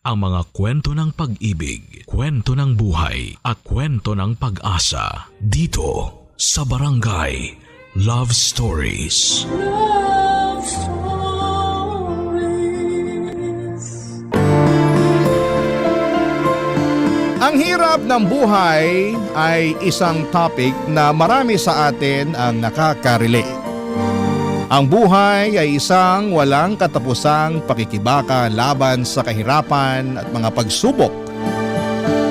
ang mga kwento ng pag-ibig, kwento ng buhay at kwento ng pag-asa dito sa Barangay Love Stories. Love Stories. Ang hirap ng buhay ay isang topic na marami sa atin ang nakaka-relate. Ang buhay ay isang walang katapusang pakikibaka laban sa kahirapan at mga pagsubok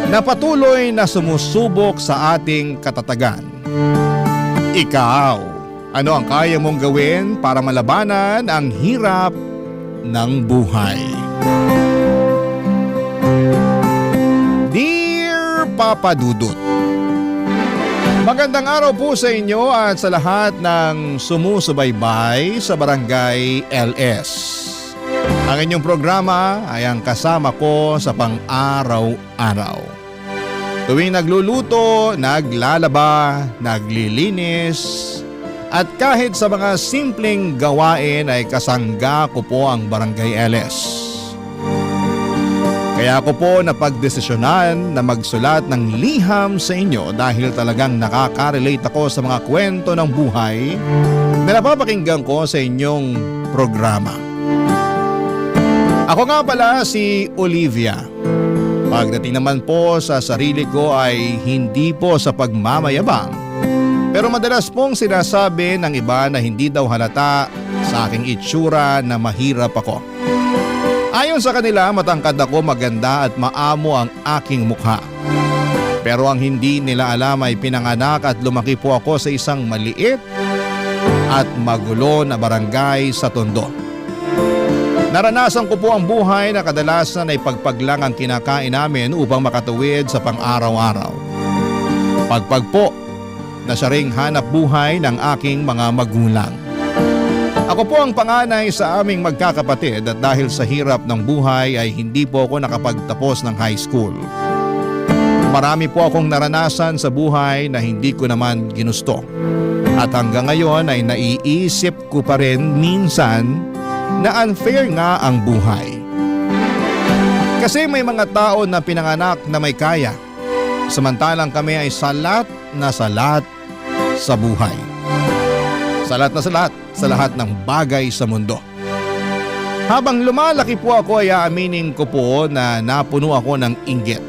na patuloy na sumusubok sa ating katatagan. Ikaw, ano ang kaya mong gawin para malabanan ang hirap ng buhay? Dear Papa Dudut, magandang araw po sa inyo at sa lahat ng sumusubaybay sa Barangay LS. Ang inyong programa ay ang kasama ko sa pang-araw-araw. Tuwing nagluluto, naglalaba, naglilinis, at kahit sa mga simpleng gawain ay kasangga ko po ang Barangay LS. Kaya ako po napagdesisyonan na magsulat ng liham sa inyo dahil talagang nakaka-relate ako sa mga kwento ng buhay na napapakinggan ko sa inyong programa. Ako nga pala si Olivia. Pagdating naman po sa sarili ko ay hindi po sa pagmamayabang, pero madalas pong sinasabi ng iba na hindi daw halata sa aking itsura na mahirap ako. Ayon sa kanila, matangkad ako, maganda at maamo ang aking mukha. Pero ang hindi nila alam ay pinanganak at lumaki po ako sa isang maliit at magulo na barangay sa Tondo. Naranasan ko po ang buhay na kadalasan ay pagpag lang ang kinakain namin upang makatuwid sa pang-araw-araw. Pagpag po na siya ring hanap buhay ng aking mga magulang. Ako po ang panganay sa aming magkakapatid at dahil sa hirap ng buhay ay hindi po ako nakapagtapos ng high school. Marami po akong naranasan sa buhay na hindi ko naman ginusto. At hanggang ngayon ay naiisip ko pa rin minsan na unfair nga ang buhay. Kasi may mga tao na pinanganak na may kaya, samantalang kami ay salat na salat sa buhay. Salat na salat sa lahat ng bagay sa mundo. Habang lumalaki po ako ay aaminin ko po na napuno ako ng inggit.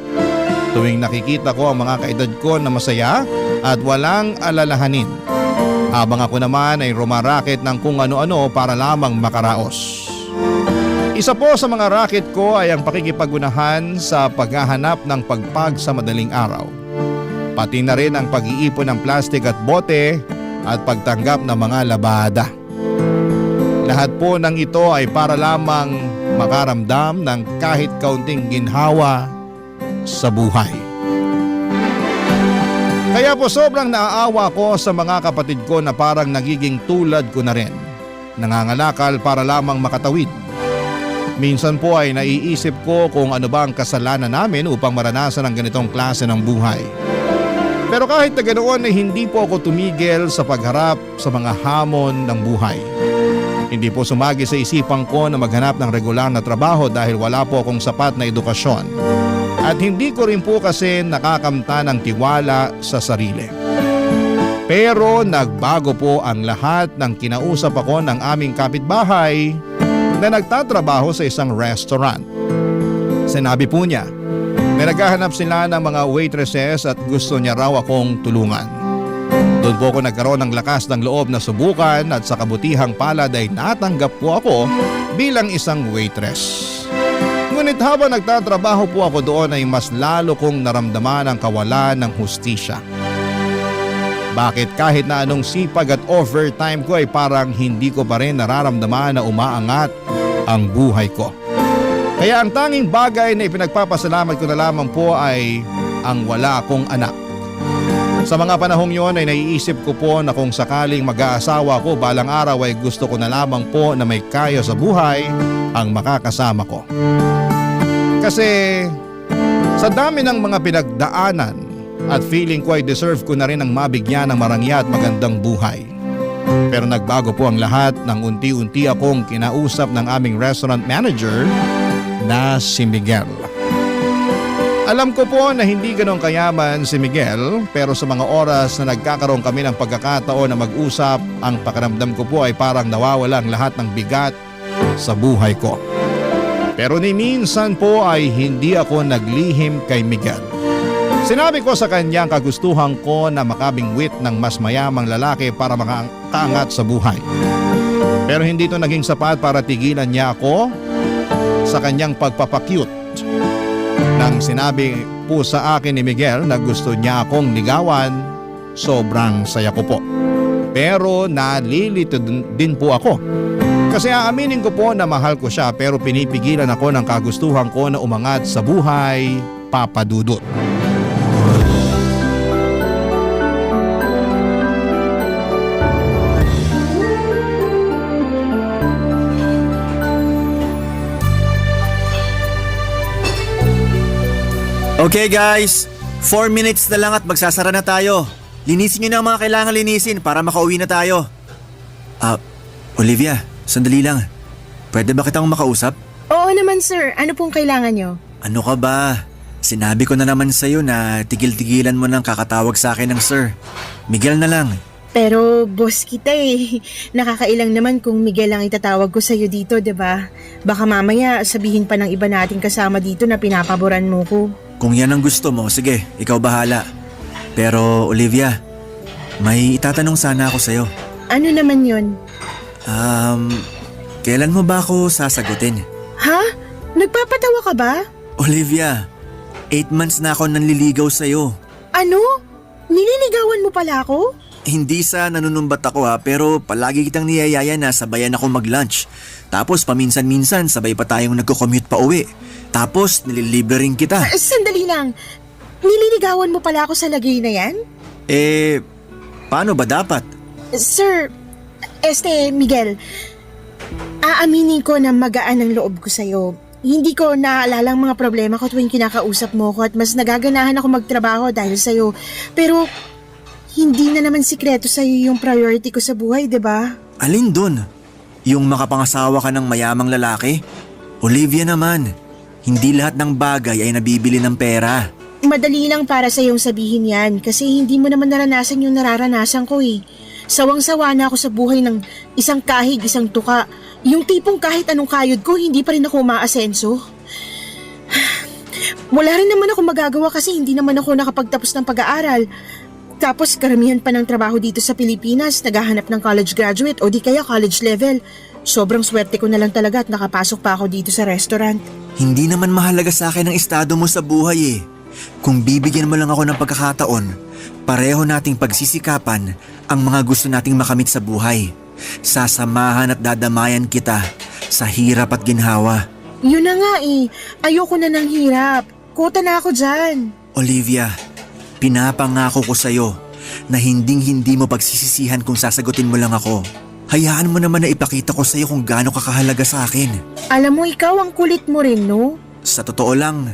Tuwing nakikita ko ang mga kaedad ko na masaya at walang alalahanin. Habang ako naman ay rumaraket ng kung ano-ano para lamang makaraos. Isa po sa mga racket ko ay ang pakikipagunahan sa paghahanap ng pagpag sa madaling araw. Pati na rin ang pag-iipon ng plastik at bote at pagtanggap ng mga labada. Lahat po ng ito ay para lamang makaramdam ng kahit kaunting ginhawa sa buhay. Kaya po sobrang naaawa ko sa mga kapatid ko na parang nagiging tulad ko na rin. Nangangalakal para lamang makatawid. Minsan po ay naiisip ko kung ano ba ang kasalanan namin upang maranasan ang ganitong klase ng buhay. Pero kahit na ganoon ay hindi po ako tumigil sa pagharap sa mga hamon ng buhay. Hindi po sumagi sa isipan ko na maghanap ng regular na trabaho dahil wala po akong sapat na edukasyon. At hindi ko rin po kasi nakakamta ng tiwala sa sarili. Pero nagbago po ang lahat ng kinausap ako ng aming kapitbahay na nagtatrabaho sa isang restaurant. Sinabi po niya na naghahanap sila ng mga waitresses at gusto niya raw akong tulungan. Doon po ako nagkaroon ng lakas ng loob na subukan at sa kabutihang palad ay natanggap po ako bilang isang waitress. Ngunit habang nagtatrabaho po ako doon ay mas lalo kong naramdaman ang kawalan ng hustisya. Bakit kahit na anong sipag at overtime ko ay parang hindi ko pa rin nararamdaman na umaangat ang buhay ko. Kaya ang tanging bagay na ipinagpapasalamat ko na lamang po ay ang wala akong anak. Sa mga panahong yon ay naiisip ko po na kung sakaling mag-aasawa ko balang araw ay gusto ko na lamang po na may kaya sa buhay ang makakasama ko. Kasi sa dami ng mga pinagdaanan at feeling ko ay deserve ko na rin ang mabigyan ng marangya at magandang buhay. Pero nagbago po ang lahat nang unti-unti akong kinausap ng aming restaurant manager na si Miguel. Alam ko po na hindi ganun kayaman si Miguel, pero sa mga oras na nagkakaroon kami ng pagkakataon na mag-usap, ang pakiramdam ko po ay parang nawawalang lahat ng bigat sa buhay ko. Pero ni minsan po ay hindi ako naglihim kay Miguel. Sinabi ko sa kanya ang kagustuhan ko na makabingwit ng mas mayamang lalaki para makaangat sa buhay. Pero hindi ito naging sapat para tigilan niya ako sa kanyang pagpapakyut. Nang sinabi po sa akin ni Miguel na gusto niya akong ligawan, sobrang saya ko po. Pero nalilito din po ako. Kasi aaminin ko po na mahal ko siya, pero pinipigilan ako ng kagustuhan ko na umangat sa buhay, Papa Dudut. Okay guys, 4 minutes na lang at magsasara na tayo. Linisin nyo na ang mga kailangan linisin para makauwi na tayo. Olivia, sandali lang. Pwede ba kitang makausap? Oo naman sir, ano pong kailangan nyo? Ano ka ba? Sinabi ko na naman sa'yo na tigil-tigilan mo nang kakatawag sa akin ng sir. Miguel na lang. Pero boss kita eh. Nakakailang naman kung Miguel ang itatawag ko sa'yo dito, 'di ba? Baka mamaya sabihin pa ng iba nating kasama dito na pinapaboran mo ko. Kung yan ang gusto mo, sige, ikaw bahala. Pero Olivia, may itatanong sana ako sa'yo. Ano naman yon? Kailan mo ba ako sasagutin? Ha? Nagpapatawa ka ba? Olivia, 8 months na ako nanliligaw sa'yo. Ano? Nililigawan mo pala ako? Hindi sa nanunumbat ako ha, pero palagi kitang niyayaya na sabayan ako mag-lunch. Tapos paminsan-minsan sabay pa tayong nagko-commute pa uwi. Tapos nililibre rin kita. Sandali lang. Nililigawan mo pala ako sa lagay na yan? Paano ba dapat? Sir, Miguel, aaminin ko na magaan ang loob ko sa'yo. Hindi ko naalala ang mga problema ko tuwing kinakausap mo ko at mas nagaganahan ako magtrabaho dahil sa'yo. Pero hindi na naman sikreto sa'yo yung priority ko sa buhay, 'di ba? Alin dun? Yung makapangasawa ka ng mayamang lalaki? Olivia naman, hindi lahat ng bagay ay nabibili ng pera. Madali lang para sa'yong sabihin yan kasi hindi mo naman naranasan yung nararanasan ko eh. Sawang-sawa na ako sa buhay ng isang kahig, isang tuka. Yung tipong kahit anong kayod ko, hindi pa rin ako umaasenso. Wala rin naman ako magagawa kasi hindi naman ako nakapagtapos ng pag-aaral. Tapos karamihan pa ng trabaho dito sa Pilipinas, naghahanap ng college graduate o di kaya college level. Sobrang swerte ko na lang talaga at nakapasok pa ako dito sa restaurant. Hindi naman mahalaga sa akin ang estado mo sa buhay eh. Kung bibigyan mo lang ako ng pagkakataon, pareho nating pagsisikapan ang mga gusto nating makamit sa buhay. Sasamahan at dadamayan kita sa hirap at ginhawa. Yun na nga eh, ayoko na ng hirap. Kota na ako dyan. Olivia, pinapangako ko sa'yo na hinding-hindi mo pagsisisihan kung sasagutin mo lang ako. Hayaan mo naman na ipakita ko sa'yo kung gaano ka kahalaga sa akin. Alam mo, ikaw ang kulit mo rin, no? Sa totoo lang,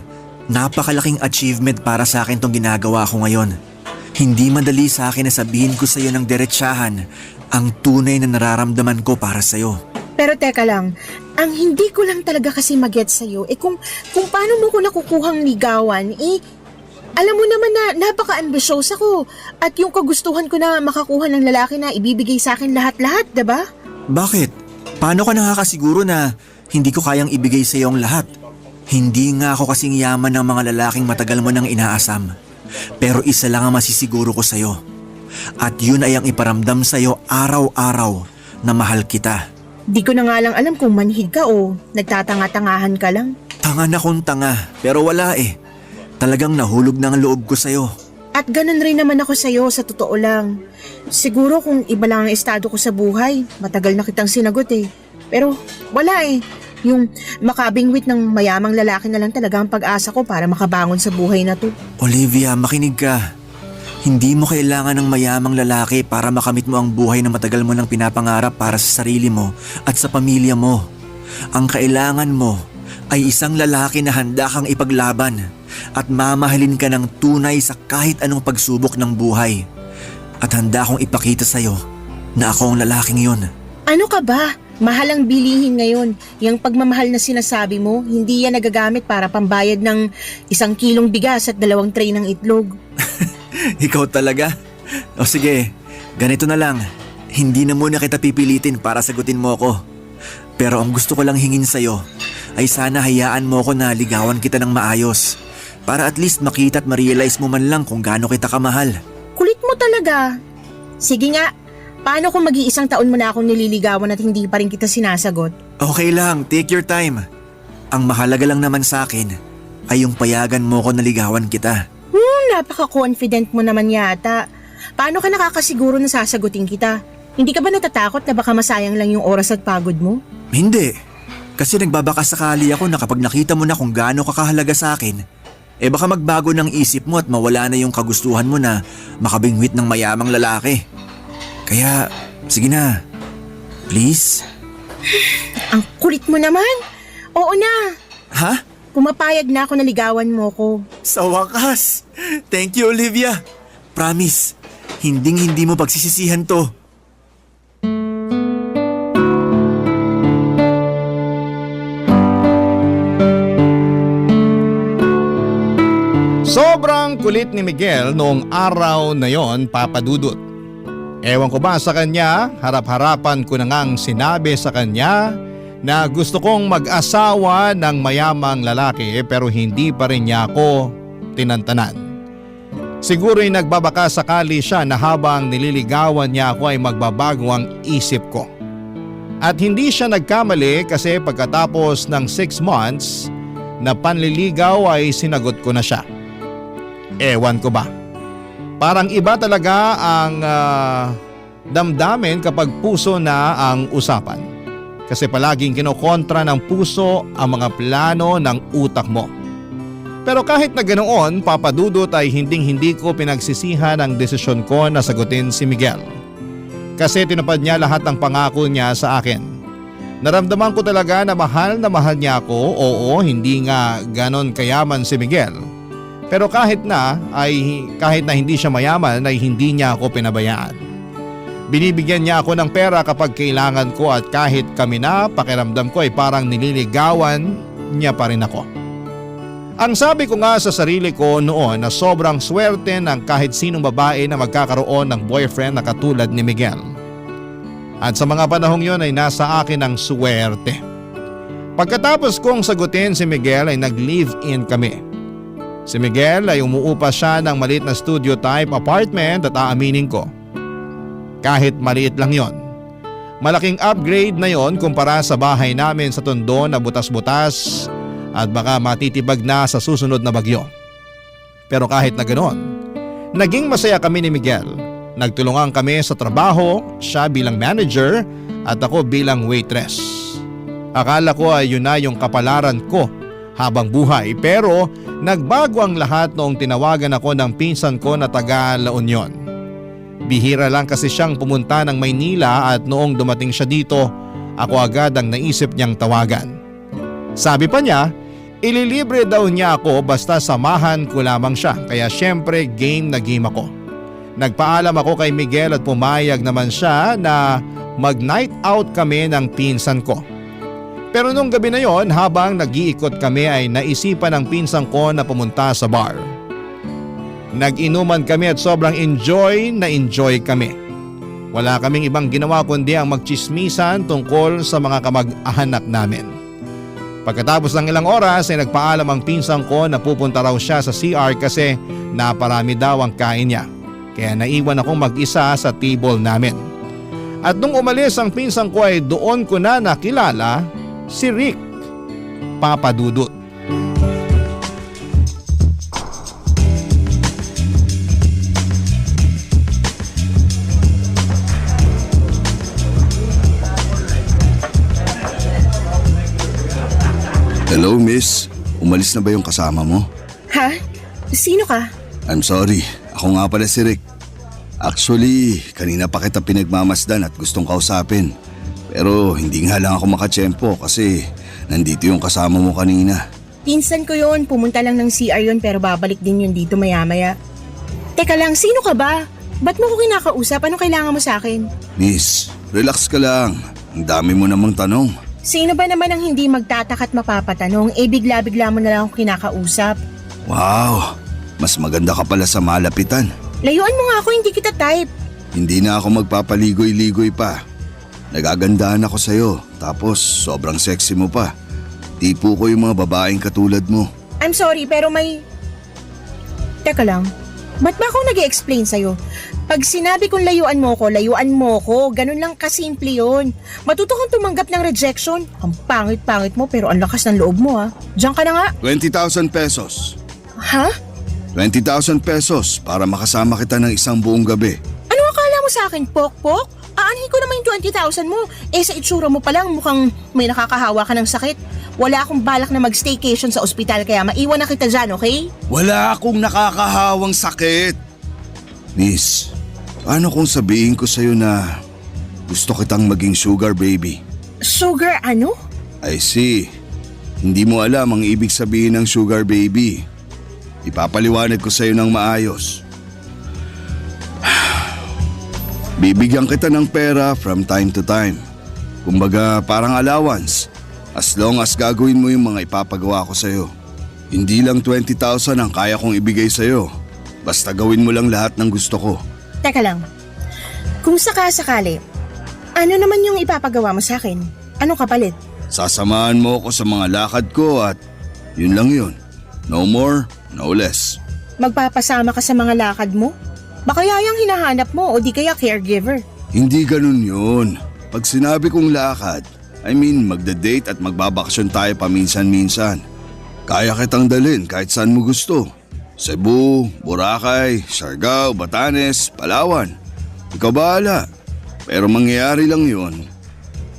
napakalaking achievement para sa akin tong ginagawa ko ngayon. Hindi madali sa akin na sabihin ko sa'yo ng diretsahan ang tunay na nararamdaman ko para sa'yo. Pero teka lang, ang hindi ko lang talaga kasi mag-get sa'yo, kung paano mo ko nakukuhang ligawan, alam mo naman na napaka-ambitious ako at yung kagustuhan ko na makakuha ng lalaki na ibibigay sa akin lahat-lahat, diba? Bakit? Paano ka nakakasiguro na hindi ko kayang ibigay sa iyo ang lahat? Hindi nga ako kasing yaman ng mga lalaking matagal mo nang inaasam. Pero isa lang ang masisiguro ko sa iyo. At yun ay ang iparamdam sa iyo araw-araw na mahal kita. Di ko na nga lang alam kung manhid ka o nagtatanga-tangahan ka lang. Tanga na kung tanga, pero wala eh. Talagang nahulog na ang loob ko sa iyo. At ganun rin naman ako sa'yo sa totoo lang. Siguro kung iba lang ang estado ko sa buhay, matagal na kitang sinagot eh. Pero wala eh. Yung makabingwit ng mayamang lalaki na lang talaga ang pag-asa ko para makabangon sa buhay na to. Olivia, makinig ka. Hindi mo kailangan ng mayamang lalaki para makamit mo ang buhay na matagal mo nang pinapangarap para sa sarili mo at sa pamilya mo. Ang kailangan mo ay isang lalaki na handa kang ipaglaban at mamahalin ka ng tunay sa kahit anong pagsubok ng buhay. At handa akong ipakita sa'yo na ako ang lalaking yun. Ano ka ba? Mahal ang bilihin ngayon. Yung pagmamahal na sinasabi mo, hindi yan nagagamit para pambayad ng 1 kilong bigas at 2 tray ng itlog. Ikaw talaga? O sige, ganito na lang. Hindi na muna kita pipilitin para sagutin mo ako. Pero ang gusto ko lang hingin sa'yo ay sana hayaan mo ko na ligawan kita ng maayos. Para at least makita at ma-realize mo man lang kung gaano kita kamahal. Kulit mo talaga. Sige nga, paano kung mag-iisang taon mo na akong nililigawan at hindi pa rin kita sinasagot? Okay lang, take your time. Ang mahalaga lang naman sa akin ay yung payagan mo ko na ligawan kita. Napaka-confident mo naman yata. Paano ka nakakasiguro na sasagutin kita? Hindi ka ba natatakot na baka masayang lang yung oras at pagod mo? Hindi. Kasi nagbabakasakali ako na kapag nakita mo na kung gaano ka kahalaga sa akin, baka magbago ng isip mo at mawala na yung kagustuhan mo na makabingwit ng mayamang lalaki. Kaya, sige na. Please? Ang kulit mo naman. Oo na. Ha? Pumapayag na ako na ligawan mo ko. Sa wakas! Thank you, Olivia. Promise, hinding-hindi mo pagsisisihan to. Sobrang kulit ni Miguel noong araw na yon, Papa Dudut. Ewan ko ba sa kanya, harap-harapan ko na ngang sinabi sa kanya na gusto kong mag-asawa ng mayamang lalaki pero hindi pa rin niya ako tinantanan. Siguro'y nagbabaka sakali siya na habang nililigawan niya ako ay magbabago ang isip ko. At hindi siya nagkamali kasi pagkatapos ng 6 months na panliligaw ay sinagot ko na siya. Ewan ko ba? Parang iba talaga ang damdamin kapag puso na ang usapan. Kasi palaging kinokontra ng puso ang mga plano ng utak mo. Pero kahit na ganoon, Papa Dudut, ay hinding-hindi ko pinagsisihan ang desisyon ko na sagutin si Miguel. Kasi tinupad niya lahat ng pangako niya sa akin. Naramdaman ko talaga na mahal niya ako. Oo, hindi nga ganon kayaman si Miguel. Pero kahit na hindi siya mayaman ay hindi niya ako pinabayaan. Binibigyan niya ako ng pera kapag kailangan ko at kahit kami na, pakiramdam ko ay parang nililigawan niya pa rin ako. Ang sabi ko nga sa sarili ko noon na sobrang swerte ng kahit sinong babae na magkakaroon ng boyfriend na katulad ni Miguel. At sa mga panahong yon ay nasa akin ang swerte. Pagkatapos kong sagutin si Miguel ay nag-live-in kami. Si Miguel ay umuupa siya ng maliit na studio type apartment at aaminin ko. Kahit maliit lang yon. Malaking upgrade na yon kumpara sa bahay namin sa Tondo na butas-butas at baka matitibag na sa susunod na bagyo. Pero kahit na ganoon, naging masaya kami ni Miguel. Nagtulungan kami sa trabaho, siya bilang manager at ako bilang waitress. Akala ko ay yun na yung kapalaran ko habang buhay pero nagbago ang lahat noong tinawagan ako ng pinsan ko na taga La Union. Bihira lang kasi siyang pumunta ng Maynila at noong dumating siya dito, ako agad ang naisip niyang tawagan. Sabi pa niya, ililibre daw niya ako basta samahan ko lamang siya kaya syempre game na game ako. Nagpaalam ako kay Miguel at pumayag naman siya na mag-night out kami ng pinsan ko. Pero nung gabi na yon habang nag-iikot kami ay naisipan ng pinsan ko na pumunta sa bar. Nag-inuman kami at sobrang enjoy kami. Wala kaming ibang ginawa kundi ang magchismisan tungkol sa mga kamag-anak namin. Pagkatapos ng ilang oras ay nagpaalam ang pinsan ko na pupunta raw siya sa CR kasi naparami daw ang kain niya. Kaya naiwan akong mag-isa sa table namin. At nung umalis ang pinsan ko ay doon ko na nakilala si Rick, Papa Dudut. Hello, miss. Umalis na ba yung kasama mo? Ha? Sino ka? I'm sorry. Ako nga pala si Rick. Actually, kanina pa kita pinagmamasdan at gustong kausapin. Pero hindi nga lang ako makatsyempo kasi nandito yung kasama mo kanina. Pinsan ko yon, pumunta lang ng CR yon pero babalik din yun dito maya-maya. Teka lang, sino ka ba? Ba't mo ko kinakausap? Anong kailangan mo sa akin? Miss, relax ka lang. Ang dami mo namang tanong. Sino ba naman ang hindi magtataka at mapapatanong? Bigla-bigla mo na lang akong kinakausap. Wow, mas maganda ka pala sa malapitan. Layuan mo nga ako, hindi kita type. Hindi na ako magpapaligoy-ligoy pa. Nagagandahan ako sa'yo, tapos sobrang sexy mo pa. Tipo ko yung mga babaeng katulad mo. I'm sorry, pero may... Teka lang, ba't ba ako nag-i-explain sa'yo? Pag sinabi kong layuan mo ko, ganun lang kasimple yun. Matuto kang tumanggap ng rejection. Ang pangit-pangit mo pero ang lakas ng loob mo ha. Diyan ka na nga. 20,000 pesos. Ha? 20,000 pesos para makasama kita ng isang buong gabi. Ano akala mo sa akin, pok-pok? Aanhin ko naman yung 20,000 mo. Sa itsura mo pa lang mukhang may nakakahawa ka ng sakit. Wala akong balak na mag-staycation sa ospital kaya maiwan na kita dyan, okay? Wala akong nakakahawang sakit. Miss, paano kung sabihin ko sa'yo na gusto kitang maging sugar baby? Sugar ano? I see. Hindi mo alam ang ibig sabihin ng sugar baby. Ipapaliwanag ko sa'yo ng maayos. Bibigyan kita ng pera from time to time. Kumbaga parang allowance. As long as gagawin mo yung mga ipapagawa ko sa'yo. Hindi lang 20,000 ang kaya kong ibigay sa'yo. Basta gawin mo lang lahat ng gusto ko. Teka lang. Kung sakasakali, ano naman yung ipapagawa mo sa akin? Anong kapalit? Sasamahan mo ako sa mga lakad ko at yun lang yun. No more, no less. Magpapasama ka sa mga lakad mo? Baka yayang hinahanap mo o di kaya caregiver. Hindi ganun yun. Pag sinabi kong lakad, I mean magda-date at magbabakasyon tayo paminsan-minsan. Kaya kitang dalhin kahit saan mo gusto. Cebu, Boracay, Siargao, Batanes, Palawan. Ikaw bahala. Pero mangyayari lang yun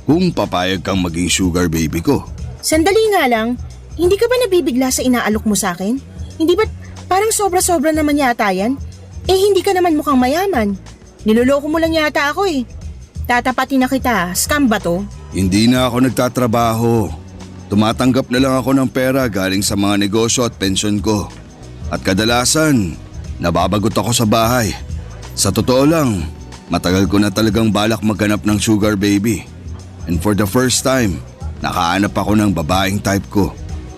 kung papayag kang maging sugar baby ko. Sandali nga lang, hindi ka ba nabibigla sa inaalok mo sa akin? Hindi ba parang sobra-sobra naman yata yan? Hindi ka naman mukhang mayaman. Niloloko mo lang yata ako eh. Tatapatin na kita, scam ba to? Hindi na ako nagtatrabaho. Tumatanggap na lang ako ng pera galing sa mga negosyo at pensyon ko. At kadalasan, nababagot ako sa bahay. Sa totoo lang, matagal ko na talagang balak maghanap ng sugar baby. And for the first time, nakahanap ako ng babaeng type ko.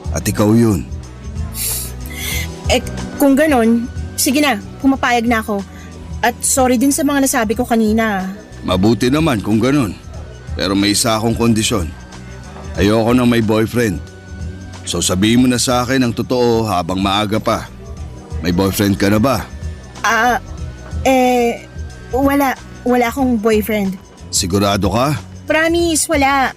At ikaw yun. Kung ganon, sige na, pumapayag na ako. At sorry din sa mga nasabi ko kanina. Mabuti naman kung ganon. Pero may isa akong kondisyon. Ayoko na may boyfriend. So sabihin mo na sa akin ang totoo habang maaga pa. May boyfriend ka na ba? Wala akong boyfriend. Sigurado ka? Promise, wala.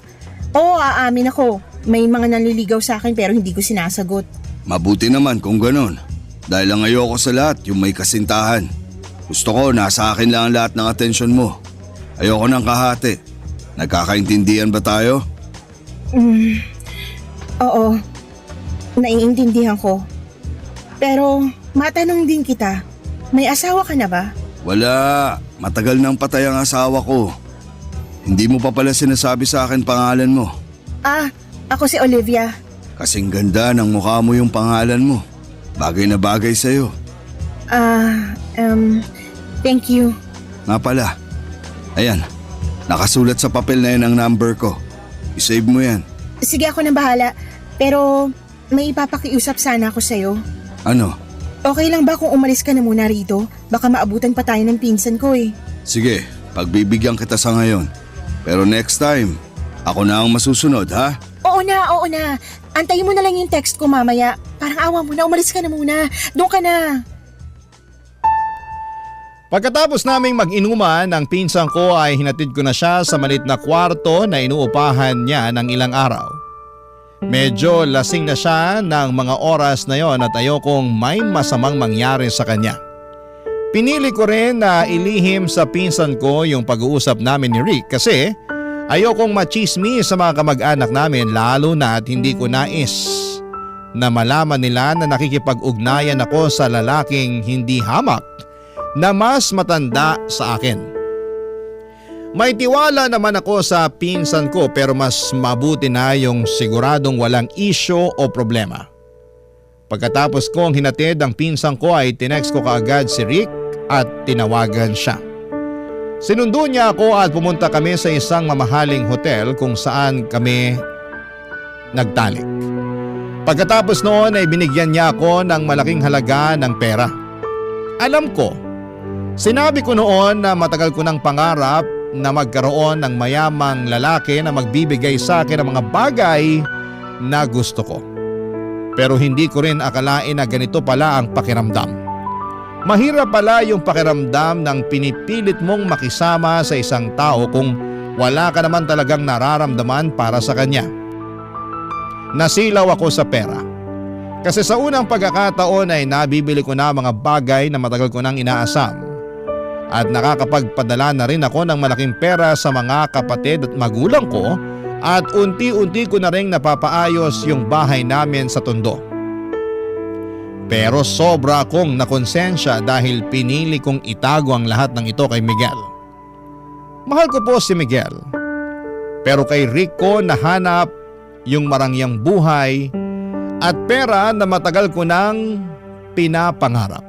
Oo, aamin ako. May mga nanliligaw sa akin pero hindi ko sinasagot. Mabuti naman kung ganon. Dahil ang ayoko sa lahat yung may kasintahan. Gusto ko nasa akin lang ang lahat ng atensyon mo. Ayoko ng kahati. Nagkakaintindihan ba tayo? Oo, naiintindihan ko. Pero matanong din kita, may asawa ka na ba? Wala. Matagal nang patay ang asawa ko. Hindi mo pa pala sinasabi sa akin pangalan mo. Ako si Olivia. Kasing ganda ng mukha mo yung pangalan mo. Bagay na bagay sa'yo. Thank you. Nga pala. Ayan. Nakasulat sa papel na yan ang number ko. I-save mo yan. Sige, ako na bahala. Pero may ipapakiusap sana ako sa'yo. Ano? Okay lang ba kung umalis ka na muna rito? Baka maabutan pa tayo ng pinsan ko eh. Sige, pagbibigyan kita sa ngayon. Pero next time, ako na ang masusunod, ha? Oo na. Antayin mo na lang yung text ko mamaya. Parang awa mo na, umalis ka na muna. Doon ka na. Pagkatapos naming mag-inuman, ang pinsan ko ay hinatid ko na siya sa maliit na kwarto na inuupahan niya ng ilang araw. Medyo lasing na siya ng mga oras na yon at ayokong may masamang mangyari sa kanya. Pinili ko rin na ilihim sa pinsan ko yung pag-uusap namin ni Rick kasi ayokong machismis sa mga kamag-anak namin lalo na at hindi ko nais na malaman nila na nakikipag-ugnayan ako sa lalaking hindi hamak na mas matanda sa akin. May tiwala naman ako sa pinsan ko pero mas mabuti na yung siguradong walang isyo o problema. Pagkatapos kong hinatid ang pinsan ko ay tinext ko kaagad si Rick at tinawagan siya. Sinundo niya ako at pumunta kami sa isang mamahaling hotel kung saan kami nagtalik. Pagkatapos noon ay binigyan niya ako ng malaking halaga ng pera. Alam ko, sinabi ko noon na matagal ko ng pangarap na magkaroon ng mayamang lalaki na magbibigay sa akin ng mga bagay na gusto ko. Pero hindi ko rin akalain na ganito pala ang pakiramdam. Mahirap pala yung pakiramdam ng pinipilit mong makisama sa isang tao kung wala ka naman talagang nararamdaman para sa kanya. Nasilaw ako sa pera. Kasi sa unang pagkakataon ay nabibili ko na mga bagay na matagal ko nang inaasam. At nakakapagpadala na rin ako ng malaking pera sa mga kapatid at magulang ko at unti-unti ko na rin napapaayos yung bahay namin sa Tondo. Pero sobra akong nakonsensya dahil pinili kong itago ang lahat ng ito kay Miguel. Mahal ko po si Miguel. Pero kay Rick ko nahanap yung marangyang buhay at pera na matagal ko nang pinapangarap.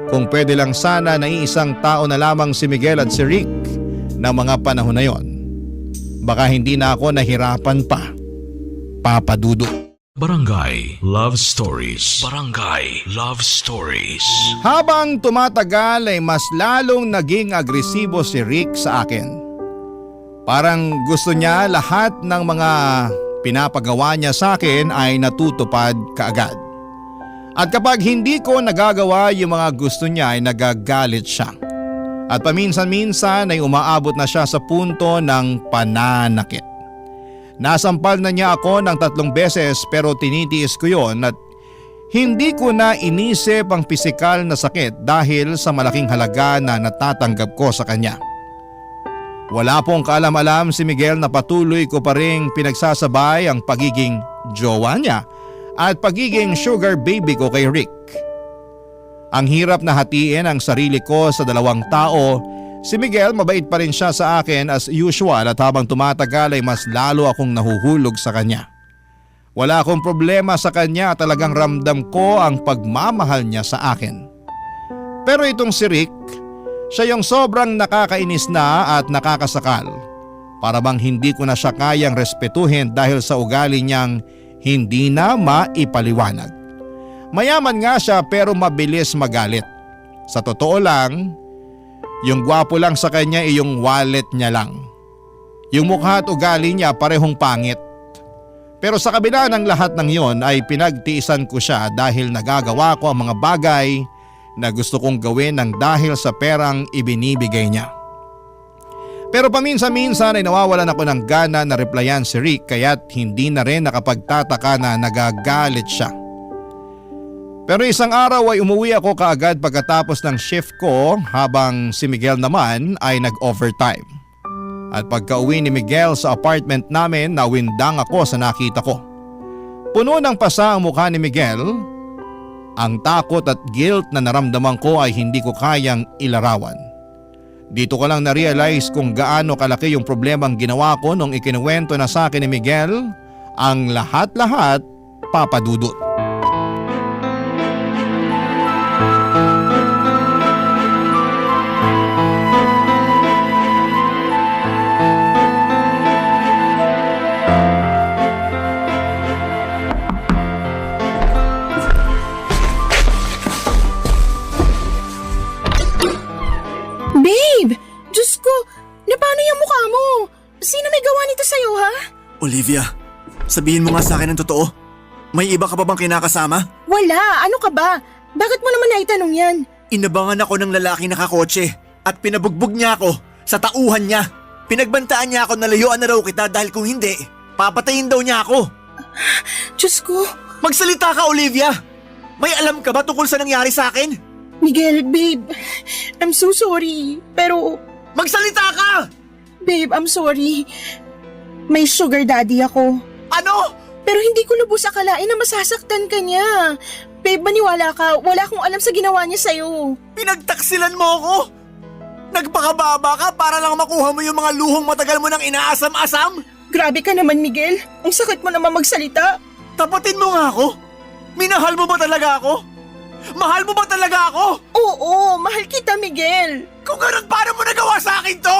Kung pwede lang sana na iisang tao na lamang si Miguel at si Rick na mga panahon na yon, baka hindi na ako nahirapan pa, Papa Dudut. Barangay Love Stories. Barangay Love Stories. Habang tumatagal ay mas lalong naging agresibo si Rick sa akin. Parang gusto niya lahat ng mga pinapagawa niya sa akin ay natutupad kaagad. At kapag hindi ko nagagawa yung mga gusto niya ay nagagalit siya. At paminsan-minsan ay umaabot na siya sa punto ng pananakit. Nasampal na niya ako ng 3 beses pero tinitiis ko yon at hindi ko na inisip ang pisikal na sakit dahil sa malaking halaga na natatanggap ko sa kanya. Wala pong kaalam-alam si Miguel na patuloy ko pa ring pinagsasabay ang pagiging jowa niya at pagiging sugar baby ko kay Rick. Ang hirap na hatiin ang sarili ko sa 2 tao. Si Miguel mabait pa rin siya sa akin as usual at habang tumatagal ay mas lalo akong nahuhulog sa kanya. Wala akong problema sa kanya at talagang ramdam ko ang pagmamahal niya sa akin. Pero itong si Rick, siya yung sobrang nakakainis na at nakakasakal. Para bang hindi ko na siya kayang respetuhin dahil sa ugali niyang hindi na maipaliwanag. Mayaman nga siya pero mabilis magalit. Sa totoo lang, yung gwapo lang sa kanya ay yung wallet niya lang. Yung mukha at ugali niya parehong pangit. Pero sa kabila ng lahat ng yon ay pinagtiisan ko siya dahil nagagawa ko ang mga bagay na gusto kong gawin ng dahil sa perang ibinibigay niya. Pero paminsan-minsan ay nawawalan ako ng gana na replyan si Rick kaya't hindi na rin nakapagtataka na nagagalit siya. Pero isang araw ay umuwi ako kaagad pagkatapos ng shift ko habang si Miguel naman ay nag-overtime. At pagka-uwi ni Miguel sa apartment namin nawindang ako sa nakita ko. Puno ng pasa ang mukha ni Miguel. Ang takot at guilt na naramdaman ko ay hindi ko kayang ilarawan. Dito ko lang na-realize kung gaano kalaki yung problemang ginawa ko nung ikinuwento na sa akin ni Miguel ang lahat-lahat, Papa Dudut. Babe! Diyos ko! Na paano yung mukha mo? Sino may gawa nito sa'yo, ha? Olivia, sabihin mo nga sa akin ang totoo. May iba ka pa bang kinakasama? Wala! Ano ka ba? Bakit mo naman naitanong yan? Inabangan ako ng lalaki nakakotse at pinabugbog niya ako sa tauhan niya. Pinagbantaan niya ako na layuan na raw kita dahil kung hindi, papatayin daw niya ako. Diyos ko! Magsalita ka, Olivia! May alam ka ba tungkol sa nangyari sa akin? Miguel, babe, I'm so sorry. Pero, Magsalita ka! babe, I'm sorry. May sugar daddy ako. Ano? Pero hindi ko lubos akalain na masasaktan ka niya. Babe, maniwala ka. Wala akong alam sa ginawa niya sa'yo. Pinagtaksilan mo ako? Nagpakababa ka para lang makuha mo yung mga luhong matagal mo nang inaasam-asam? Grabe ka naman, Miguel. Ang sakit mo naman magsalita. Tapatin mo nga ako. Minahal mo ba talaga ako? Mahal mo ba talaga ako? Oo, mahal kita, Miguel. Kung ganun, paano mo nagawa sa akin to?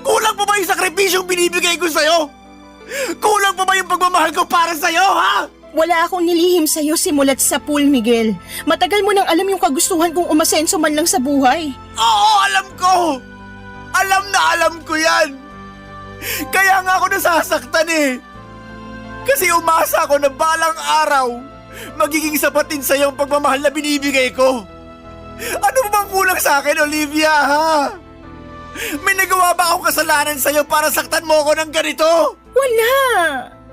Kulang pa ba yung sakripisyong binibigay ko sa'yo? Kulang pa ba yung pagmamahal ko para sa'yo, ha? Wala akong nilihim sa'yo simulat sa pool, Miguel. Matagal mo nang alam yung kagustuhan kong umasenso man lang sa buhay. Oo, alam ko! Alam na alam ko yan! Kaya nga ako nasasaktan eh! Kasi umasa ako na balang araw magiging sapatin sa'yo ang pagmamahal na binibigay ko. Ano bang kulang sa akin, Olivia, ha? May nagawa ba akong kasalanan sa'yo para saktan mo ako ng ganito? Wala!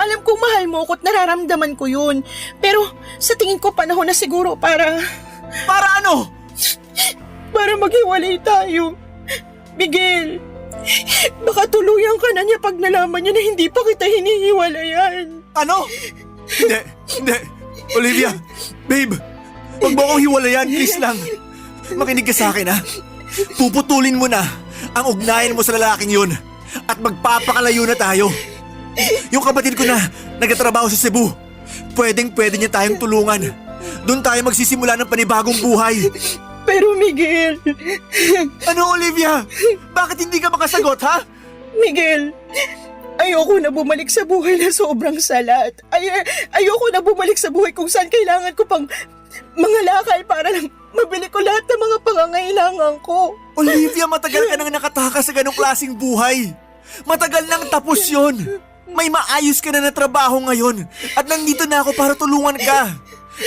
Alam kong mahal mo ko at nararamdaman ko yun. Pero sa tingin ko panahon na siguro para Para ano? maghiwalay tayo. Miguel, baka tuluyan ka na niya pag nalaman niya na hindi pa kita hinihiwalayan. Ano? Hindi. Olivia, babe, wag mo akong hiwalayan, please lang. Makinig ka sa akin, ha? Puputulin mo na ang ugnayan mo sa lalaking yun at magpapakalayo na tayo. Yung kapatid ko na nagtatrabaho sa Cebu, pwede niya tayong tulungan. Doon tayo magsisimula ng panibagong buhay. Pero Miguel, Ano, Olivia? Bakit hindi ka makasagot, ha? Miguel, ayoko na bumalik sa buhay na sobrang salat. Ayoko na bumalik sa buhay kung saan kailangan ko pang mga lakal para lang mabili ko lahat ng mga pangangailangan ko. Olivia, matagal ka nang nakatakas sa ganong klaseng buhay. Matagal nang tapos yon. May maayos ka na trabaho ngayon at nandito na ako para tulungan ka.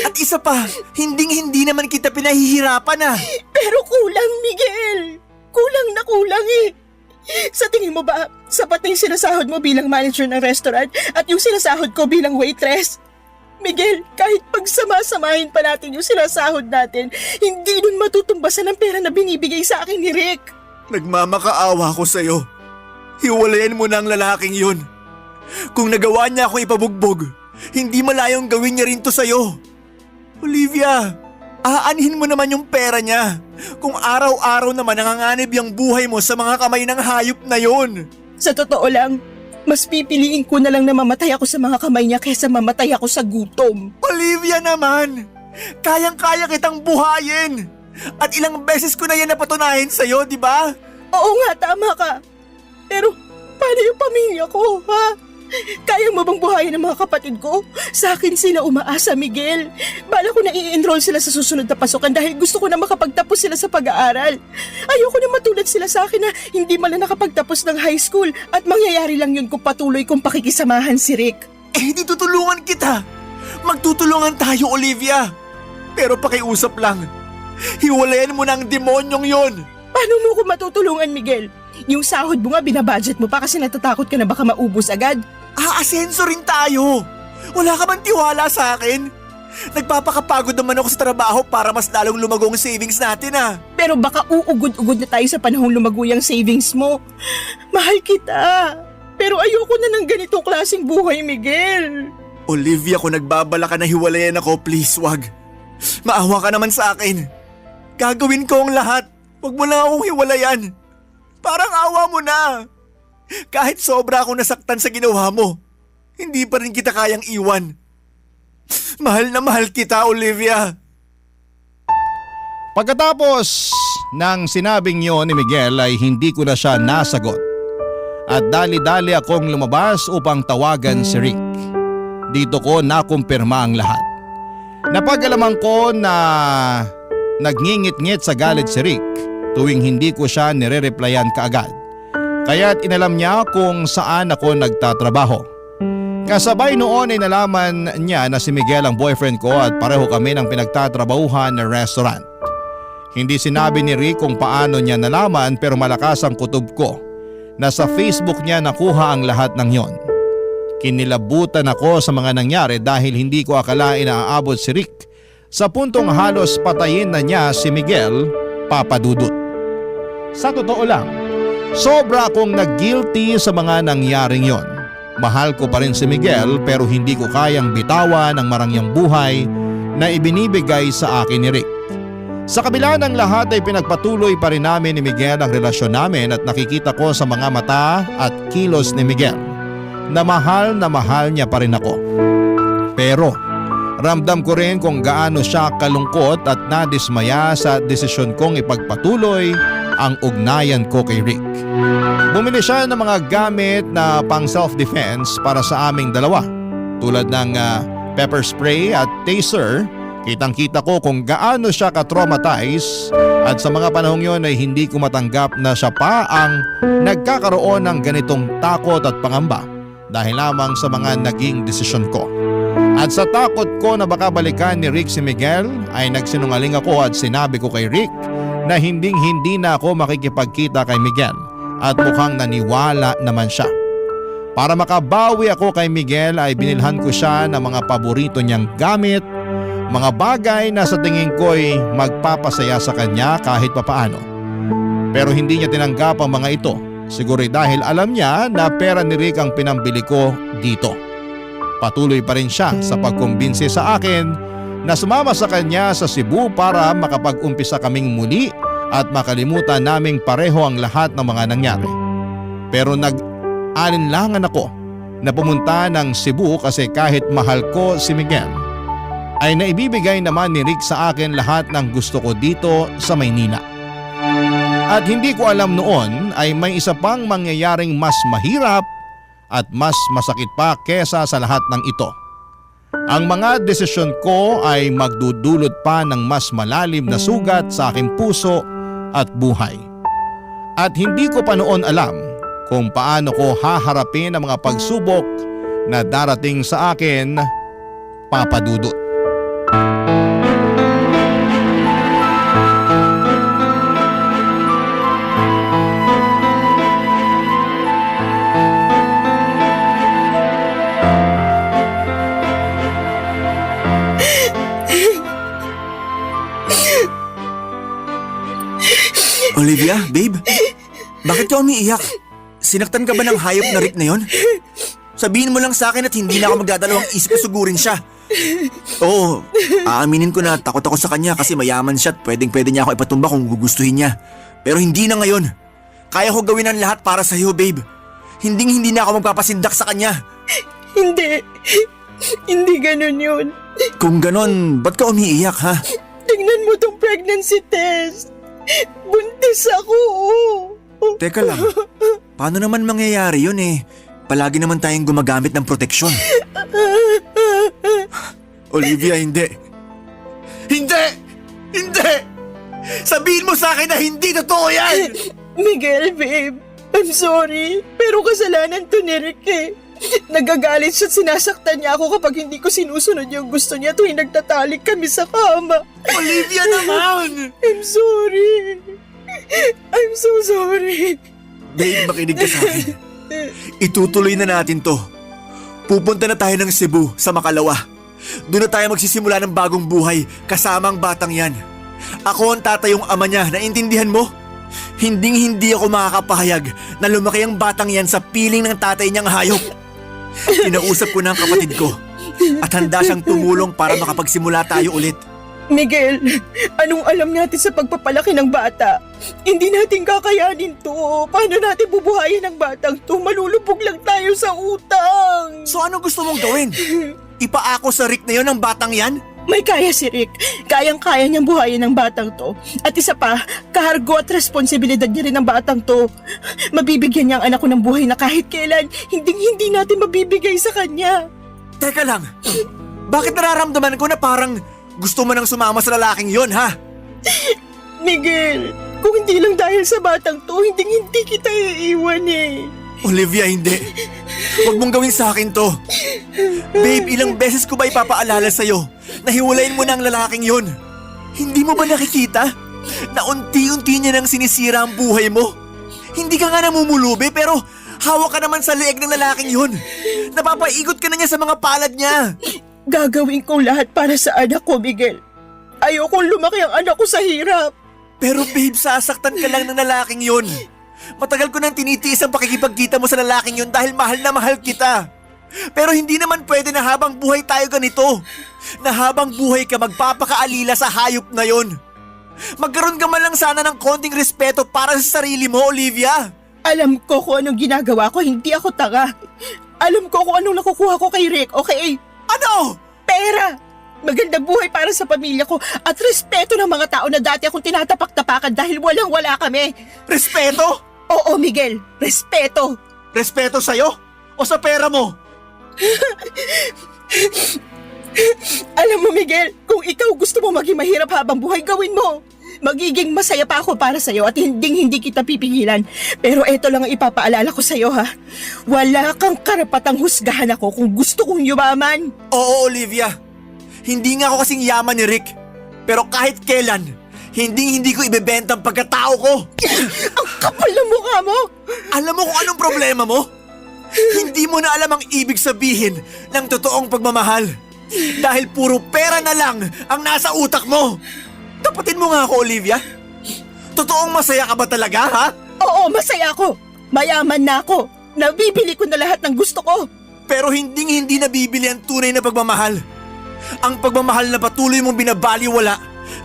At isa pa, hindi naman kita pinahihirapan ah. Pero kulang, Miguel. Kulang na kulang eh. Sa tingin mo ba, sapat na yung sinasahod mo bilang manager ng restaurant at yung sinasahod ko bilang waitress? Miguel, kahit pagsama-samahin pa natin yung sinasahod natin, hindi nun matutumbasan ang pera na binibigay sa akin ni Rick. Nagmamakaawa ko sa'yo. Hiwalayan mo na ang lalaking yun. Kung nagawa niya akong ipabugbog, hindi malayong gawin niya rin to sa'yo. Olivia, aanhin mo naman yung pera niya. Kung araw-araw naman nanganganib yung buhay mo sa mga kamay ng hayop na yun. Sa totoo lang, mas pipiliin ko na lang na mamatay ako sa mga kamay niya kaysa mamatay ako sa gutom. Olivia naman, kayang-kaya kitang buhayin. At ilang beses ko na yan napatunayan sa'yo, di ba? Oo nga, tama ka. Pero paano yung pamilya ko, ha? Kaya mo bang buhayin ang mga kapatid ko? Sa akin sila umaasa, Miguel. Bala ko na i-enroll sila sa susunod na pasukan dahil gusto ko na makapagtapos sila sa pag-aaral. Ayoko na matulad sila sa akin na hindi man lang nakapagtapos ng high school at mangyayari lang yun kung patuloy kong pakikisamahan si Rick. Eh, di tutulungan kita. Magtutulungan tayo, Olivia. Pero pakiusap lang. Hiwalayan mo na ang demonyong yon. Paano mo ko matutulungan, Miguel? Yung sahod mo nga binabudget mo pa kasi natatakot ka na baka maubos agad. Aasenso rin tayo. Wala ka bang tiwala sa akin? Nagpapakapagod naman ako sa trabaho para mas lalong lumago ang savings natin ah. Pero baka uugod-ugod na tayo sa panahong lumago yung savings mo. Mahal kita. Pero ayoko na ng ganitong klaseng buhay, Miguel. Olivia, kung nagbabala ka na hiwalayan ako, please wag. Maawa ka naman sa akin. Gagawin ko ang lahat. Wag mo na akong hiwalayan. Parang awa mo na. Kahit sobra akong nasaktan sa ginawa mo, hindi pa rin kita kayang iwan. Mahal na mahal kita, Olivia. Pagkatapos ng sinabing yon ni Miguel ay hindi ko na siya nasagot. At dali-dali akong lumabas upang tawagan si Rick. Dito ko nakumpirma ang lahat. Napag-alaman ko na nagngingit-ngit sa galit si Rick tuwing hindi ko siya nire-replyan kaagad. Kaya't inalam niya kung saan ako nagtatrabaho. Kasabay noon ay nalaman niya na si Miguel ang boyfriend ko at pareho kami ng pinagtatrabahuhan na restaurant. Hindi sinabi ni Rick kung paano niya nalaman pero malakas ang kutob ko na sa Facebook niya nakuha ang lahat ng yon. Kinilabutan ako sa mga nangyari dahil hindi ko akalain na aabot si Rick sa puntong halos patayin na niya si Miguel, Papa Dudut. Sa totoo lang, sobra akong nag-guilty sa mga nangyaring yon. Mahal ko pa rin si Miguel pero hindi ko kayang bitawan ang marangyang buhay na ibinibigay sa akin ni Rick. Sa kabila ng lahat ay pinagpatuloy pa rin namin ni Miguel ang relasyon namin at nakikita ko sa mga mata at kilos ni Miguel na mahal niya pa rin ako. Pero Ramdam ko rin kung gaano siya kalungkot at nadismaya sa desisyon kong ipagpatuloy ang ugnayan ko kay Rick. Bumili siya ng mga gamit na pang self-defense para sa aming dalawa, tulad ng pepper spray at taser. Kitang-kita ko kung gaano siya ka-traumatize at sa mga panahong yon ay hindi ko matanggap na siya pa ang nagkakaroon ng ganitong takot at pangamba dahil lamang sa mga naging desisyon ko. At sa takot ko na baka balikan ni Rick si Miguel ay nagsinungaling ako at sinabi ko kay Rick na hindi na ako makikipagkita kay Miguel at mukhang naniwala naman siya. Para makabawi ako kay Miguel ay binilhan ko siya ng mga paborito niyang gamit, mga bagay na sa tingin ko'y magpapasaya sa kanya kahit papaano. Pero hindi niya tinanggap ang mga ito, siguro dahil alam niya na pera ni Rick ang pinambili ko dito. Patuloy pa rin siya sa pagkumbinsi sa akin na sumama sa kanya sa Cebu para makapag-umpisa kaming muli at makalimutan naming pareho ang lahat ng mga nangyari. Pero nag-alinlangan ako na pumunta ng Cebu kasi kahit mahal ko si Miguel, ay naibibigay naman ni Rick sa akin lahat ng gusto ko dito sa Maynila. At hindi ko alam noon ay may isa pang mangyayaring mas mahirap at mas masakit pa kesa sa lahat ng ito. Ang mga desisyon ko ay magdudulot pa ng mas malalim na sugat sa aking puso at buhay. At hindi ko pa noon alam kung paano ko haharapin ang mga pagsubok na darating sa akin, Papa Dudut. Olivia, babe, bakit ka umiiyak? Sinaktan ka ba ng hayop na Rick na yon? Sabihin mo lang sa akin at hindi na ako magdadalawang isip na sugurin siya. Oo, aaminin ko na takot ako sa kanya kasi mayaman siya at pwedeng-pwede niya ako ipatumba kung gugustuhin niya. Pero hindi na ngayon. Kaya ko gawin ang lahat para sa iyo, babe. Hindi na ako magpapasindak sa kanya. Hindi ganun yun. Kung ganon, ba't ka umiiyak, ha? Tingnan mo tong pregnancy test. Buntis ako. Teka lang, paano naman mangyayari yun eh? Palagi naman tayong gumagamit ng proteksyon. Olivia, hindi. Hindi! Sabihin mo sa akin na hindi totoo yan! Miguel, babe, I'm sorry. Pero kasalanan to ni Rick eh. Nagagalit siya at sinasaktan niya ako kapag hindi ko sinusunod yung gusto niya tuwing nagtatalik kami sa kama. Olivia naman! I'm sorry. I'm so sorry. Babe, makinig ka sa akin. Itutuloy na natin to. Pupunta na tayo ng Cebu sa Makalawa. Doon na tayo magsisimula ng bagong buhay kasama ang batang yan. Ako ang tatayong ama niya, naintindihan mo? Hindi ako makakapahayag na lumaki ang batang yan sa piling ng tatay niyang hayop. Kinausap ko na ang kapatid ko at handa siyang tumulong para makapagsimula tayo ulit. Miguel, anong alam natin sa pagpapalaki ng bata? Hindi natin kakayanin to. Paano natin bubuhayin ang batang to? Malulubog lang tayo sa utang. So ano gusto mong gawin? Ipaako sa Rick na yon ang batang yan? May kaya si Rick. Kayang-kaya niyang buhayin ang batang to. At isa pa, kahargo at responsibilidad niya rin ang batang to. Mabibigyan niya ang anak ko ng buhay na kahit kailan, hindi natin mabibigay sa kanya. Teka lang, bakit nararamdaman ko na parang gusto mo nang sumama sa lalaking yon, ha? Miguel, kung hindi lang dahil sa batang to, hindi kita iiwan eh. Olivia, hindi. Huwag mong gawin sa akin to. Babe, ilang beses ko ba ipapaalala sa'yo na hiwalayin mo na ang lalaking yon? Hindi mo ba nakikita na unti-unti niya nang sinisira ang buhay mo? Hindi ka nga namumulubi pero hawak ka naman sa leeg ng lalaking yon. Napapaigot ka na niya sa mga palad niya. Gagawin ko lahat para sa anak ko, Miguel. Ayokong lumaki ang anak ko sa hirap. Pero babe, sasaktan ka lang ng lalaking yon. Matagal ko nang tinitiis ang pakikipagkita mo sa lalaking yun dahil mahal na mahal kita. Pero hindi naman pwede na habang buhay tayo ganito. Na habang buhay ka magpapakaalila sa hayop na yon. Magkaroon ka man lang sana ng konting respeto para sa sarili mo, Olivia. Alam ko kung anong ginagawa ko, hindi ako tanga. Alam ko kung anong nakukuha ko kay Rick, okay? Ano? Pera! magandang buhay para sa pamilya ko at respeto ng mga tao na dati akong tinatapak-tapakan dahil walang-wala kami. Respeto? Oo, Miguel, respeto. Respeto sa'yo? O sa pera mo? Alam mo, Miguel, kung ikaw gusto mo maging mahirap habang buhay, gawin mo. Magiging masaya pa ako para sa'yo at hindi kita pipigilan. Pero eto lang ang ipapaalala ko sa'yo, ha. Wala kang karapatang husgahan ako kung gusto kong yumaman. Oo, Olivia. Hindi nga ako kasing yaman ni Rick. Pero kahit kailan, hindi ko ibebenta ang pagkatao ko. Ang kapal ng mukha mo. Alam mo kung anong problema mo? Hindi mo na alam ang ibig sabihin ng totoong pagmamahal. Dahil puro pera na lang ang nasa utak mo. Tapatin mo nga ako, Olivia. Totoong masaya ka ba talaga, ha? Oo, masaya ako. Mayaman na ako. Nabibili ko na lahat ng gusto ko. Pero hindi nabibili ang tunay na pagmamahal. Ang pagmamahal na patuloy mong binabaliwala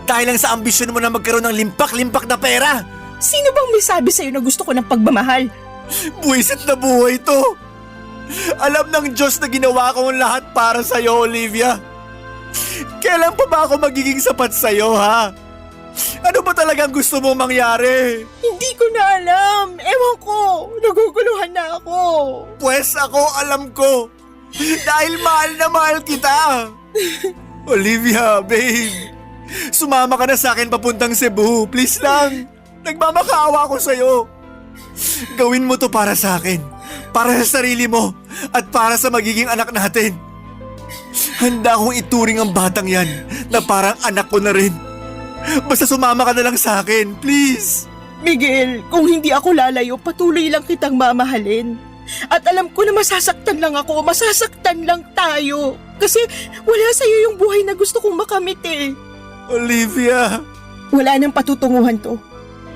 dahil lang sa ambisyon mo na magkaroon ng limpak-limpak na pera. Sino bang may sabi sa'yo na gusto ko ng pagmamahal? Buwisit na buhay to. Alam ng Diyos na ginawa ko ang lahat para sa'yo, Olivia. Kailan pa ba ako magiging sapat sa'yo, ha? Ano ba talagang gusto mo mangyari? Hindi ko na alam. Ewan ko. Naguguluhan na ako. Pwes ako alam ko. Dahil mahal na mahal kita. Olivia, babe. Sumama ka na sa akin papuntang Cebu. Please lang. Nagmamakaawa ko sa'yo. Gawin mo to para sa akin. Para sa sarili mo. At para sa magiging anak natin. Handa akong ituring ang batang yan na parang anak ko na rin. Basta sumama ka na lang sa akin, please. Miguel, kung hindi ako lalayo, patuloy lang kitang mamahalin. At alam ko na masasaktan lang ako, masasaktan lang tayo. Kasi wala sa'yo yung buhay na gusto kong makamit eh. Olivia. Wala nang patutunguhan to.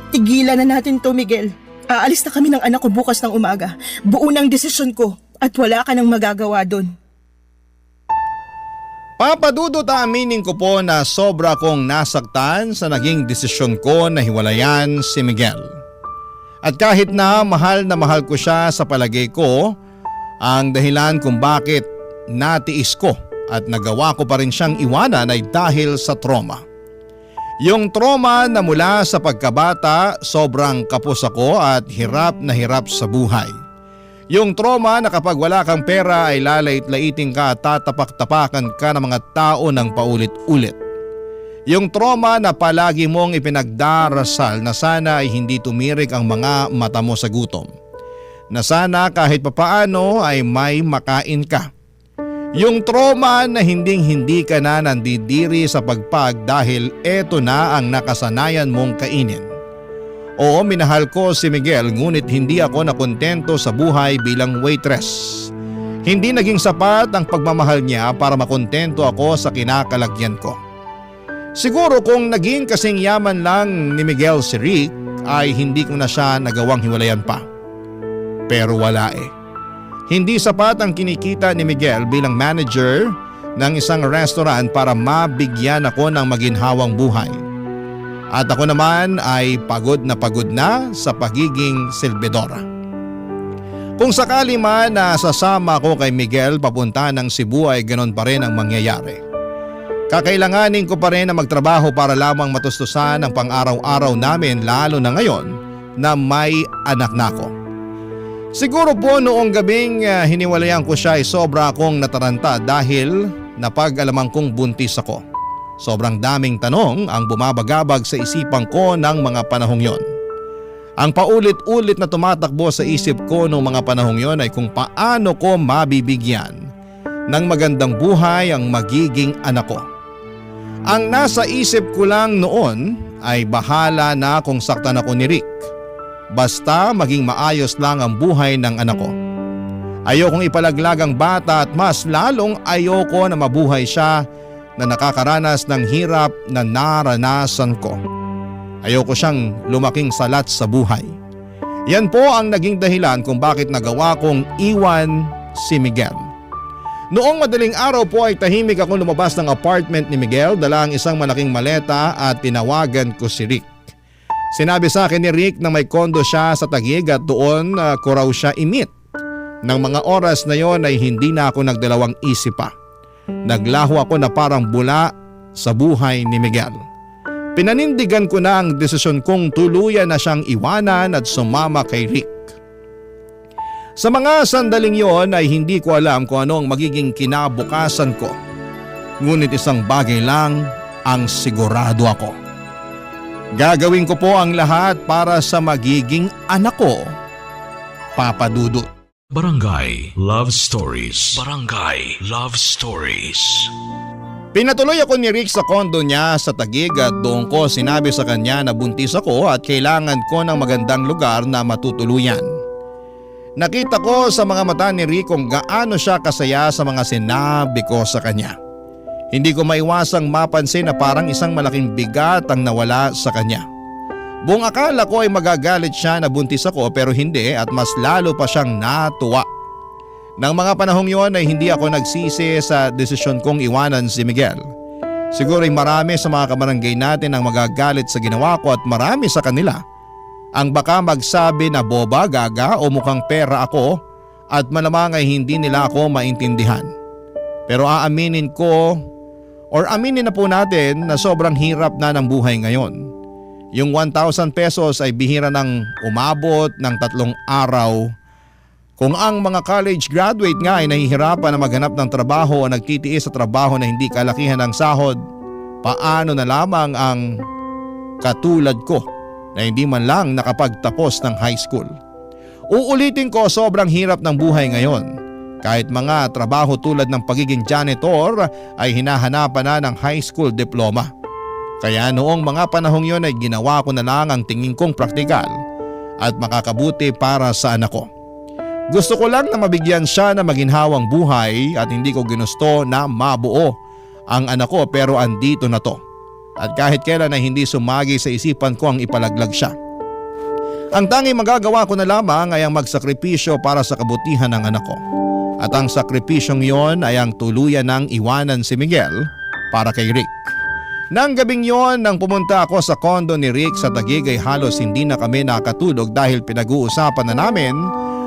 Tigilan na natin to, Miguel. Aalis na kami ng anak ko bukas ng umaga. Buo ng desisyon ko at wala ka nang magagawa doon. Papadudot aminin ko po na sobra kong nasaktan sa naging desisyon ko na hiwalayan si Miguel. At kahit na mahal ko siya sa palagay ko, ang dahilan kung bakit natiis ko at nagawa ko pa rin siyang iwanan ay dahil sa trauma. Yung trauma na mula sa pagkabata, sobrang kapos ako at hirap na hirap sa buhay. Yung trauma na kapag wala kang pera ay lalait-laiting ka at tatapak-tapakan ka ng mga tao ng paulit-ulit. Yung trauma na palagi mong ipinagdarasal na sana ay hindi tumirik ang mga mata mo sa gutom. Na sana kahit papaano ay may makain ka. Yung trauma na hindi ka na nandidiri sa pagpag dahil eto na ang nakasanayan mong kainin. Oo, minahal ko si Miguel ngunit hindi ako nakontento sa buhay bilang waitress. Hindi naging sapat ang pagmamahal niya para makontento ako sa kinakalagyan ko. Siguro kung naging kasing yaman lang ni Miguel si Rick ay hindi ko na siya nagawang hiwalayan pa. Pero wala eh. Hindi sapat ang kinikita ni Miguel bilang manager ng isang restaurant para mabigyan ako ng maginhawang buhay. At ako naman ay pagod na sa pagiging silbidora. Kung sakali man na sasama ko kay Miguel papunta ng Cebu ay ganon pa rin ang mangyayari. Kakailanganin ko pa rin na magtrabaho para lamang matustusan ang pang-araw-araw namin lalo na ngayon na may anak na ako. Siguro po noong gabing hiniwalayan ko siya ay sobra akong nataranta dahil napag-alaman kong buntis ako. Sobrang daming tanong ang bumabagabag sa isipan ko ng mga panahong yon. Ang paulit-ulit na tumatakbo sa isip ko noong mga panahong yon ay kung paano ko mabibigyan ng magandang buhay ang magiging anak ko. Ang nasa isip ko lang noon ay bahala na kung saktan ako ni Rick. Basta maging maayos lang ang buhay ng anak ko. Ayokong ipalaglag ang bata at mas lalong ayoko na mabuhay siya na nakakaranas ng hirap na naranasan ko. Ayoko siyang lumaking salat sa buhay. Yan po ang naging dahilan kung bakit nagawa kong iwan si Miguel. Noong madaling araw po ay tahimik akong lumabas ng apartment ni Miguel, dala ang isang malaking maleta at tinawagan ko si Rick. Sinabi sa akin ni Rick na may kondo siya sa Taguig at doon ko raw siya i-meet. Nang mga oras na yon ay hindi na ako nagdalawang isip pa. naglaho ako na parang bula sa buhay ni Miguel. Pinanindigan ko na ang desisyon kong tuluyan na siyang iwanan at sumama kay Rick. Sa mga sandaling yon ay hindi ko alam kung ano ang magiging kinabukasan ko. Ngunit isang bagay lang ang sigurado ako. Gagawin ko po ang lahat para sa magiging anak ko, Papa Dudut. Barangay Love Stories. Barangay Love Stories. Pinatuloy ako ni Rick sa kondo niya sa Taguig at doon ko sinabi sa kanya na buntis ako at kailangan ko ng magandang lugar na matutuluyan. Nakita ko sa mga mata ni Rick kung gaano siya kasaya sa mga sinabi ko sa kanya. Hindi ko maiwasang mapansin na parang isang malaking bigat ang nawala sa kanya. Buong akala ko ay magagalit siya na buntis ako pero hindi at mas lalo pa siyang natuwa. Nang mga panahong yon ay hindi ako nagsisi sa desisyon kong iwanan si Miguel. Siguro ay marami sa mga kabarangay natin ang magagalit sa ginawa ko at marami sa kanila ang baka magsabi na boba, gaga o mukhang pera ako at malamang ay hindi nila ako maintindihan. Pero aminin na po natin na sobrang hirap na ng buhay ngayon. Yung 1,000 pesos ay bihira ng umabot ng 3 araw. Kung ang mga college graduate nga ay nahihirapan na maghanap ng trabaho o nagtitiis sa trabaho na hindi kalakihan ng sahod, paano na lamang ang katulad ko na hindi man lang nakapagtapos ng high school? Uulitin ko, sobrang hirap ng buhay ngayon. Kahit mga trabaho tulad ng pagiging janitor ay hinahanapan na ng high school diploma. Kaya noong mga panahong yon ay ginawa ko na lang ang tingin kong praktikal at makakabuti para sa anak ko. Gusto ko lang na mabigyan siya na maginhawang buhay at hindi ko ginusto na mabuo ang anak ko pero andito na to. At kahit kailan ay hindi sumagi sa isipan ko ang ipalaglag siya. Ang tanging magagawa ko na lamang ay ang magsakripisyo para sa kabutihan ng anak ko. At ang sakripisyong yon ay ang tuluyan ng iwanan si Miguel para kay Rick. Nang gabing yon nang pumunta ako sa kondo ni Rick sa Taguig ay halos hindi na kami nakatulog dahil pinag-uusapan na namin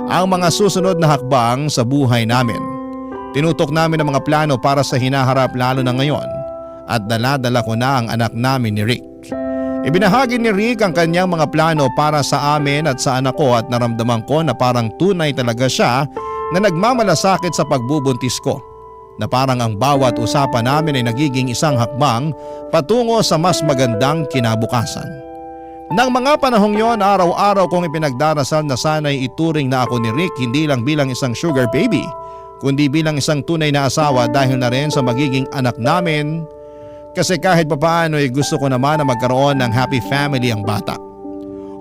ang mga susunod na hakbang sa buhay namin. Tinutok namin ang mga plano para sa hinaharap lalo na ngayon at dala-dala ko na ang anak namin ni Rick. Ibinahagi ni Rick ang kanyang mga plano para sa amin at sa anak ko at naramdaman ko na parang tunay talaga siya na nagmamalasakit sa pagbubuntis ko. Na parang ang bawat usapan namin ay nagiging isang hakbang patungo sa mas magandang kinabukasan. Nang mga panahong yon, araw-araw kong ipinagdarasal na sana'y ituring na ako ni Rick hindi lang bilang isang sugar baby, kundi bilang isang tunay na asawa dahil na rin sa magiging anak namin. Kasi kahit papaano ay gusto ko naman na magkaroon ng happy family ang bata.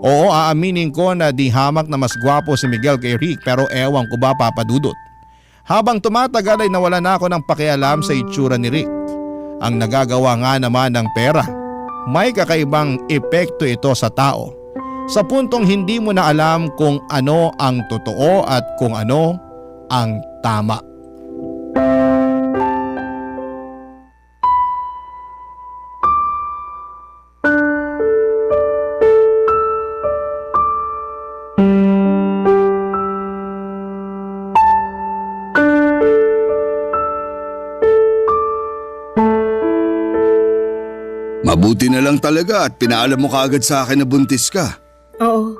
Oo, aaminin ko na di hamak na mas gwapo si Miguel kay Rick pero ewan ko ba, Papa Dudut. Habang tumatagal ay nawala na ako ng pakialam sa itsura ni Rick. Ang nagagawa nga naman ng pera. May kakaibang epekto ito sa tao. Sa puntong hindi mo na alam kung ano ang totoo at kung ano ang tama. Mabuti na lang talaga at pinaalam mo kaagad sa akin na buntis ka. Oo,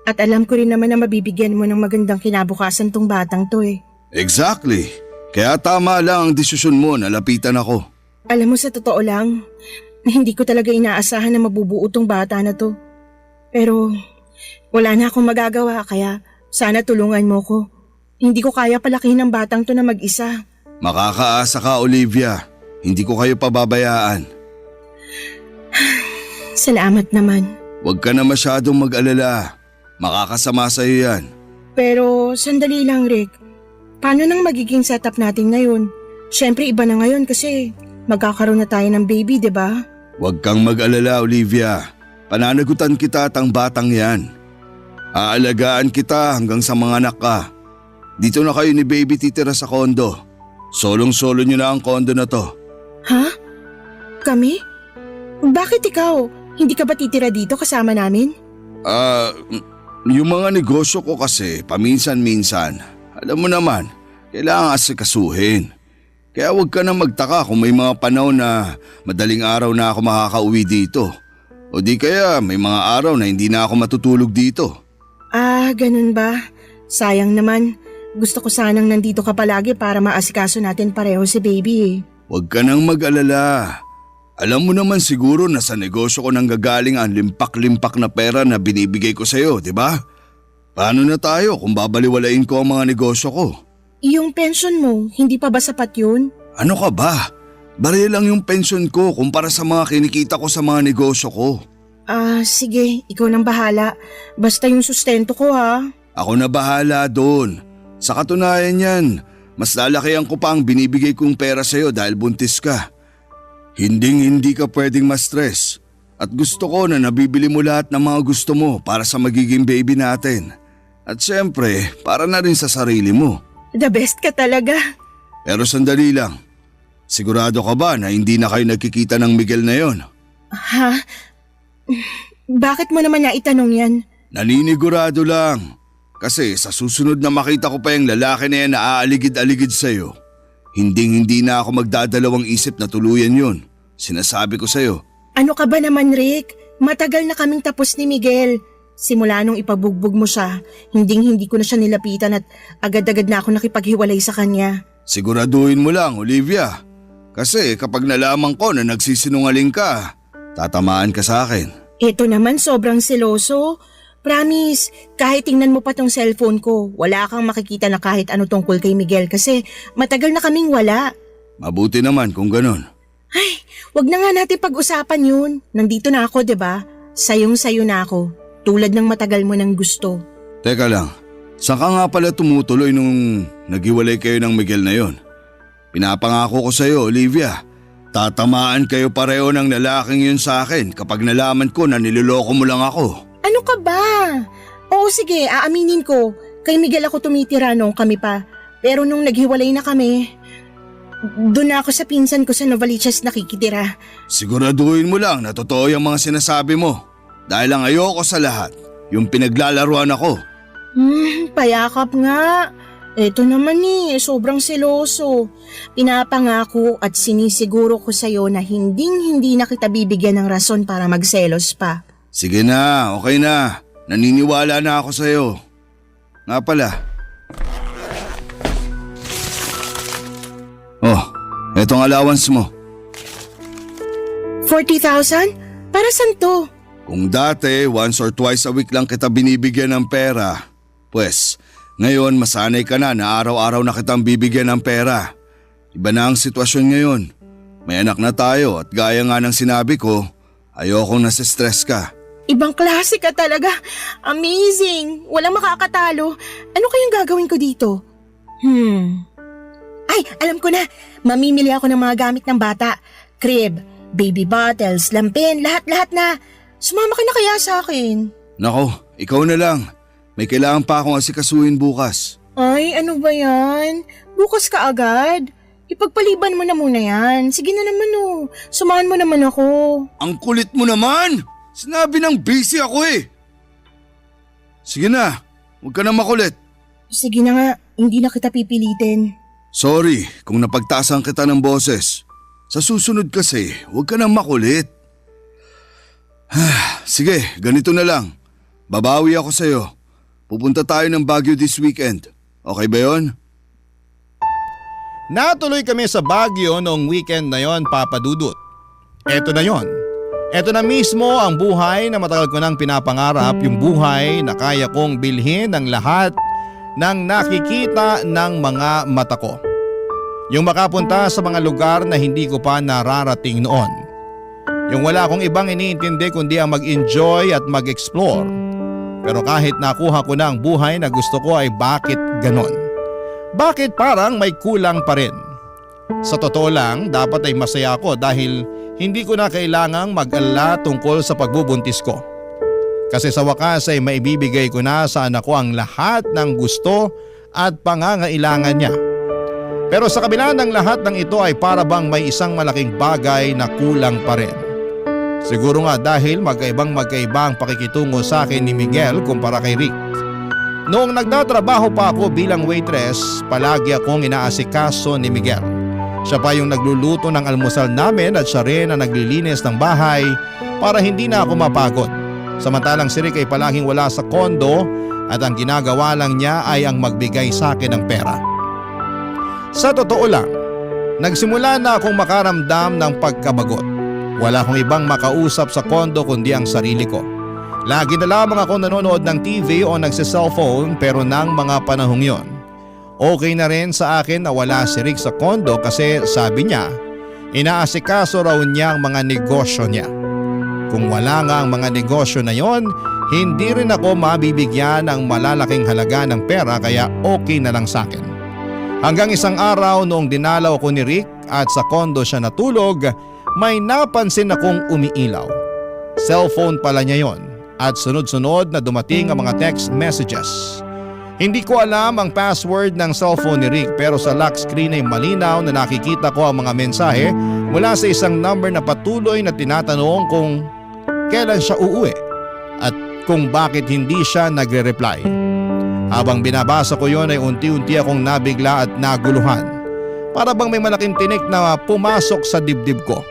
at alam ko rin naman na mabibigyan mo ng magandang kinabukasan tong batang to eh. Exactly. Kaya tama lang ang desisyon mo na lapitan ako. Alam mo, sa totoo lang, hindi ko talaga inaasahan na mabubuo tong bata na to. Pero wala na akong magagawa kaya sana tulungan mo ko. Hindi ko kaya palakihin ang batang to na mag-isa. Makakaasa ka, Olivia. Hindi ko kayo pababayaan. Salamat naman. Huwag ka na masyadong mag-alala. Makakasama sa'yo yan. Pero sandali lang, Rick. Paano nang magiging setup natin ngayon? Siyempre iba na ngayon kasi magkakaroon na tayo ng baby, di ba? Huwag kang mag-alala, Olivia. Pananagutan kita at ang batang yan. Aalagaan kita hanggang sa mga anak ka. Dito na kayo ni baby titira sa kondo. Solong-solo nyo na ang kondo na to. Ha? Kami? Bakit ikaw? Hindi ka ba titira dito kasama namin? Yung mga negosyo ko kasi paminsan-minsan. Alam mo naman, kailangan asikasuhin. Kaya huwag ka na magtaka kung may mga panahon na madaling araw na ako makakauwi dito. O di kaya may mga araw na hindi na ako matutulog dito. Ah, ganun ba? Sayang naman. Gusto ko sanang nandito ka palagi para maasikaso natin pareho si baby eh. Huwag ka nang mag-alala. Alam mo naman siguro na sa negosyo ko nang gagaling ang limpak-limpak na pera na binibigay ko sa'yo, di ba? Paano na tayo kung babaliwalain ko ang mga negosyo ko? Yung pension mo, hindi pa ba sapat yun? Ano ka ba? Baril lang yung pension ko kumpara sa mga kinikita ko sa mga negosyo ko. Ah, sige, ikaw nang bahala. Basta yung sustento ko ha. Ako na bahala doon. Sa katunayan yan, mas lalakihan ko pa ang binibigay kong pera sa'yo dahil buntis ka. Hindi ka pwedeng ma-stress. At gusto ko na nabibili mo lahat ng mga gusto mo para sa magiging baby natin. At syempre, para na rin sa sarili mo. The best ka talaga. Pero sandali lang. Sigurado ka ba na hindi na kayo nagkikita ng Miguel na yon? Ha? Bakit mo naman naitanong yan? Naninigurado lang. Kasi sa susunod na makita ko pa yung lalaki na yan na aaligid-aligid sa'yo, hindi na ako magdadalawang isip na tuluyan yon. Sinasabi ko sa'yo. Ano ka ba naman, Rick? Matagal na kaming tapos ni Miguel. Simula nung ipabugbog mo siya, hindi ko na siya nilapitan at agad-agad na ako nakipaghiwalay sa kanya. Siguraduhin mo lang, Olivia. Kasi kapag nalaman ko na nagsisinungaling ka, tatamaan ka sa akin. Ito naman sobrang seloso. Promise, kahit tingnan mo pa tong cellphone ko, wala kang makikita na kahit ano tungkol kay Miguel kasi matagal na kaming wala. Mabuti naman kung ganon. Ay, wag na nga natin pag-usapan yun. Nandito na ako, 'di ba? Sayong-sayo na ako. Tulad ng matagal mo nang gusto. Teka lang, saan ka nga pala tumutuloy nung naghiwalay kayo ng Miguel na yon? Pinapangako ko sa'yo, Olivia. Tatamaan kayo pareho ng lalaking yun sa akin kapag nalaman ko na niloloko mo lang ako. Ano ka ba? Oo sige, aaminin ko. Kay Miguel ako tumitira nung kami pa. Pero nung naghiwalay na kami, doon na ako sa pinsan ko sa Novaliches nakikitira. Siguraduhin mo lang na totoo yung mga sinasabi mo. Dahil ang ayoko sa lahat, yung pinaglalaruan ako. Payakap nga. Eto naman sobrang seloso. Pinapangako at sinisiguro ko sa'yo na hindi na kita bibigyan ng rason para magselos pa. Sige na, okay na. Naniniwala na ako sa'yo. Nga pala. Oh, etong allowance mo. 40,000? Para saan to? Kung dati, once or twice a week lang kita binibigyan ng pera, pues ngayon masanay ka na araw-araw na kitang bibigyan ng pera. Iba na ang sitwasyon ngayon. May anak na tayo at gaya nga ng sinabi ko, ayokong nasistress ka. Ibang klase ka talaga. Amazing. Walang makakatalo. Ano kayang gagawin ko dito? Ay, alam ko na. Mamimili ako ng mga gamit ng bata. Crib, baby bottles, lampin, lahat-lahat na. Sumama ka na kaya sa akin? Nako, ikaw na lang. May kailangan pa akong asikasuhin bukas. Ay, ano ba yan? Bukas ka agad? Ipagpaliban mo na muna yan. Sige na naman Sumahan mo naman ako. Ang kulit mo naman! Sinabi ng busy ako eh. Sige na, huwag ka na makulit. Sige na nga, hindi na kita pipilitin. Sorry kung napagtasan kita ng boses. Sa susunod kasi, huwag ka na makulit. Sige, ganito na lang. Babawi ako sa'yo. Pupunta tayo ng Baguio this weekend. Okay ba yon? Natuloy kami sa Baguio noong weekend na yon, Papa Dudut. Eto na yon. Eto na mismo ang buhay na matagal ko nang pinapangarap, yung buhay na kaya kong bilhin ng lahat ng nakikita ng mga mata ko. Yung makapunta sa mga lugar na hindi ko pa nararating noon. Yung wala akong ibang iniintindi kundi ang mag-enjoy at mag-explore. Pero kahit nakuha ko na ang buhay na gusto ko ay bakit ganon? Bakit parang may kulang pa rin? Sa totoo lang, dapat ay masaya ako dahil hindi ko na kailangang mag-alala tungkol sa pagbubuntis ko. Kasi sa wakas ay maibibigay ko na sa anak ko ang lahat ng gusto at pangangailangan niya. Pero sa kabila ng lahat ng ito ay para bang may isang malaking bagay na kulang pa rin. Siguro nga dahil magkaibang ang pakikitungo sa akin ni Miguel kumpara kay Rick. Noong nagtatrabaho pa ako bilang waitress, palagi akong inaasikaso ni Miguel. Siya pa yung nagluluto ng almusal namin at siya rin ang naglilinis ng bahay para hindi na ako mapagod. Samantalang si Rick ay palaging wala sa kondo at ang ginagawa lang niya ay ang magbigay sa akin ng pera. Sa totoo lang, nagsimula na akong makaramdam ng pagkabagot. Wala akong ibang makausap sa kondo kundi ang sarili ko. Lagi na lamang ako nanonood ng TV o nagsiselfone pero nang mga panahong yon, okay na rin sa akin na wala si Rick sa kondo kasi sabi niya, inaasikaso raw niya ang mga negosyo niya. Kung wala nga ang mga negosyo na yon, hindi rin ako mabibigyan ng malalaking halaga ng pera kaya okay na lang sa akin. Hanggang isang araw noong dinalaw ko ni Rick at sa kondo siya natulog, may napansin akong umiilaw. Cellphone pala niya yon at sunod-sunod na dumating ang mga text messages. Hindi ko alam ang password ng cellphone ni Rick pero sa lock screen ay malinaw na nakikita ko ang mga mensahe mula sa isang number na patuloy na tinatanong kung kailan siya uuwi at kung bakit hindi siya nagre-reply. Habang binabasa ko yon ay unti-unti akong nabigla at naguluhan. Para bang may malaking tinik na pumasok sa dibdib ko.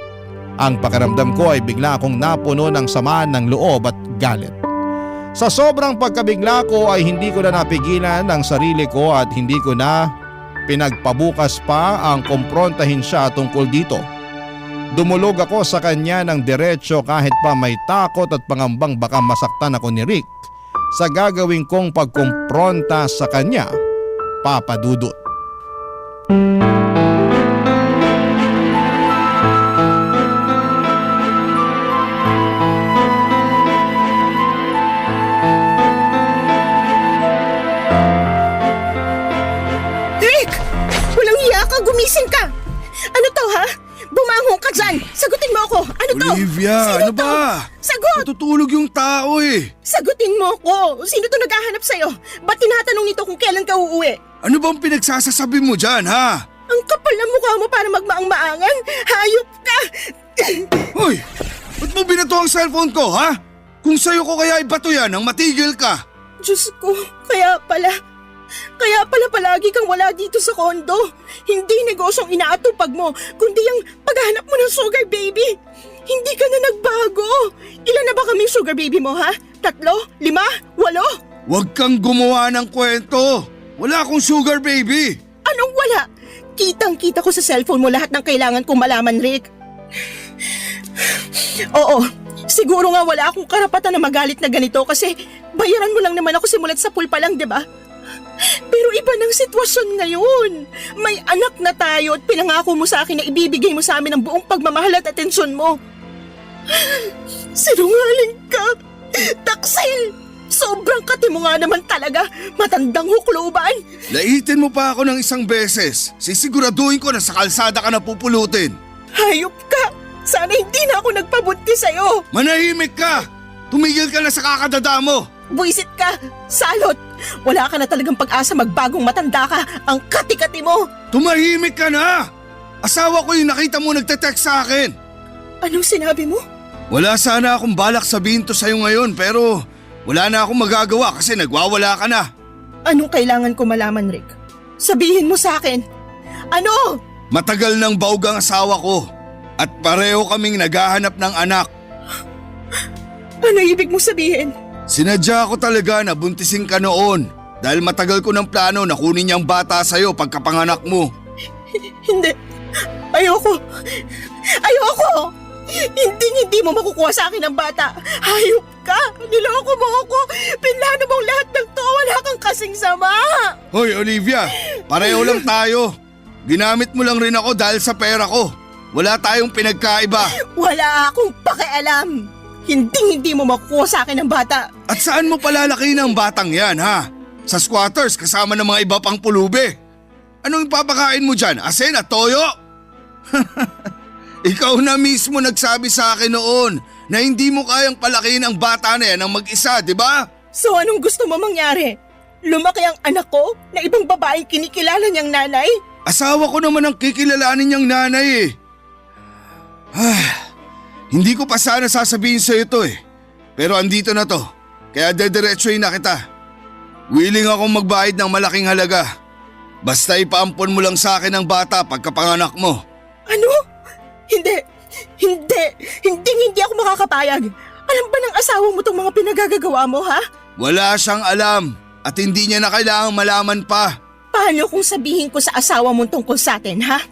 Ang pakiramdam ko ay bigla akong napuno ng sama ng loob at galit. Sa sobrang pagkabigla ko ay hindi ko na napigilan ang sarili ko at hindi ko na pinagpabukas pa ang kumprontahin siya tungkol dito. Dumulog ako sa kanya ng diretsyo kahit pa may takot at pangambang baka masaktan ako ni Rick sa gagawin kong pagkumpronta sa kanya, Papa Dudut. Rick! Walang iya ka! Gumising ka! Ano to ha? Bumangon ka dyan! Sagutin mo ako! Ano to? Olivia, Sino ano to? ba? Sagot! Natutulog yung tao eh. Sagutin mo ako! Sino to naghahanap sa'yo? Ba't tinatanong nito kung kailan ka uuwi? Ano bang pinagsasasabi mo dyan, ha? Ang kapal ng mukha mo para magmaang-maangan! Hayop ka! Hoy, ba't mo binato ang cellphone ko, ha? Kung sa'yo ko kaya ibato yan nang matigil ka. Diyos ko, kaya pala palagi kang wala dito sa kondo. Hindi negosyong inaatupag mo, kundi ang paghahanap mo ng sugar baby. Hindi ka na nagbago. Ilan na ba kaming sugar baby mo, ha? 3, 5, 8? Huwag kang gumawa ng kwento. Wala akong sugar baby. Anong wala? Kitang-kita ko sa cellphone mo lahat ng kailangan kong malaman, Rick. Oo, siguro nga wala akong karapatan na magalit na ganito kasi bayaran mo lang naman ako simulat sa pool pa lang, di ba? Pero iba ng sitwasyon ngayon. May anak na tayo at pinangako mo sa akin na ibibigay mo sa amin ang buong pagmamahal at atensyon mo. Sinungaling ka! Taksil! Sobrang kati mo nga naman talaga. Matandang hukluban. Laitin mo pa ako ng isang beses. Sisiguraduhin ko na sa kalsada ka na pupulutin. Hayop ka! Sana hindi na ako nagpabunti sa'yo. Manahimik ka! Tumigil ka na sa kakadada mo! Buisit ka! Salot! Wala ka na talagang pag-asa magbagong matanda ka. Ang kati-kati mo! Tumahimik ka na! Asawa ko yung nakita mo nagte-text sa akin. Anong sinabi mo? Wala sana akong balak sabihin to sa'yo ngayon pero wala na akong magagawa kasi nagwawala ka na. Anong kailangan ko malaman, Rick? Sabihin mo sa akin. Ano? Matagal nang baog ang asawa ko at pareho kaming naghahanap ng anak. Ano ibig mo sabihin? Sinadya ko talaga na buntisin ka noon dahil matagal ko ng plano na kunin niyang bata sa'yo pagkapanganak mo. Hindi. Ayoko. Hindi mo makukuha sa akin ang bata. Hayop ka. Niloko mo ako. Pinlano mong lahat ng to. Wala kang kasing sama. Hoy Olivia, pareho lang tayo. Ginamit mo lang rin ako dahil sa pera ko. Wala tayong pinagkaiba. Wala akong pakialam. Hindi mo makukuha sa akin ang bata. At saan mo palalaki ng batang yan, ha? Sa squatters kasama ng mga iba pang pulubi. Anong ipapakain mo dyan? Asin at toyo? Ikaw na mismo nagsabi sa akin noon na hindi mo kayang palakihin ang bata na yan ng mag-isa, di ba? So anong gusto mo mangyari? Lumaki ang anak ko na ibang babaeng kinikilala niyang nanay? Asawa ko naman ang kikilalanin niyang nanay eh. Hindi ko pa sana sasabihin sa'yo to eh. Pero andito na to, kaya dediretsuhin na kita. Willing akong magbayad ng malaking halaga. Basta ipaampon mo lang sa akin ang bata pagkapanganak mo. Ano? Hindi. Hindi ako makakapayag. Alam ba ng asawa mo tong mga pinagagagawa mo, ha? Wala siyang alam at hindi niya na kailangang malaman pa. Paano kung sabihin ko sa asawa mo tungkol sa atin, ha?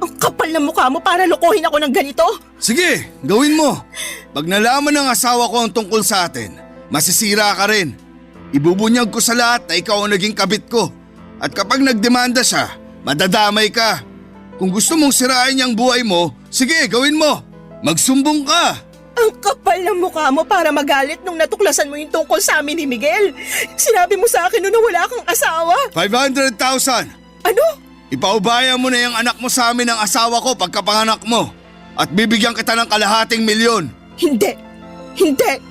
Ang kapal ng mukha mo para lokohin ako ng ganito? Sige, gawin mo. Pag nalaman ng asawa ko ang tungkol sa atin, masisira ka rin. Ibubunyag ko sa lahat na ikaw ang naging kabit ko. At kapag nagdemanda siya, madadamay ka. Kung gusto mong sirain niyang buhay mo, sige, gawin mo. Magsumbong ka. Ang kapal ng mukha mo para magalit nung natuklasan mo yung tungkol sa amin ni Miguel. Sinabi mo sa akin noon na wala kang asawa. 500,000. Ano? Ipaubaya mo na yung anak mo sa amin ng asawa ko pagkapanganak mo. At bibigyan kita ng kalahating milyon. Hindi.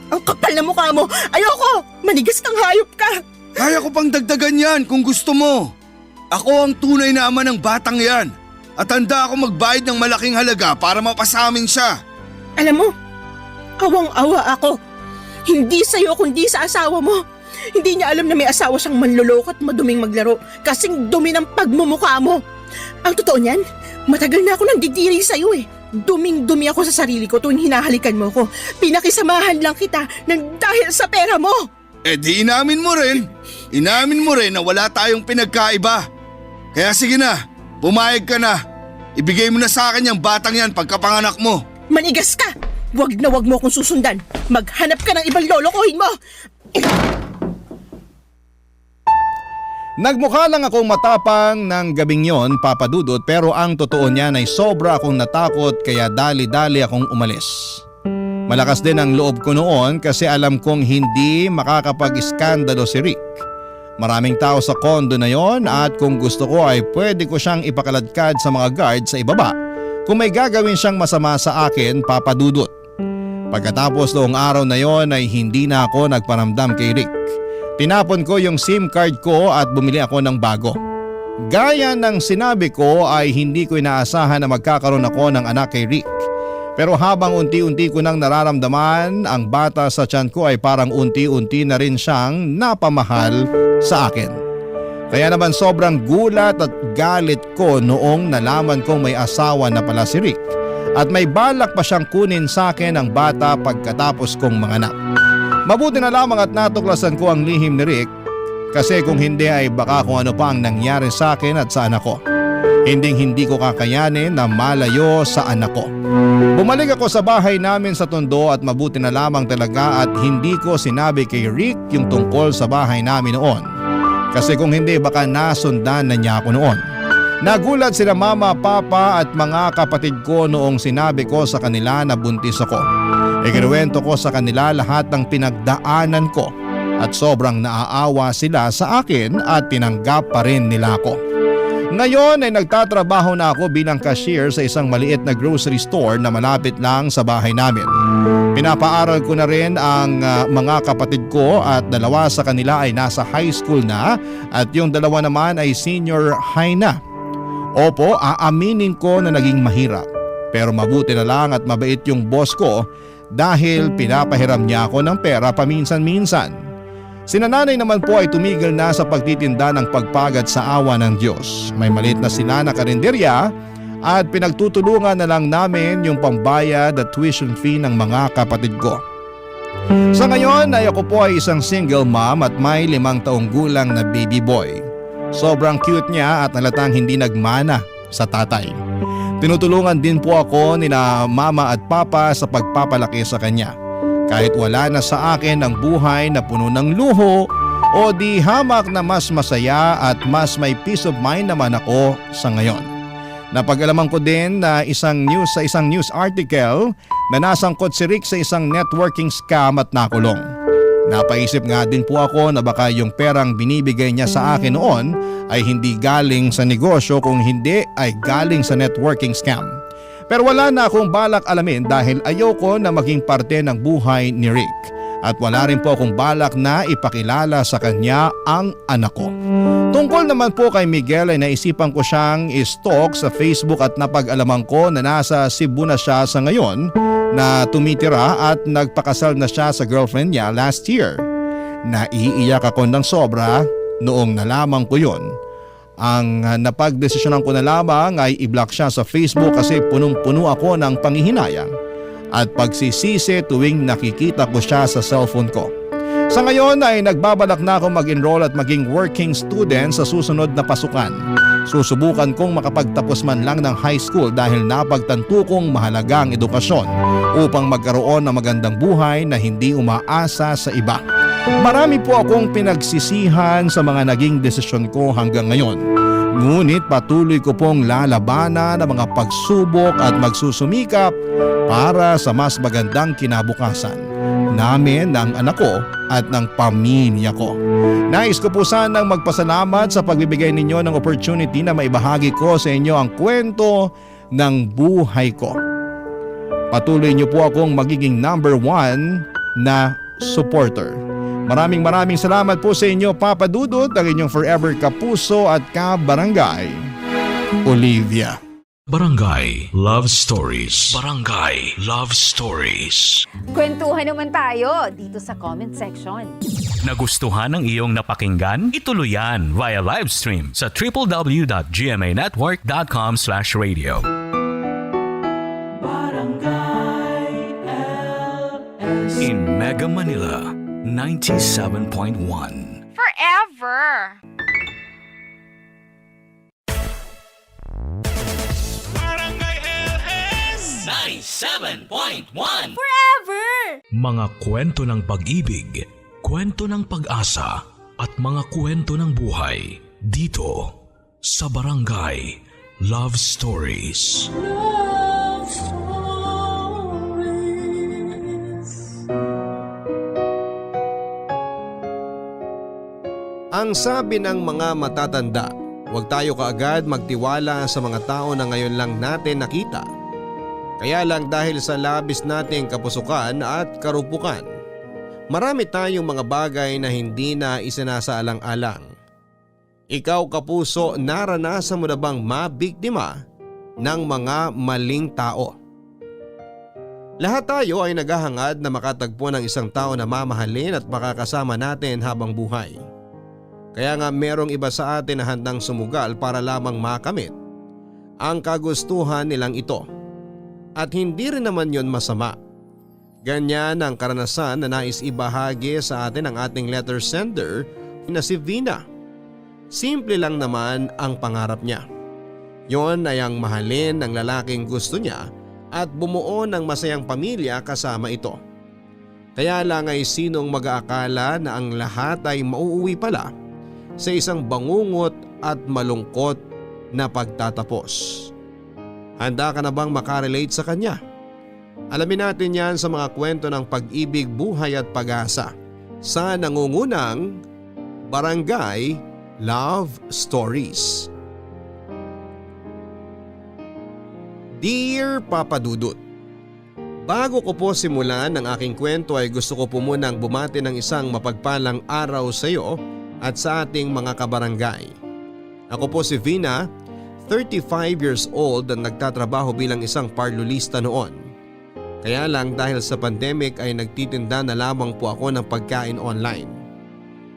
Ang kapal ng mukha mo. Ayoko. Manigas kang hayop ka. Kaya ko pang dagdagan yan kung gusto mo. Ako ang tunay na ama ng batang yan. At handa ako magbayad ng malaking halaga para mapasamin siya. Alam mo, awang-awa ako. Hindi sa'yo kundi sa asawa mo. Hindi niya alam na may asawa siyang manloloko at maduming maglaro. Kasing dumi ng pagmumukha mo. Ang totoo niyan, matagal na ako nagdidiri sa'yo eh. Duming-dumi ako sa sarili ko tuwing hinahalikan mo ko. Pinakisamahan lang kita ng dahil sa pera mo. Eh di inamin mo rin. Inamin mo rin na wala tayong pinagkaiba. Kaya sige na, pumayag ka na. Ibigay mo na sa akin yung batang yan pagkapanganak mo. Manigas ka! Wag na wag mo akong susundan. Maghanap ka ng ibang lolokohin mo. Nagmukha lang akong matapang ng gabing yon, Papa Dudut, pero ang totoo niyan ay sobra akong natakot kaya dali-dali akong umalis. Malakas din ang loob ko noon kasi alam kong hindi makakapag-iskandalo si Rick. Maraming tao sa kondo na yon at kung gusto ko ay pwede ko siyang ipakaladkad sa mga guard sa ibaba kung may gagawin siyang masama sa akin, Papa Dudut. Pagkatapos noong araw na yon ay hindi na ako nagparamdam kay Rick. Tinapon ko yung SIM card ko at bumili ako ng bago. Gaya ng sinabi ko ay hindi ko inaasahan na magkakaroon ako ng anak kay Rick. Pero habang unti-unti ko nang nararamdaman, ang bata sa tiyan ko ay parang unti-unti na rin siyang napamahal sa akin. Kaya naman sobrang gulat at galit ko noong nalaman kong may asawa na pala si Rick at may balak pa siyang kunin sa akin ang bata pagkatapos kong manganak. Mabuti na lamang at natuklasan ko ang lihim ni Rick kasi kung hindi ay baka kung ano pa ang nangyari sa akin at sa anak ko. Hindi ko kakayanin na malayo sa anak ko. Bumalik ako sa bahay namin sa Tondo at mabuti na lamang talaga at hindi ko sinabi kay Rick yung tungkol sa bahay namin noon. Kasi kung hindi baka nasundan na niya ako noon. Nagulat sila mama, papa at mga kapatid ko noong sinabi ko sa kanila na buntis ako. Ikinuwento ko sa kanila lahat ng pinagdaanan ko at sobrang naaawa sila sa akin at tinanggap pa rin nila ako. Ngayon ay nagtatrabaho na ako bilang cashier sa isang maliit na grocery store na malapit lang sa bahay namin. Pinapaaral ko na rin ang mga kapatid ko at dalawa sa kanila ay nasa high school na at yung dalawa naman ay senior high na. Opo, aaminin ko na naging mahirap. Pero mabuti na lang at mabait yung boss ko dahil pinapahiram niya ako ng pera paminsan-minsan. Sina nanay naman po ay tumigil na sa pagtitinda ng pagpagad sa awa ng Diyos. May maliit na sila na karinderya at pinagtutulungan na lang namin yung pambayad at tuition fee ng mga kapatid ko. Sa ngayon ay ako po ay isang single mom at may 5 taong gulang na baby boy. Sobrang cute niya at halatang hindi nagmana sa tatay. Tinutulungan din po ako nina mama at papa sa pagpapalaki sa kanya. Kahit wala na sa akin ang buhay na puno ng luho o di hamak na mas masaya at mas may peace of mind naman ako sa ngayon. Napag-alaman ko din na isang news article na nasangkot si Rick sa isang networking scam at nakulong. Napaisip nga din po ako na baka yung perang binibigay niya sa akin noon ay hindi galing sa negosyo kung hindi ay galing sa networking scam. Pero wala na akong balak alamin dahil ayoko na maging parte ng buhay ni Rick. At wala rin po akong balak na ipakilala sa kanya ang anak ko. Tungkol naman po kay Miguel ay naisipan ko siyang i-stalk sa Facebook at napag-alaman ko na nasa Cebu na siya sa ngayon na tumitira at nagpakasal na siya sa girlfriend niya last year. Naiiyak ako ng sobra noong nalaman ko yon. Ang napagdesisyonan ko na lamang ay i-block siya sa Facebook kasi punong-puno ako ng panghihinayang at pagsisisi tuwing nakikita ko siya sa cellphone ko. Sa ngayon ay nagbabalak na ako mag-enroll at maging working student sa susunod na pasukan. Susubukan kong makapagtapos man lang ng high school dahil napagtanto kong mahalaga ang edukasyon upang magkaroon ng magandang buhay na hindi umaasa sa iba. Marami po akong pinagsisihan sa mga naging desisyon ko hanggang ngayon. Ngunit patuloy ko pong lalabanan ang mga pagsubok at magsusumikap para sa mas magandang kinabukasan namin, ng anak ko at ng pamilya ko. Nais ko po sanang magpasalamat sa pagbibigay ninyo ng opportunity na maibahagi ko sa inyo ang kwento ng buhay ko. Patuloy niyo po akong magiging number 1 na supporter. Maraming salamat po sa inyo, Papa Dudut, ang inyong forever kapuso at kabarangay, Olivia. Barangay Love Stories. Barangay Love Stories. Kwentuhan naman tayo dito sa comment section. Nagustuhan ng iyong napakinggan? Ituloy yan via live stream sa www.gmanetwork.com/radio. In Mega Manila, 97.1. Forever! Forever! Mga kwento ng pag-ibig, kwento ng pag-asa at mga kwento ng buhay dito sa Barangay Love Stories. Love Stories. Ang sabi ng mga matatanda, huwag tayo kaagad magtiwala sa mga tao na ngayon lang natin nakita. Kaya lang dahil sa labis nating kapusukan at karupukan, marami tayong mga bagay na hindi na isinasaalang-alang. Ikaw kapuso, naranasan mo na bang mabiktima ng mga maling tao? Lahat tayo ay naghahangad na makatagpo ng isang tao na mamahalin at makakasama natin habang buhay. Kaya nga merong iba sa atin na handang sumugal para lamang makamit ang kagustuhan nilang ito. At hindi rin naman yon masama. Ganyan ang karanasan na nais ibahagi sa atin ng ating letter sender na si Vina. Simple lang naman ang pangarap niya. Yon ay ang mahalin ng lalaking gusto niya at bumuo ng masayang pamilya kasama ito. Kaya lang ay sinong mag-aakala na ang lahat ay mauuwi pala sa isang bangungot at malungkot na pagtatapos. Handa ka na bang makarelate sa kanya? Alamin natin yan sa mga kwento ng pag-ibig, buhay at pag-asa sa nangungunang Barangay Love Stories. Dear Papa Dudut, bago ko po simulan ang aking kwento ay gusto ko po munang bumati ng isang mapagpalang araw sa iyo at sa ating mga kabarangay. Ako po si Vina, 35 years old at nagtatrabaho bilang isang parlulista noon. Kaya lang dahil sa pandemic ay nagtitinda na lamang po ako ng pagkain online.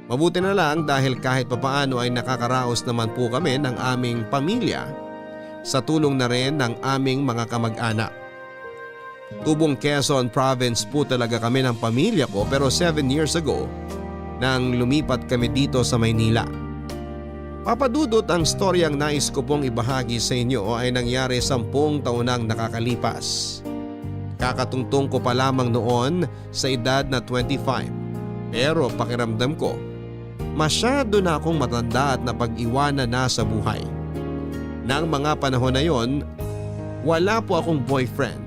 Mabuti na lang dahil kahit papaano ay nakakaraos naman po kami ng aming pamilya sa tulong na rin ng aming mga kamag-anak. Tubong Quezon Province po talaga kami ng pamilya ko pero 7 years ago nang lumipat kami dito sa Maynila. Papadudot, ang storyang nais ko pong ibahagi sa inyo ay nangyari 10 taon nang nakakalipas. Kakatungtong ko pa lamang noon sa edad na 25 pero pakiramdam ko masyado na akong matanda at napag-iwanan na sa buhay. Nang mga panahon na yon, wala po akong boyfriend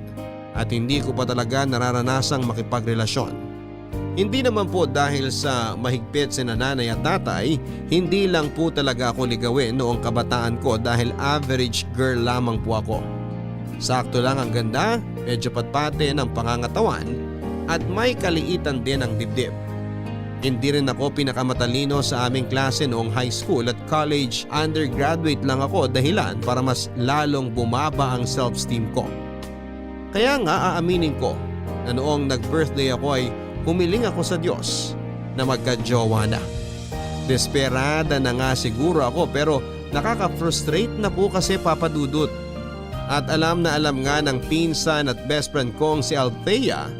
at hindi ko pa talaga nararanasang makipagrelasyon. Hindi naman po dahil sa mahigpit si nanay at tatay, hindi lang po talaga ako ligawin noong kabataan ko dahil average girl lamang po ako. Sakto lang ang ganda, medyo patpate ng pangangatawan at may kaliitan din ang dibdib. Hindi rin ako pinakamatalino sa aming klase noong high school at college undergraduate lang ako dahilan para mas lalong bumaba ang self-esteem ko. Kaya nga aaminin ko na noong nag-birthday ako ay humiling ako sa Diyos na magka-jowa na. Desperada na nga siguro ako pero Nakaka-frustrate na po kasi Papa Dudut. At alam na alam nga ng pinsan at best friend kong si Althea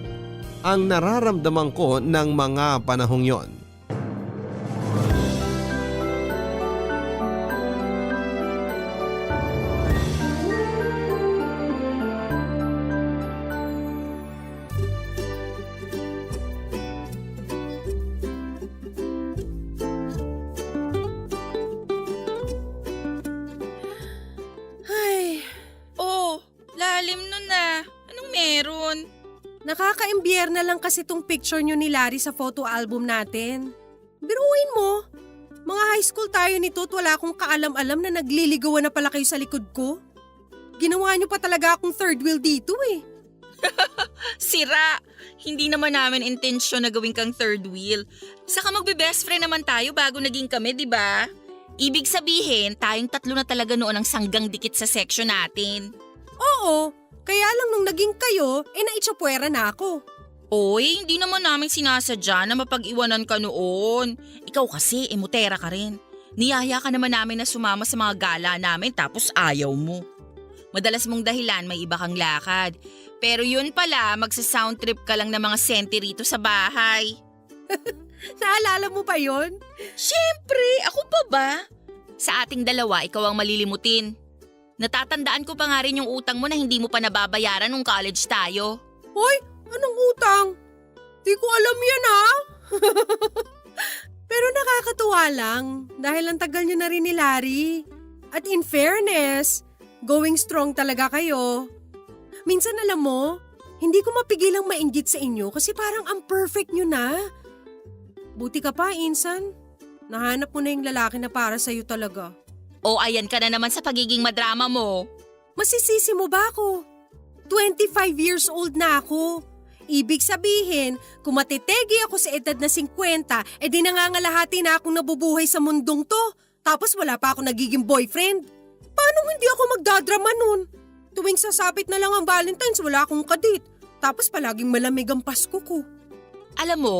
ang nararamdaman ko ng mga panahong yon. Oh, lalim nun na. Anong meron? Nakaka-imbiyer na lang kasi tong picture nyo ni Larry sa photo album natin. Biruin mo, mga high school tayo nito at wala akong kaalam-alam na nagliligawan na pala kayo sa likod ko. Ginawa nyo pa talaga akong third wheel dito eh. Sira! Hindi naman namin intensyon na gawin kang third wheel. Saka magbe-best friend naman tayo bago naging kami, di ba? Ibig sabihin, tayong tatlo na talaga noon ang sanggang dikit sa section natin. Oo, kaya lang nung naging kayo, naitsapwera na ako. Oy, hindi naman namin sinasadya na mapag-iwanan ka noon. Ikaw kasi, emutera ka rin. Niyaya ka naman namin na sumama sa mga gala namin tapos ayaw mo. Madalas mong dahilan may iba kang lakad. Pero yun pala, magsa-sound trip ka lang ng mga senti rito sa bahay. Naalala mo pa yon? Siyempre, ako pa ba? Sa ating dalawa, ikaw ang malilimutin. Natatandaan ko pa nga rin yung utang mo na hindi mo pa nababayaran nung college tayo. Hoy, anong utang? Di ko alam yan ha. Pero nakakatuwa lang dahil ang tagal nyo na rin ni Larry. At in fairness, going strong talaga kayo. Minsan alam mo, hindi ko mapigilang mainggit sa inyo kasi parang ang perfect nyo na. Buti ka pa, Insan. Nahanap mo na yung lalaki na para sa'yo talaga. O ayan ka na naman sa pagiging madrama mo. Masisisi mo ba ako? 25 years old na ako. Ibig sabihin, kung matitegi ako sa edad na 50, edi nangangalahati na akong nabubuhay sa mundong to. Tapos wala pa ako nagiging boyfriend. Paano hindi ako magdadrama nun? Tuwing sasapit na lang ang Valentine's, wala akong kadit. Tapos palaging malamig ang Pasko ko. Alam mo,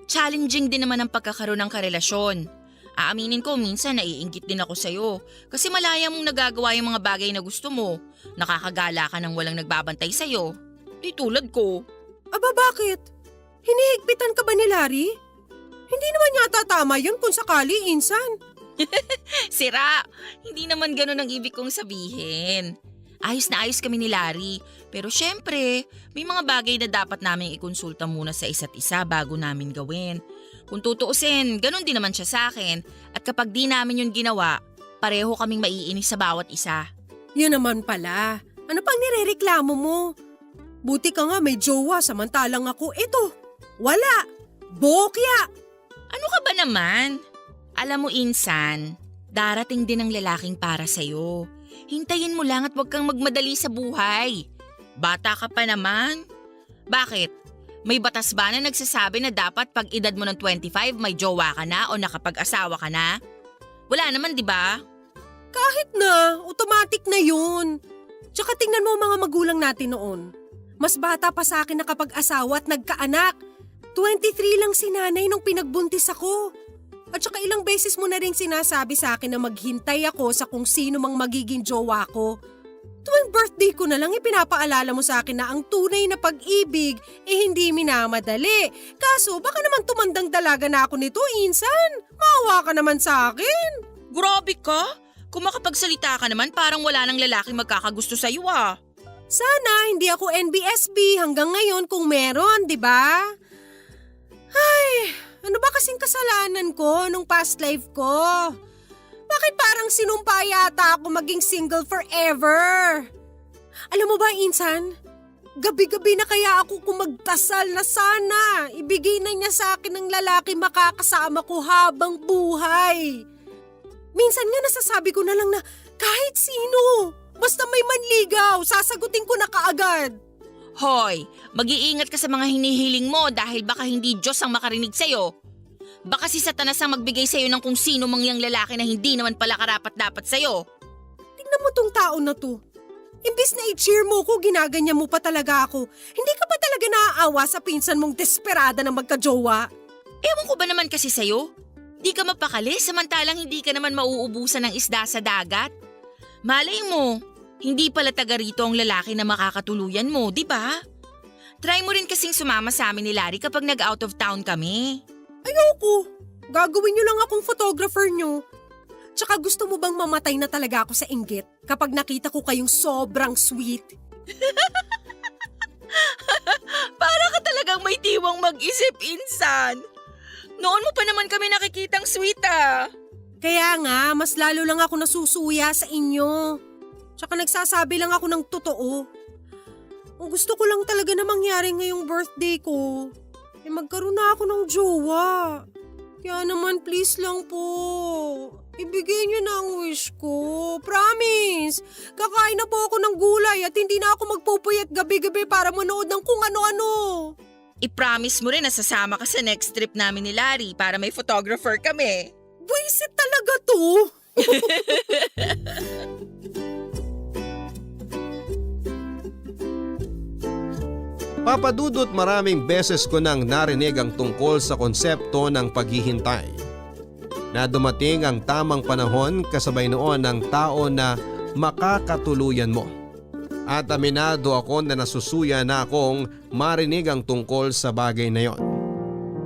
challenging din naman ang pagkakaroon ng karelasyon. Aaminin ko, minsan naiinggit din ako sa'yo. Kasi malaya mong nagagawa yung mga bagay na gusto mo. Nakakagala ka nang walang nagbabantay sa'yo. Di tulad ko. Aba bakit? Hinihigpitan ka ba ni Larry? Hindi naman yata tama yun kung sakali, Insan. Sira! Hindi naman ganun ang ibig kong sabihin. Ayos na ayos kami ni Larry. Pero syempre, may mga bagay na dapat namin ikonsulta muna sa isa't isa bago namin gawin. Kung tutuusin, ganun din naman siya sa akin. At kapag di namin yun ginawa, pareho kaming maiinis sa bawat isa. Yun naman pala. Ano pang nirereklamo mo? Buti ka nga may jowa samantalang ako, eto, wala. Bokya! Ano ka ba naman? Alam mo, Insan, darating din ang lalaking para sa'yo. Hintayin mo lang at huwag kang magmadali sa buhay. Bata ka pa naman. Bakit? May batas ba na nagsasabi na dapat pag edad mo ng 25 may jowa ka na o nakapag-asawa ka na? Wala naman, di ba? Kahit na, automatic na yun. Tsaka tingnan mo ang mga magulang natin noon. Mas bata pa sa akin nakapag-asawa at nagkaanak. 23 lang si nanay nung pinagbuntis ako. At saka ilang beses mo na rin sinasabi sa akin na maghintay ako sa kung sino mang magiging jowa ko. Tuwing birthday ko na lang ipinapaalala mo sa akin na ang tunay na pag-ibig hindi minamadali. Kaso baka naman tumandang dalaga na ako nito, Insan. Maawa ka naman sa akin. Grabe ka! Kung makapagsalita ka naman parang wala nang lalaking magkakagusto sa'yo ah. Sana hindi ako NBSB hanggang ngayon kung meron, di ba? Ay, ano ba kasing kasalanan ko nung past life ko? Bakit parang sinumpa yata ako maging single forever? Alam mo ba, Insan? Gabi-gabi na kaya ako kung magdasal na sana ibigay na niya sa akin ng lalaki makakasama ko habang buhay. Minsan nga nasasabi ko na lang na kahit sino, basta may manligaw, sasagutin ko na kaagad. Hoy, mag-iingat ka sa mga hinihiling mo dahil baka hindi Diyos ang makarinig sa'yo. Baka si Satanas ang magbigay sa'yo ng kung sino mangyang lalaki na hindi naman pala karapat-dapat sa'yo. Tingnan mo tong tao na to. Imbis na i-cheer mo ko, ginaganyan mo pa talaga ako. Hindi ka pa talaga naaawa sa pinsan mong desperada na magkajowa? Ewan ko ba naman kasi sa'yo? Di ka mapakali samantalang hindi ka naman mauubusan ng isda sa dagat. Malay mo, hindi pala taga rito ang lalaki na makakatuluyan mo, di ba? Try mo rin kasing sumama sa amin ni Larry kapag nag-out of town kami. Ayoko. Gagawin niyo lang akong photographer niyo. Tsaka gusto mo bang mamatay na talaga ako sa inggit kapag nakita ko kayong sobrang sweet? Para ka talagang may diwang mag-isip, Insan. Noon mo pa naman kami nakikitang sweet ah. Kaya nga, mas lalo lang ako nasusuya sa inyo. Tsaka nagsasabi lang ako ng totoo. Ang gusto ko lang talaga na mangyari ngayong birthday ko, magkaroon na ako ng jowa. Kaya naman please lang po, ibigay niyo na ang wish ko. Promise! Kakain na po ako ng gulay at hindi na ako magpupuyat gabi-gabi para manood ng kung ano-ano. I-promise mo rin na sasama ka sa next trip namin ni Larry para may photographer kami. Buisit talaga to! Papadudot, maraming beses ko nang narinig ang tungkol sa konsepto ng paghihintay. Na dumating ang tamang panahon kasabay noon ng tao na makakatuluyan mo. At aminado ako na nasusuya na akong marinig ang tungkol sa bagay na yon.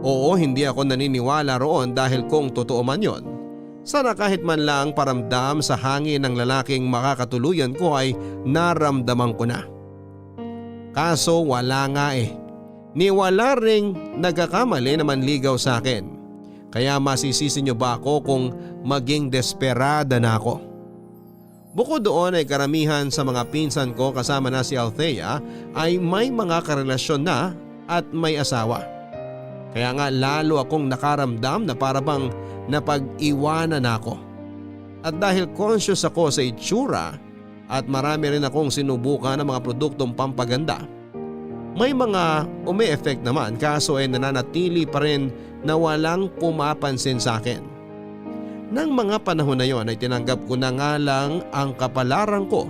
Oo, hindi ako naniniwala roon dahil kung totoo man yon, sana kahit man lang paramdam sa hangin ng lalaking makakatuluyan ko ay naramdaman ko na. Kaso wala nga eh. Ni wala ring nagkakamali na manligaw sa akin. Kaya masisisi niyo ba ako kung maging desperada na ako? Bukod doon ay karamihan sa mga pinsan ko kasama na si Althea ay may mga karelasyon na at may asawa. Kaya nga lalo akong nakaramdam na parabang napag-iwanan ako. At dahil conscious ako sa itsura at marami rin akong sinubukan ng mga produktong pampaganda, may mga umi-effect naman kaso ay nananatili pa rin na walang pumapansin sa akin. Nang mga panahon na yon ay tinanggap ko na nga lang ang kapalaran ko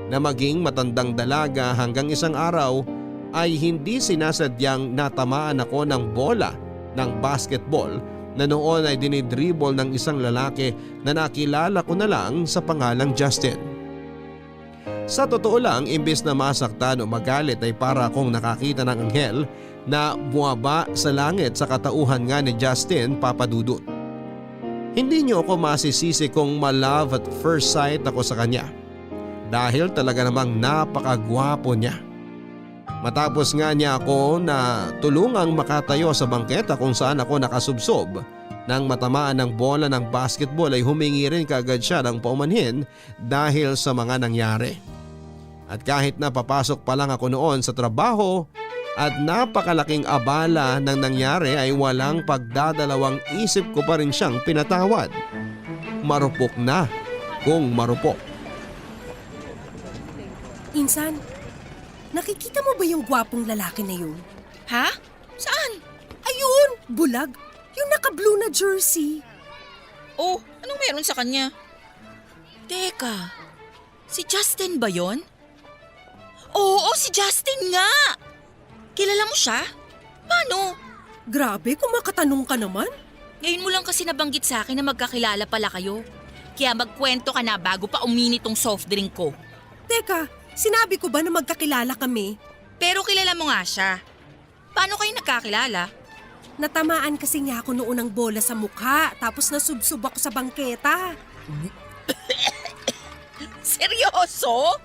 na maging matandang dalaga hanggang isang araw ay hindi sinasadyang natamaan ako ng bola ng basketball na noon ay dinidribble ng isang lalaki na nakilala ko na lang sa pangalang Justin. Sa totoo lang, imbes na masaktan o magalit ay para akong nakakita ng anghel na buwaba sa langit sa katauhan nga ni Justin, Papadudut. Hindi niyo ako masisisi kung ma-love at first sight ako sa kanya dahil talaga namang napakagwapo niya. Matapos nga niya ako na tulungang makatayo sa bangketa kung saan ako nakasubsob nang matamaan ng bola ng basketball ay humingi rin kaagad siya ng paumanhin dahil sa mga nangyari. At kahit na papasok pa lang ako noon sa trabaho at napakalaking abala ng nangyari ay walang pagdadalawang isip ko pa rin siyang pinatawad. Marupok na kung marupok. Insan, nakikita mo ba yung gwapong lalaki na yun? Ha? Saan? Ayun! Bulag! Yung naka-blue na jersey. Oh, anong meron sa kanya? Teka, si Justin ba yon? Oo, si Justin nga! Kilala mo siya? Paano? Grabe, kung makatanong ka naman. Ngayon mo lang kasi nabanggit sa akin na magkakilala pala kayo. Kaya magkwento ka na bago pa uminit tong soft drink ko. Teka, sinabi ko ba na magkakilala kami? Pero kilala mo nga siya. Paano kayo nagkakilala? Natamaan kasi niya ako noon ng bola sa mukha tapos nasubsob ako sa bangketa. Seryoso?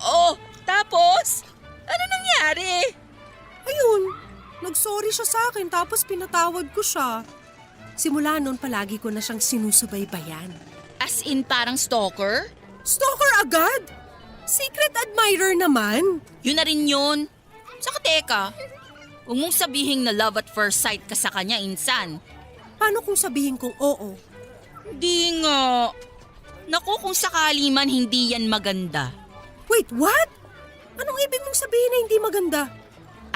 Oh, tapos? Ano nangyari? Ayun, nagsorry siya sa akin tapos pinatawad ko siya. Simula noon palagi ko na siyang sinusubaybayan. As in parang stalker? Stalker agad? Secret admirer naman. Yun na rin yun. Saka teka, huwag mong sabihin na love at first sight ka sa kanya, Insan. Paano kung sabihin kong oo? Di nga. Naku, kung sakali man hindi yan maganda. Wait, what? Anong ibig mong sabihin na hindi maganda?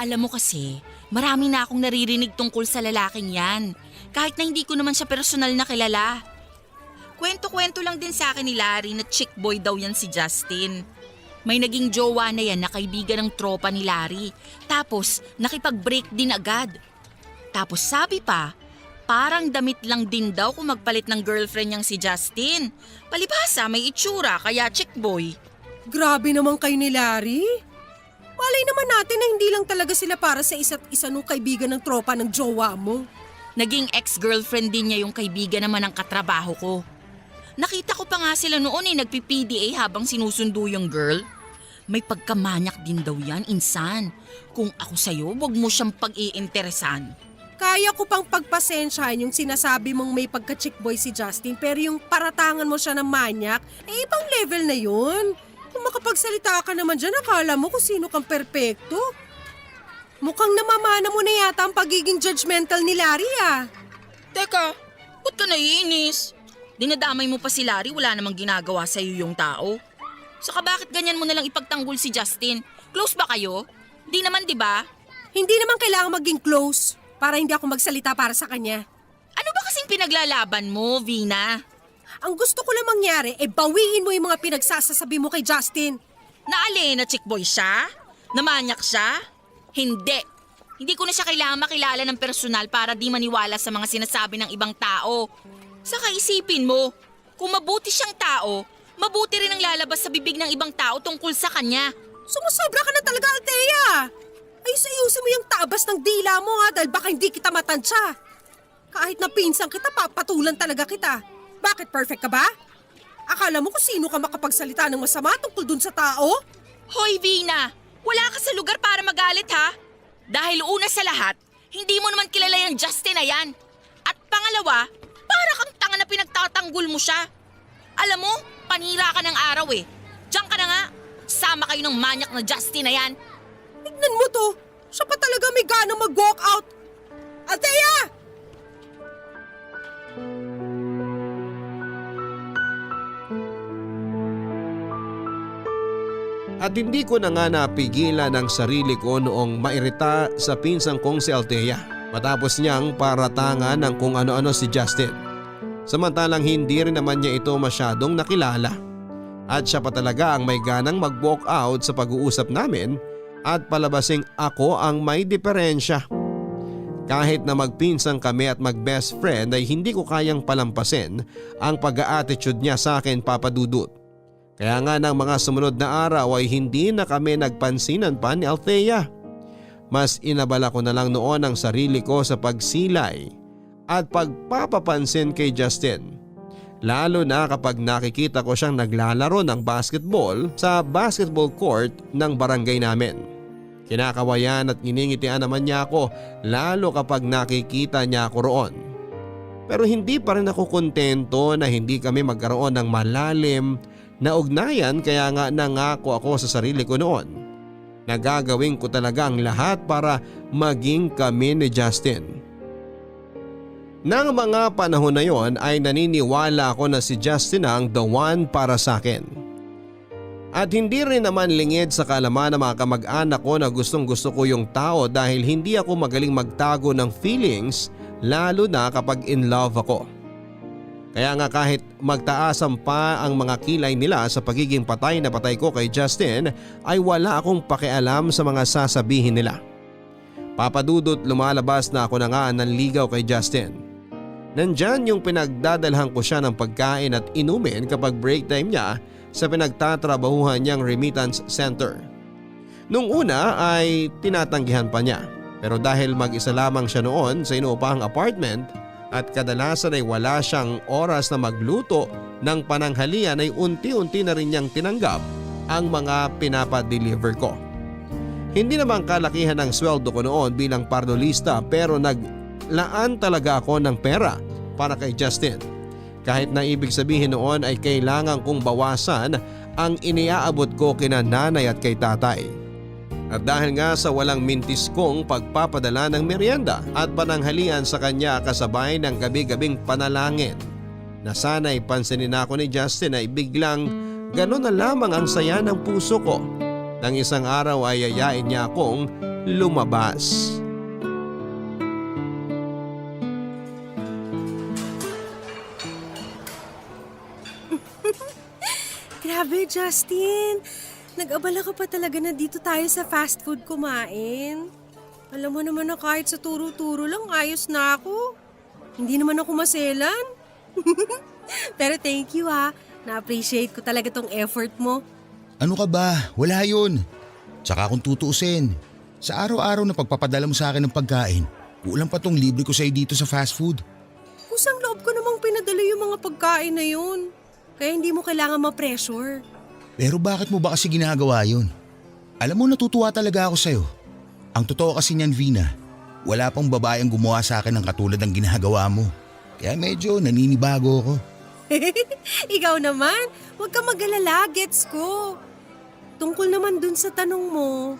Alam mo kasi, marami na akong naririnig tungkol sa lalaking yan. Kahit na hindi ko naman siya personal na kilala. Kwento-kwento lang din sa akin ni Larry na chick boy daw yan si Justin. May naging jowa na yan na kaibigan ng tropa ni Larry. Tapos nakipag-break din agad. Tapos sabi pa, Parang damit lang din daw kung magpalit ng girlfriend niyang si Justin. Palibhasa may itsura kaya chick boy. Grabe naman kayo ni Larry. Malay naman natin na hindi lang talaga sila para sa isa't isa nung kaibigan ng tropa ng jowa mo. Naging ex-girlfriend din niya yung kaibigan naman ng katrabaho ko. Nakita ko pa nga sila noon nagpi-PDA habang sinusundo yung girl. May pagkamanyak din daw yan, insan. Kung ako sa'yo, wag mo siyang pag-iinteresan. Kaya ko pang pagpasensyahan yung sinasabi mong may pagka-chick boy si Justin pero yung paratangan mo siya ng manyak, ibang level na yun. Kung makapagsalita ka naman dyan, akala mo kung sino kang perpekto. Mukhang namamana mo na yata ang pagiging judgmental ni Larry ah. Teka, ba't ka naiinis? Dinadamay mo pa si Larry, wala namang ginagawa sa'yo yung tao. Saka bakit ganyan mo nalang ipagtanggol si Justin? Close ba kayo? Di naman, di ba? Hindi naman kailangan maging close para hindi ako magsalita para sa kanya. Ano ba kasing pinaglalaban mo, Vina? Ang gusto ko lang mangyari, bawiin mo yung mga pinagsasasabi mo kay Justin. Na chick boy siya? Namanyak siya? Hindi. Hindi ko na siya kailangan makilala ng personal para di maniwala sa mga sinasabi ng ibang tao. Saka isipin mo, kung mabuti siyang tao, mabuti rin ang lalabas sa bibig ng ibang tao tungkol sa kanya. Sumusobra ka na talaga, Althea. Ayos-ayusin mo yung tabas ng dila mo ha dahil baka hindi kita matansya. Kahit na pinsan kita, papatulan talaga kita. Bakit perfect ka ba? Akala mo kung sino ka makapagsalita ng masama tungkol dun sa tao? Hoy, Vina! Wala ka sa lugar para magalit ha? Dahil una sa lahat, hindi mo naman kilala yung Justin na yan. At pangalawa, para kang tanga na pinagtatanggol mo siya. Alam mo, panira ka ng araw eh. Diyan ka na nga. Sama kayo ng manyak na Justin na yan. Tignan mo to. Siya pa talaga may ganang mag-walk out. Althea! At hindi ko na nga napigilan ang sarili ko noong mairita sa pinsang kong si Althea matapos niyang paratangan ng kung ano-ano si Justin. Samantalang hindi rin naman niya ito masyadong nakilala. At siya pa talaga ang may ganang mag-walk out sa pag-uusap namin at palabasing ako ang may diferensya. Kahit na magpinsang kami at mag-best friend ay hindi ko kayang palampasin ang pag-a-attitude niya sa akin, Papa Dudut. Kaya nga ng mga sumunod na araw ay hindi na kami nagpansinan pa ni Althea. Mas inabala ko na lang noon ang sarili ko sa pagsilay at pagpapapansin kay Justin. Lalo na kapag nakikita ko siyang naglalaro ng basketball sa basketball court ng barangay namin. Kinakawayan at iningitian naman niya ako lalo kapag nakikita niya ako roon. Pero hindi pa rin ako kontento na hindi kami magkaroon ng malalim na ugnayan kaya nga nangako ako sa sarili ko noon na gagawin ko talaga ang lahat para maging kami ni Justin. Nang mga panahon na yon ay naniniwala ako na si Justin ang the one para sa akin. At hindi rin naman lingid sa kaalaman ng mga kamag-anak ko na gustong gusto ko yung tao dahil hindi ako magaling magtago ng feelings lalo na kapag in love ako. Kaya nga kahit magtaasan pa ang mga kilay nila sa pagiging patay na patay ko kay Justin ay wala akong pakialam sa mga sasabihin nila. Papadudot lumalabas na ako na nga nanligaw kay Justin. Nandyan yung pinagdadalhan ko siya ng pagkain at inumin kapag break time niya sa pinagtatrabahuhan niyang remittance center. Nung una ay tinatanggihan pa niya pero dahil mag-isa lamang siya noon sa inuupahang apartment at kadalasan ay wala siyang oras na magluto ng pananghalian ay unti-unti na rin niyang tinanggap ang mga pinapadeliver ko. Hindi naman kalakihan ang sweldo ko noon bilang parlolista pero naglaan talaga ako ng pera para kay Justin. Kahit na ibig sabihin noon ay kailangan kong bawasan ang iniaabot ko kina nanay at kay tatay. At dahil nga sa walang mintis kong pagpapadala ng merienda at pananghalian sa kanya kasabay ng gabi-gabing panalangin na sana'y pansinin ako ni Justin ay biglang gano'n na lamang ang saya ng puso ko nang isang araw ay yayain niya akong lumabas. Grabe, Justin. Nag-abala ka pa talaga na dito tayo sa fast food kumain. Alam mo naman na kahit sa turo-turo lang ayos na ako. Hindi naman ako maselan. Pero thank you ha. Na-appreciate ko talaga tong effort mo. Ano ka ba? Wala yun. Tsaka kung tutuusin, sa araw-araw na pagpapadala mo sa akin ng pagkain, kulang pa tong libre ko sa'yo dito sa fast food. Kusang loob ko namang pinadala yung mga pagkain na yun. Kaya hindi mo kailangan ma-pressure. Pero bakit mo ba kasi ginagawa yun? Alam mo, natutuwa talaga ako sa'yo. Ang totoo kasi niyan, Vina, wala pang babae ang gumawa sa akin ng katulad ng ginagawa mo. Kaya medyo naninibago ako. Ikaw naman, huwag ka mag-alala, gets ko. Tungkol naman dun sa tanong mo,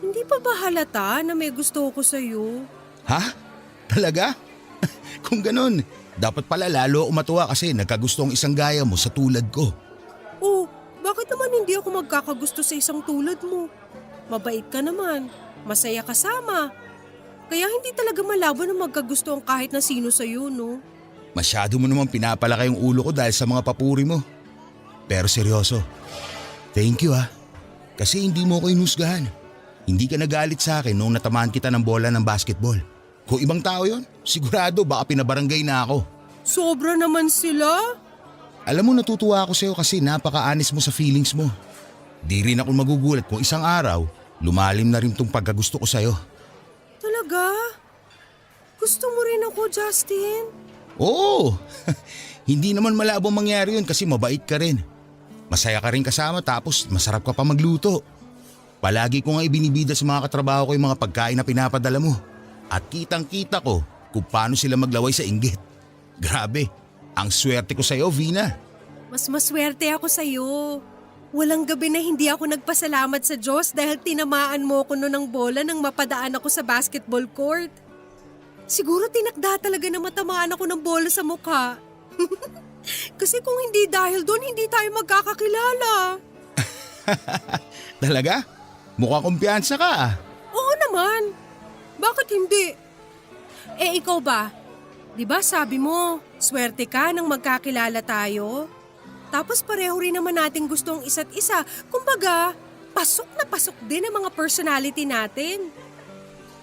hindi pa ba halata na may gusto ko sa'yo? Ha? Talaga? Kung ganun, dapat pala lalo ako matuwa kasi nagkagusto ang isang gaya mo sa tulad ko. Oh, bakit naman hindi ako magkakagusto sa isang tulad mo? Mabait ka naman, masaya kasama. Kaya hindi talaga malabo na magkagusto ang kahit na sino sa'yo, no? Masyado mo naman pinapalaki yung ulo ko dahil sa mga papuri mo. Pero seryoso, thank you ha. Kasi hindi mo ko inusgahan. Hindi ka nagalit sa akin noong natamaan kita ng bola ng basketball. Kung ibang tao yon, sigurado baka pinabarangay na ako. Sobra naman sila. Alam mo, natutuwa ako sa'yo kasi napaka-honest mo sa feelings mo. Di rin ako magugulat kung isang araw, lumalim na rin tong pagkagusto ko sa'yo. Talaga? Gusto mo rin ako, Justin? Oo, hindi naman malabong mangyari yun kasi mabait ka rin. Masaya ka rin kasama tapos masarap ka pa magluto. Palagi ko nga ibinibida sa mga katrabaho ko yung mga pagkain na pinapadala mo. At kitang-kita ko kung paano sila maglaway sa inggit. Grabe, ang swerte ko sa'yo, Vina. Mas maswerte ako sa'yo. Walang gabi na hindi ako nagpasalamat sa Diyos dahil tinamaan mo ko noon ng bola nang mapadaan ako sa basketball court. Siguro tinakda talaga na matamaan ako ng bola sa mukha. Kasi kung hindi dahil doon, hindi tayo magkakakilala. Talaga? Mukha kumpiyansa ka ah. Oo naman. Bakit hindi? Eh ikaw ba? Di ba sabi mo, swerte ka nang magkakilala tayo? Tapos pareho rin naman natin gusto ang isa't isa. Kumbaga, pasok na pasok din ang mga personality natin.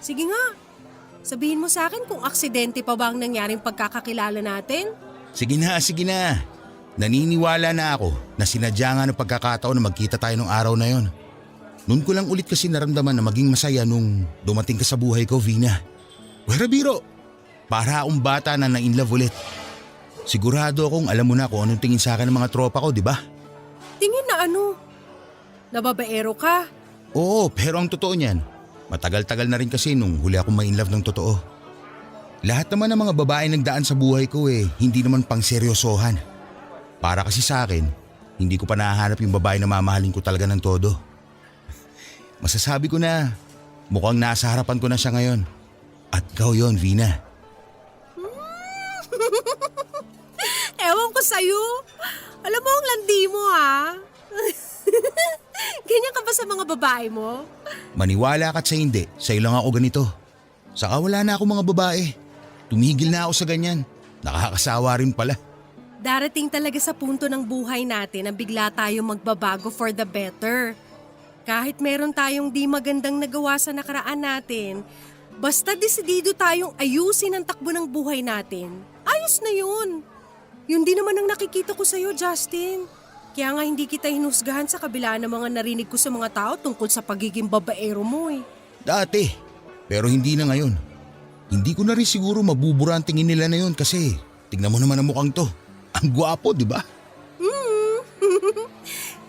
Sige nga. Sabihin mo sa akin kung aksidente pa ba ang nangyaring pagkakakilala natin? Sige na, sige na. Naniniwala na ako na sinadya nga ng pagkakataon na magkita tayo nung araw na yon. Noon ko lang ulit kasi naramdaman na maging masaya nung dumating ka sa buhay ko, Vina. Wala biro, para akong bata na na-inlove ulit. Sigurado akong alam mo na kung anong tingin sa akin ng mga tropa ko, di ba? Tingin na ano? Nababaero ka? Oo, pero ang totoo niyan, matagal-tagal na rin kasi nung huli akong ma-inlove ng totoo. Lahat naman ng mga babae nagdaan sa buhay ko hindi naman pang seryosohan. Para kasi sa akin, hindi ko pa nahahanap yung babae na mamahalin ko talaga ng todo. Masasabi ko na, mukhang nasa harapan ko na siya ngayon. At ikaw yon, Vina. Ewan ko sa'yo. Alam mo ang landi mo ha. Ganyan ka ba sa mga babae mo? Maniwala ka't sa hindi, sa'yo lang ako ganito. Saka wala na ako mga babae. Tumigil na ako sa ganyan. Nakakasawa rin pala. Darating talaga sa punto ng buhay natin na bigla tayong magbabago for the better. Kahit meron tayong di magandang nagawa sa nakaraan natin, basta desidido tayong ayusin ang takbo ng buhay natin, ayos na yun. Yun din naman ang nakikita ko sa'yo, Justin. Kaya nga hindi kita hinusgahan sa kabila ng mga narinig ko sa mga tao tungkol sa pagiging babaero mo Dati, pero hindi na ngayon. Hindi ko na rin siguro mabubura ang tingin nila na yun kasi tignan mo naman ang mukhang to. Ang gwapo, di ba?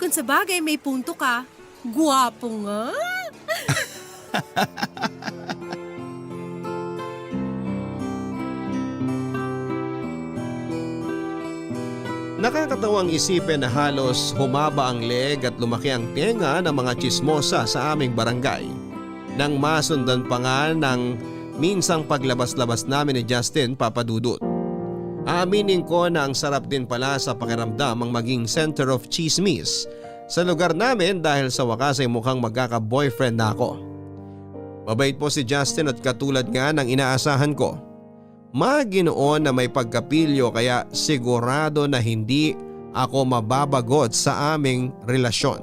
Kung sa bagay may punto ka, gwapo nga. Nakakatawang isipin na halos humaba ang leeg at lumaki ang tenga ng mga tsismosa sa aming barangay. Nang masundan pa nga ng minsang paglabas-labas namin ni Justin Papadudut. Aaminin ko na ang sarap din pala sa pakiramdam ang maging center of chismis sa lugar namin dahil sa wakas ay mukhang magkaka-boyfriend na ako. Mabait po si Justin at katulad nga ng inaasahan ko. Maginoon na may pagkapilyo kaya sigurado na hindi ako mababagot sa aming relasyon.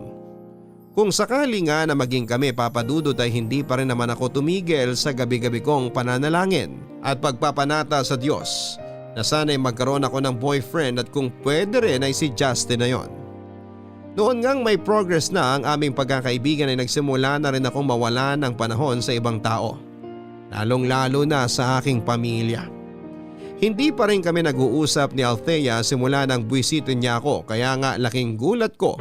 Kung sakali nga na maging kami papadudot ay hindi pa rin naman ako tumigil sa gabi-gabi kong pananalangin at pagpapanata sa Diyos na sana'y magkaroon ako ng boyfriend at kung pwede rin ay si Justin na yon. Noon ngang may progress na ang aming pagkakaibigan ay nagsimula na rin akong mawala ng panahon sa ibang tao. Lalong-lalo na sa aking pamilya. Hindi pa rin kami nag-uusap ni Althea simula nang buwisitin niya ako kaya nga laking gulat ko.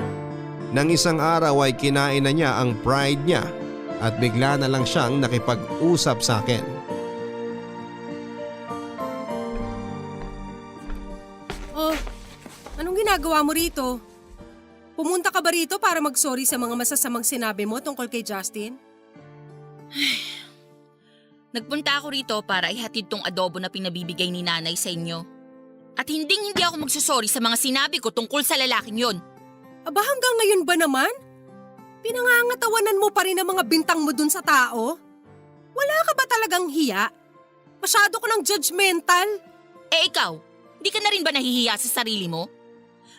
Nang isang araw ay kinain na niya ang pride niya at bigla na lang siyang nakipag-usap sa akin. Oh, anong ginagawa mo rito? Pumunta ka ba rito para mag-sorry sa mga masasamang sinabi mo tungkol kay Justin? Nagpunta ako rito para ihatid tong adobo na pinabibigay ni nanay sa inyo. At hindi ako magsusorry sa mga sinabi ko tungkol sa lalaking yon. Aba hanggang ngayon ba naman? Pinangangatawanan mo pa rin ang mga bintang mo dun sa tao? Wala ka ba talagang hiya? Masyado ko ng judgmental. Eh ikaw, di ka na rin ba nahihiya sa sarili mo?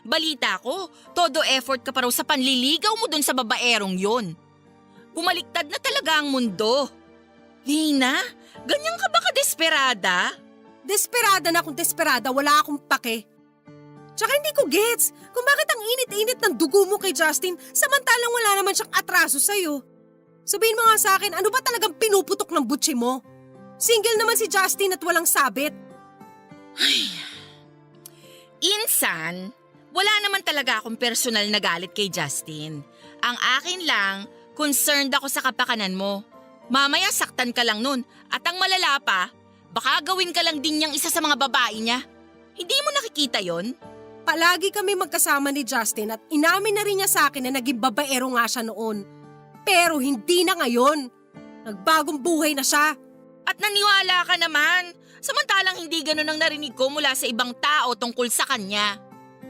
Balita ko, todo effort ka pa raw sa panliligaw mo dun sa babaerong yon. Bumaliktad na talaga ang mundo. Lina, ganyan ka ba ka-desperada? Desperada na kung desperada, wala akong pake. Tsaka hindi ko gets kung bakit ang init-init ng dugo mo kay Justin samantalang wala naman siyang atraso sa'yo. Sabihin mo nga sa akin, ano ba talagang pinuputok ng butsi mo? Single naman si Justin at walang sabit. Ay, insan, wala naman talaga akong personal na galit kay Justin. Ang akin lang, concerned ako sa kapakanan mo. Mamaya saktan ka lang nun at ang malala pa, baka gawin ka lang din niyang isa sa mga babae niya. Hindi mo nakikita yon? Palagi kami magkasama ni Justin at inamin na rin niya sa akin na naging babaero nga siya noon. Pero hindi na ngayon. Nagbagong buhay na siya. At naniwala ka naman, samantalang hindi ganun ang narinig ko mula sa ibang tao tungkol sa kanya.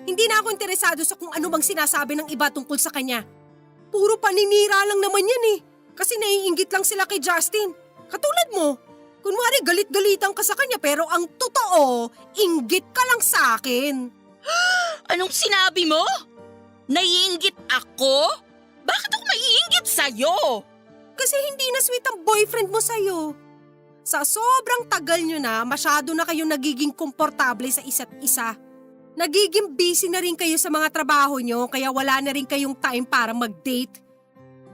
Hindi na ako interesado sa kung ano bang sinasabi ng iba tungkol sa kanya. Puro paninira lang naman yan eh. Kasi naiinggit lang sila kay Justin. Katulad mo. Kunwari galit-galitan ka sa kanya pero ang totoo, inggit ka lang sa akin. Anong sinabi mo? Naiinggit ako? Bakit ako naiinggit sa'yo? Kasi hindi na sweet ang boyfriend mo sa'yo. Sa sobrang tagal nyo na, masyado na kayong nagiging komportable sa isa't isa. Nagiging busy na rin kayo sa mga trabaho nyo kaya wala na rin kayong time para mag-date.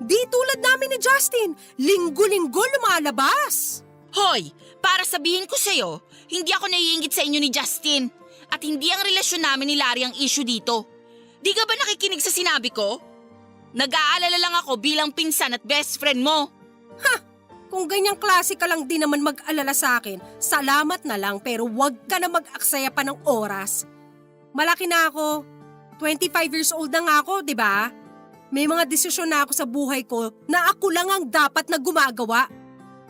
Di tulad namin ni Justin, linggo-linggo lumalabas. Hoy, para sabihin ko sa'yo, hindi ako naiinggit sa inyo ni Justin. At hindi ang relasyon namin ni Larry ang issue dito. Di ka ba nakikinig sa sinabi ko? Nag-aalala lang ako bilang pinsan at best friend mo. Ha! Kung ganyang klase ka lang din naman mag-alala sa akin, salamat na lang pero wag ka na mag-aksaya pa ng oras. Malaki na ako. 25 years old na nga ako, di ba? May mga desisyon na ako sa buhay ko na ako lang ang dapat na gumagawa.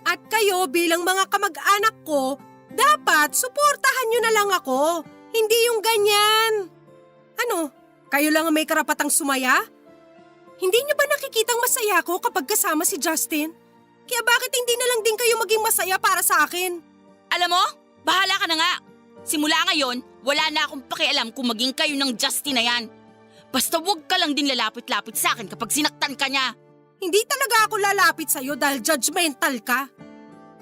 At kayo bilang mga kamag-anak ko, dapat suportahan nyo na lang ako. Hindi yung ganyan. Ano? Kayo lang ang may karapatang sumaya? Hindi nyo ba nakikitang masaya ko kapag kasama si Justin? Kaya bakit hindi na lang din kayo maging masaya para sa akin? Alam mo, bahala ka na nga. Simula ngayon, wala na akong pakialam kung maging kayo ng Justin na yan. Basta wag ka lang din lalapit-lapit sa akin kapag sinaktan ka niya. Hindi talaga ako lalapit sa'yo dahil judgmental ka.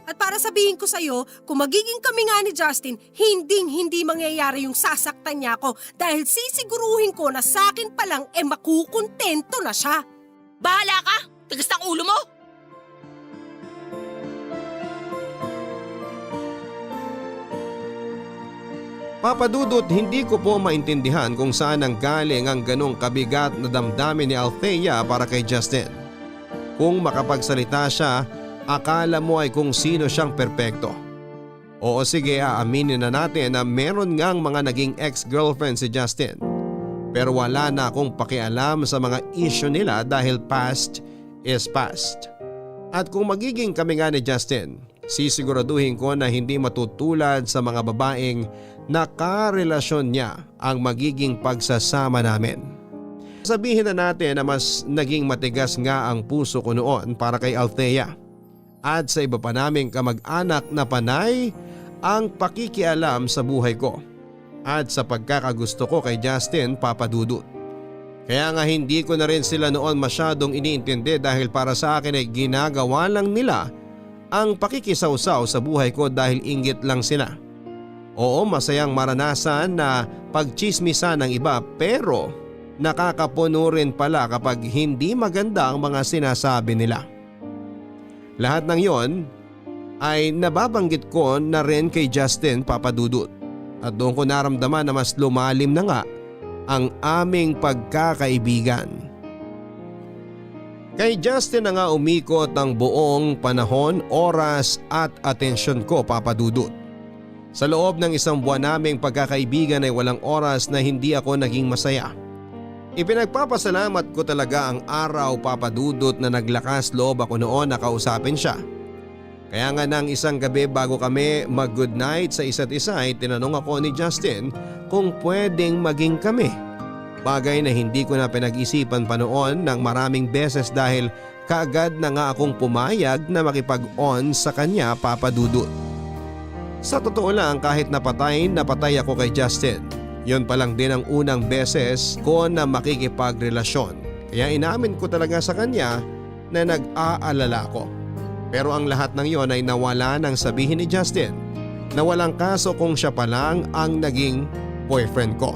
At para sabihin ko sa'yo, kung magiging kami nga ni Justin, hindi mangyayari yung sasaktan niya ako dahil sisiguruhin ko na sa akin pa lang makukontento na siya. Bahala ka! Tigas ng ulo mo! Papadudot, hindi ko po maintindihan kung saan ang galing ang ganong kabigat na damdamin ni Althea para kay Justin. Kung makapagsalita siya, akala mo ay kung sino siyang perpekto. Oo sige, aaminin na natin na meron ngang mga naging ex-girlfriend si Justin. Pero wala na akong pakialam sa mga issue nila dahil past is past. At kung magiging kami nga ni Justin, sisiguraduhin ko na hindi matutulad sa mga babaeng nakarelasyon niya ang magiging pagsasama namin. Sabihin na natin na mas naging matigas nga ang puso ko noon para kay Althea. At sa iba pa naming kamag-anak na panay ang pakikialam sa buhay ko at sa pagkakagusto ko kay Justin, papadudot. Kaya nga hindi ko na rin sila noon masyadong iniintindi dahil para sa akin ay ginagawa lang nila ang pakikisawsaw sa buhay ko dahil inggit lang sila. Oo, masayang maranasan na pagchismisan ng iba pero nakakapuno rin pala kapag hindi maganda ang mga sinasabi nila. Lahat ng yon ay nababanggit ko na rin kay Justin Papadudut at doon ko naramdaman na mas lumalim na nga ang aming pagkakaibigan. Kay Justin na nga umikot ang buong panahon, oras at atensyon ko, Papadudut. Sa loob ng isang buwan naming pagkakaibigan ay walang oras na hindi ako naging masaya. Ipinagpapasalamat ko talaga ang araw, Papadudut, na naglakas loob ako noon na kausapin siya. Kaya nga nang isang gabi bago kami mag-good night sa isa't isa ay tinanong ako ni Justin kung pwedeng maging kami. Bagay na hindi ko na pinag-isipan pa noon ng maraming beses dahil kaagad na nga akong pumayag na makipag-on sa kanya, Papadudut. Sa totoo lang kahit napatay ako kay Justin, yun pa lang din ang unang beses ko na makikipagrelasyon. Kaya inamin ko talaga sa kanya na nag-aalala ko. Pero ang lahat ng yon ay nawala nang sabihin ni Justin na walang kaso kung siya pa lang ang naging boyfriend ko.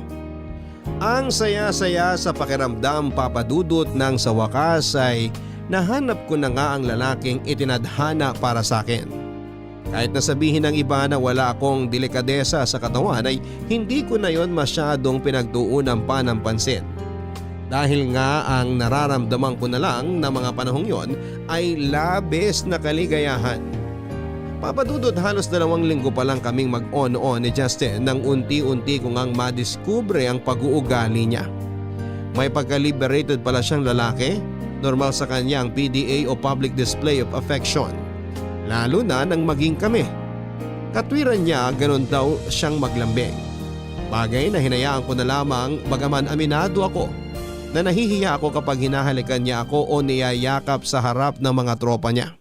Ang saya-saya sa pakiramdam, Papadudut, nang sa wakas ay nahanap ko na nga ang lalaking itinadhana para sa akin. Kahit nasabihin ng iba na wala akong delikadesa sa katawan ay hindi ko na yon masyadong pinagtuunan pa ng pansin. Dahil nga ang nararamdaman ko na lang na mga panahong yon ay labis na kaligayahan. Papadudot, halos 2 linggo pa lang kaming mag-on-on ni Justin nang unti-unti ko ngang madiskubre ang pag-uugali niya. May pagka-liberated pala siyang lalaki, normal sa kanya ang PDA o public display of affection. Lalo na nang maging kami. Katwiran niya ganun daw siyang maglambing. Bagay na hinayaan ko na lamang bagaman aminado ako na nahihiya ako kapag hinahalikan niya ako o niyayakap sa harap ng mga tropa niya.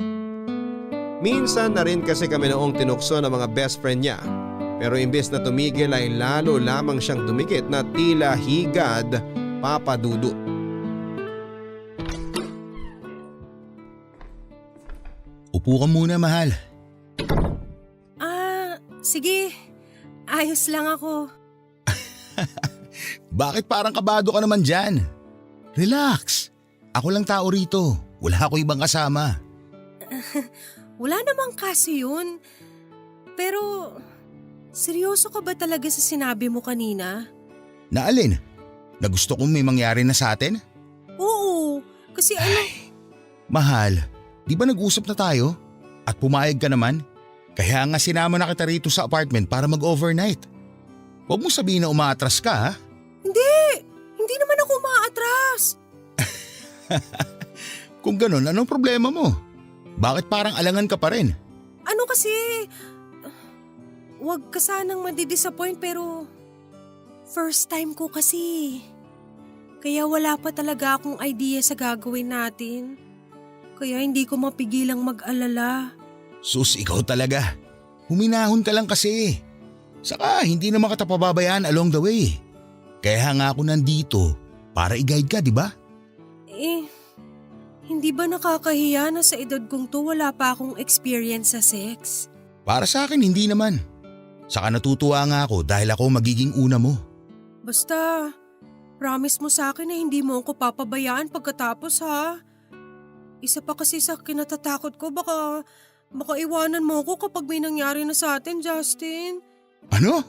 Minsan na rin kasi kami noong tinukso ng mga best friend niya, pero imbes na tumigil ay lalo lamang siyang dumikit na tila higad, Papadudut. Upo ka muna, mahal. Sige. Ayos lang ako. Bakit parang kabado ka naman dyan? Relax. Ako lang tao rito. Wala ako ibang kasama. Wala namang kaso yun. Pero, seryoso ka ba talaga sa sinabi mo kanina? Na alin? Na gusto kong may mangyari na sa atin? Oo, kasi Mahal, di ba nag-usap na tayo? At pumayag ka naman? Kaya nga sinama na kita rito sa apartment para mag-overnight. Huwag mo sabihin na umaatras ka, ha? Hindi naman ako umaatras. Kung ganun, anong problema mo? Bakit parang alangan ka pa rin? Ano kasi, wag ka sanang madidisappoint pero first time ko kasi. Kaya wala pa talaga akong idea sa gagawin natin. Kaya hindi ko mapigilang mag-alala. Sus, ikaw talaga. Huminahon ka lang kasi. Saka hindi naman kita pababayaan along the way. Kaya nga ako nandito para i-guide ka, di ba? Hindi ba nakakahiya na sa edad kong to wala pa akong experience sa sex? Para sa akin, hindi naman. Saka natutuwa nga ako dahil ako magiging una mo. Basta, promise mo sa akin na hindi mo ako papabayaan pagkatapos, ha? Isa pa kasi sa kinatatakot ko, baka iwanan mo ako kapag may nangyari na sa atin, Justin. Ano?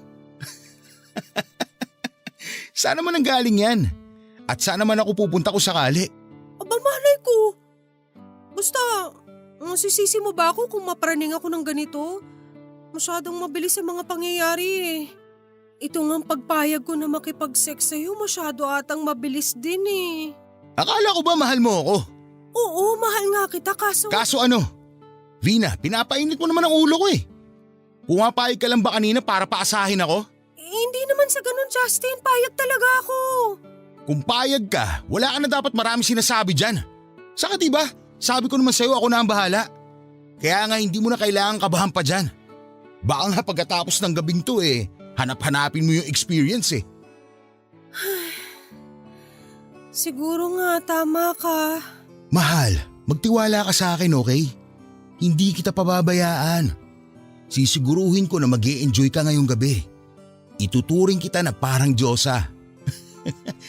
Saan naman ang galing yan? At saan naman ako pupunta ko sakali? Aba, malay ko. Basta, sisisi mo ba ako kung mapraning ako ng ganito? Masyadong mabilis ang mga pangyayari eh. Ito nga pagpayag ko na makipag-sex sa'yo, masyado atang mabilis din eh. Akala ko ba mahal mo ako? Oo, mahal nga kita kaso… Kaso ano? Vina, pinapainit mo naman ang ulo ko eh. Pumapayag ka lang ba kanina para paasahin ako? Hindi naman sa ganun, Justin. Payag talaga ako. Kung payag ka, wala ka na dapat marami sinasabi dyan. Saka diba, sabi ko naman sa'yo ako na ang bahala. Kaya nga hindi mo na kailangan kabahan pa dyan. Baka nga pagkatapos ng gabing to hanap-hanapin mo yung experience eh. Siguro nga, tama ka. Mahal, magtiwala ka sa akin, okay? Hindi kita pababayaan. Sisiguruhin ko na mag-e-enjoy ka ngayong gabi. Ituturing kita na parang Diyosa.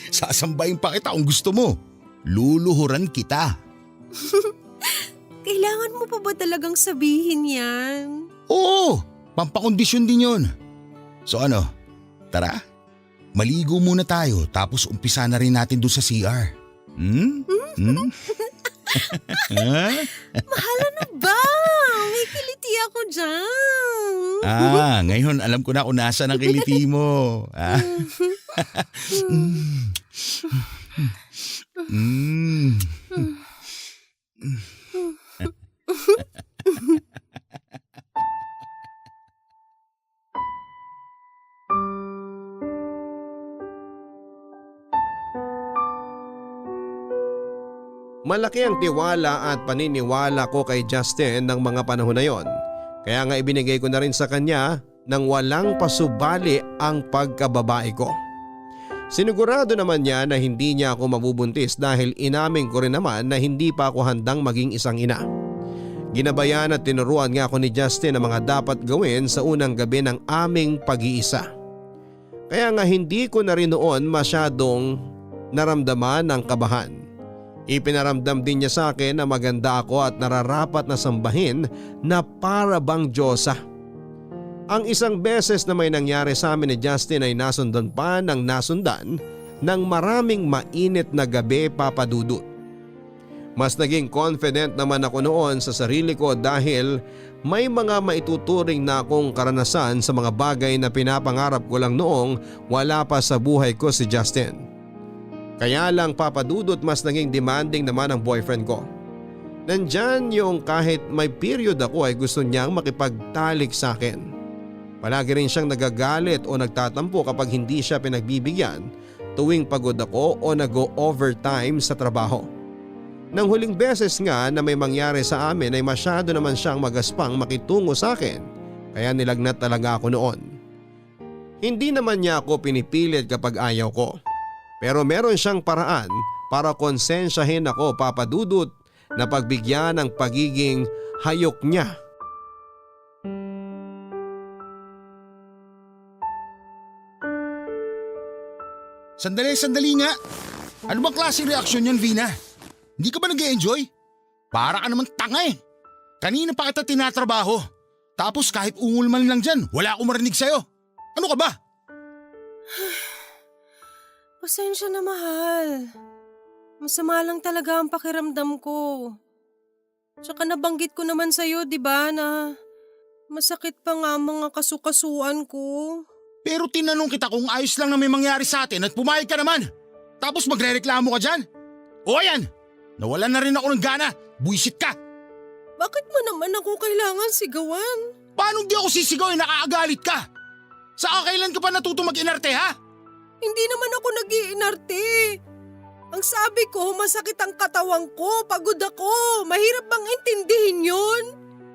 Sasambahin pa kita kung gusto mo. Luluhuran kita. Kailangan mo pa ba talagang sabihin yan? Oo, pampakondisyon din yun. So ano, tara, maligo muna tayo tapos umpisa na rin natin doon sa CR. Mahal, ano ba? May kiliti ako dyan. Ngayon alam ko na kung nasa ang kiliti mo. Malaki ang tiwala at paniniwala ko kay Justin ng mga panahon na yon. Kaya nga ibinigay ko na rin sa kanya nang walang pasubali ang pagkababae ko. Sinigurado naman niya na hindi niya ako mabubuntis dahil inamin ko rin naman na hindi pa ako handang maging isang ina. Ginabayan at tinuruan nga ako ni Justin ang mga dapat gawin sa unang gabi ng aming pag-iisa. Kaya nga hindi ko na rin noon masyadong naramdaman ng kabahan. Ipinaramdam din niya sa akin na maganda ako at nararapat na sambahin na para bang Diyosa. Ang isang beses na may nangyari sa amin ni Justin ay nasundan pa ng nasundan ng maraming mainit na gabi, Papa Dudut. Mas naging confident naman ako noon sa sarili ko dahil may mga maituturing na akong karanasan sa mga bagay na pinapangarap ko lang noong wala pa sa buhay ko si Justin. Kaya lang, Papa Dudut, mas naging demanding naman ang boyfriend ko. Nandyan yung kahit may period ako ay gusto niyang makipagtalik sa akin. Palagi rin siyang nagagalit o nagtatampo kapag hindi siya pinagbibigyan tuwing pagod ako o nag-overtime sa trabaho. Nang huling beses nga na may mangyari sa amin ay masyado naman siyang magaspang makitungo sa akin, kaya nilagnat talaga ako noon. Hindi naman niya ako pinipilit kapag ayaw ko. Pero meron siyang paraan para konsensyahin ako, Papa Dudut, na pagbigyan ng pagiging hayok niya. Sandali nga. Ano bang klaseng reaksyon yan, Vina? Hindi ka ba nag-e-enjoy? Para ka naman tanga eh. Kanina pa kita tinatrabaho. Tapos kahit ungol man lang dyan, wala akong marinig sa'yo. Ano ka ba? Pasensya na, mahal. Masama lang talaga ang pakiramdam ko. Tsaka nabanggit ko naman sa'yo, di ba, na masakit pa nga mga kasukasuan ko. Pero tinanong kita kung ayos lang na may mangyari sa atin at pumayag ka naman. Tapos magre-reklamo ka dyan. O ayan, nawalan na rin ako ng gana. Buisit ka. Bakit mo naman ako kailangan sigawan? Paano di ako sisigaw nakakagalit ka? Saan kailan ka pa natuto mag-inarte, ha? Hindi naman ako nag-iinarte. Ang sabi ko, masakit ang katawang ko, pagod ako. Mahirap bang intindihin yun?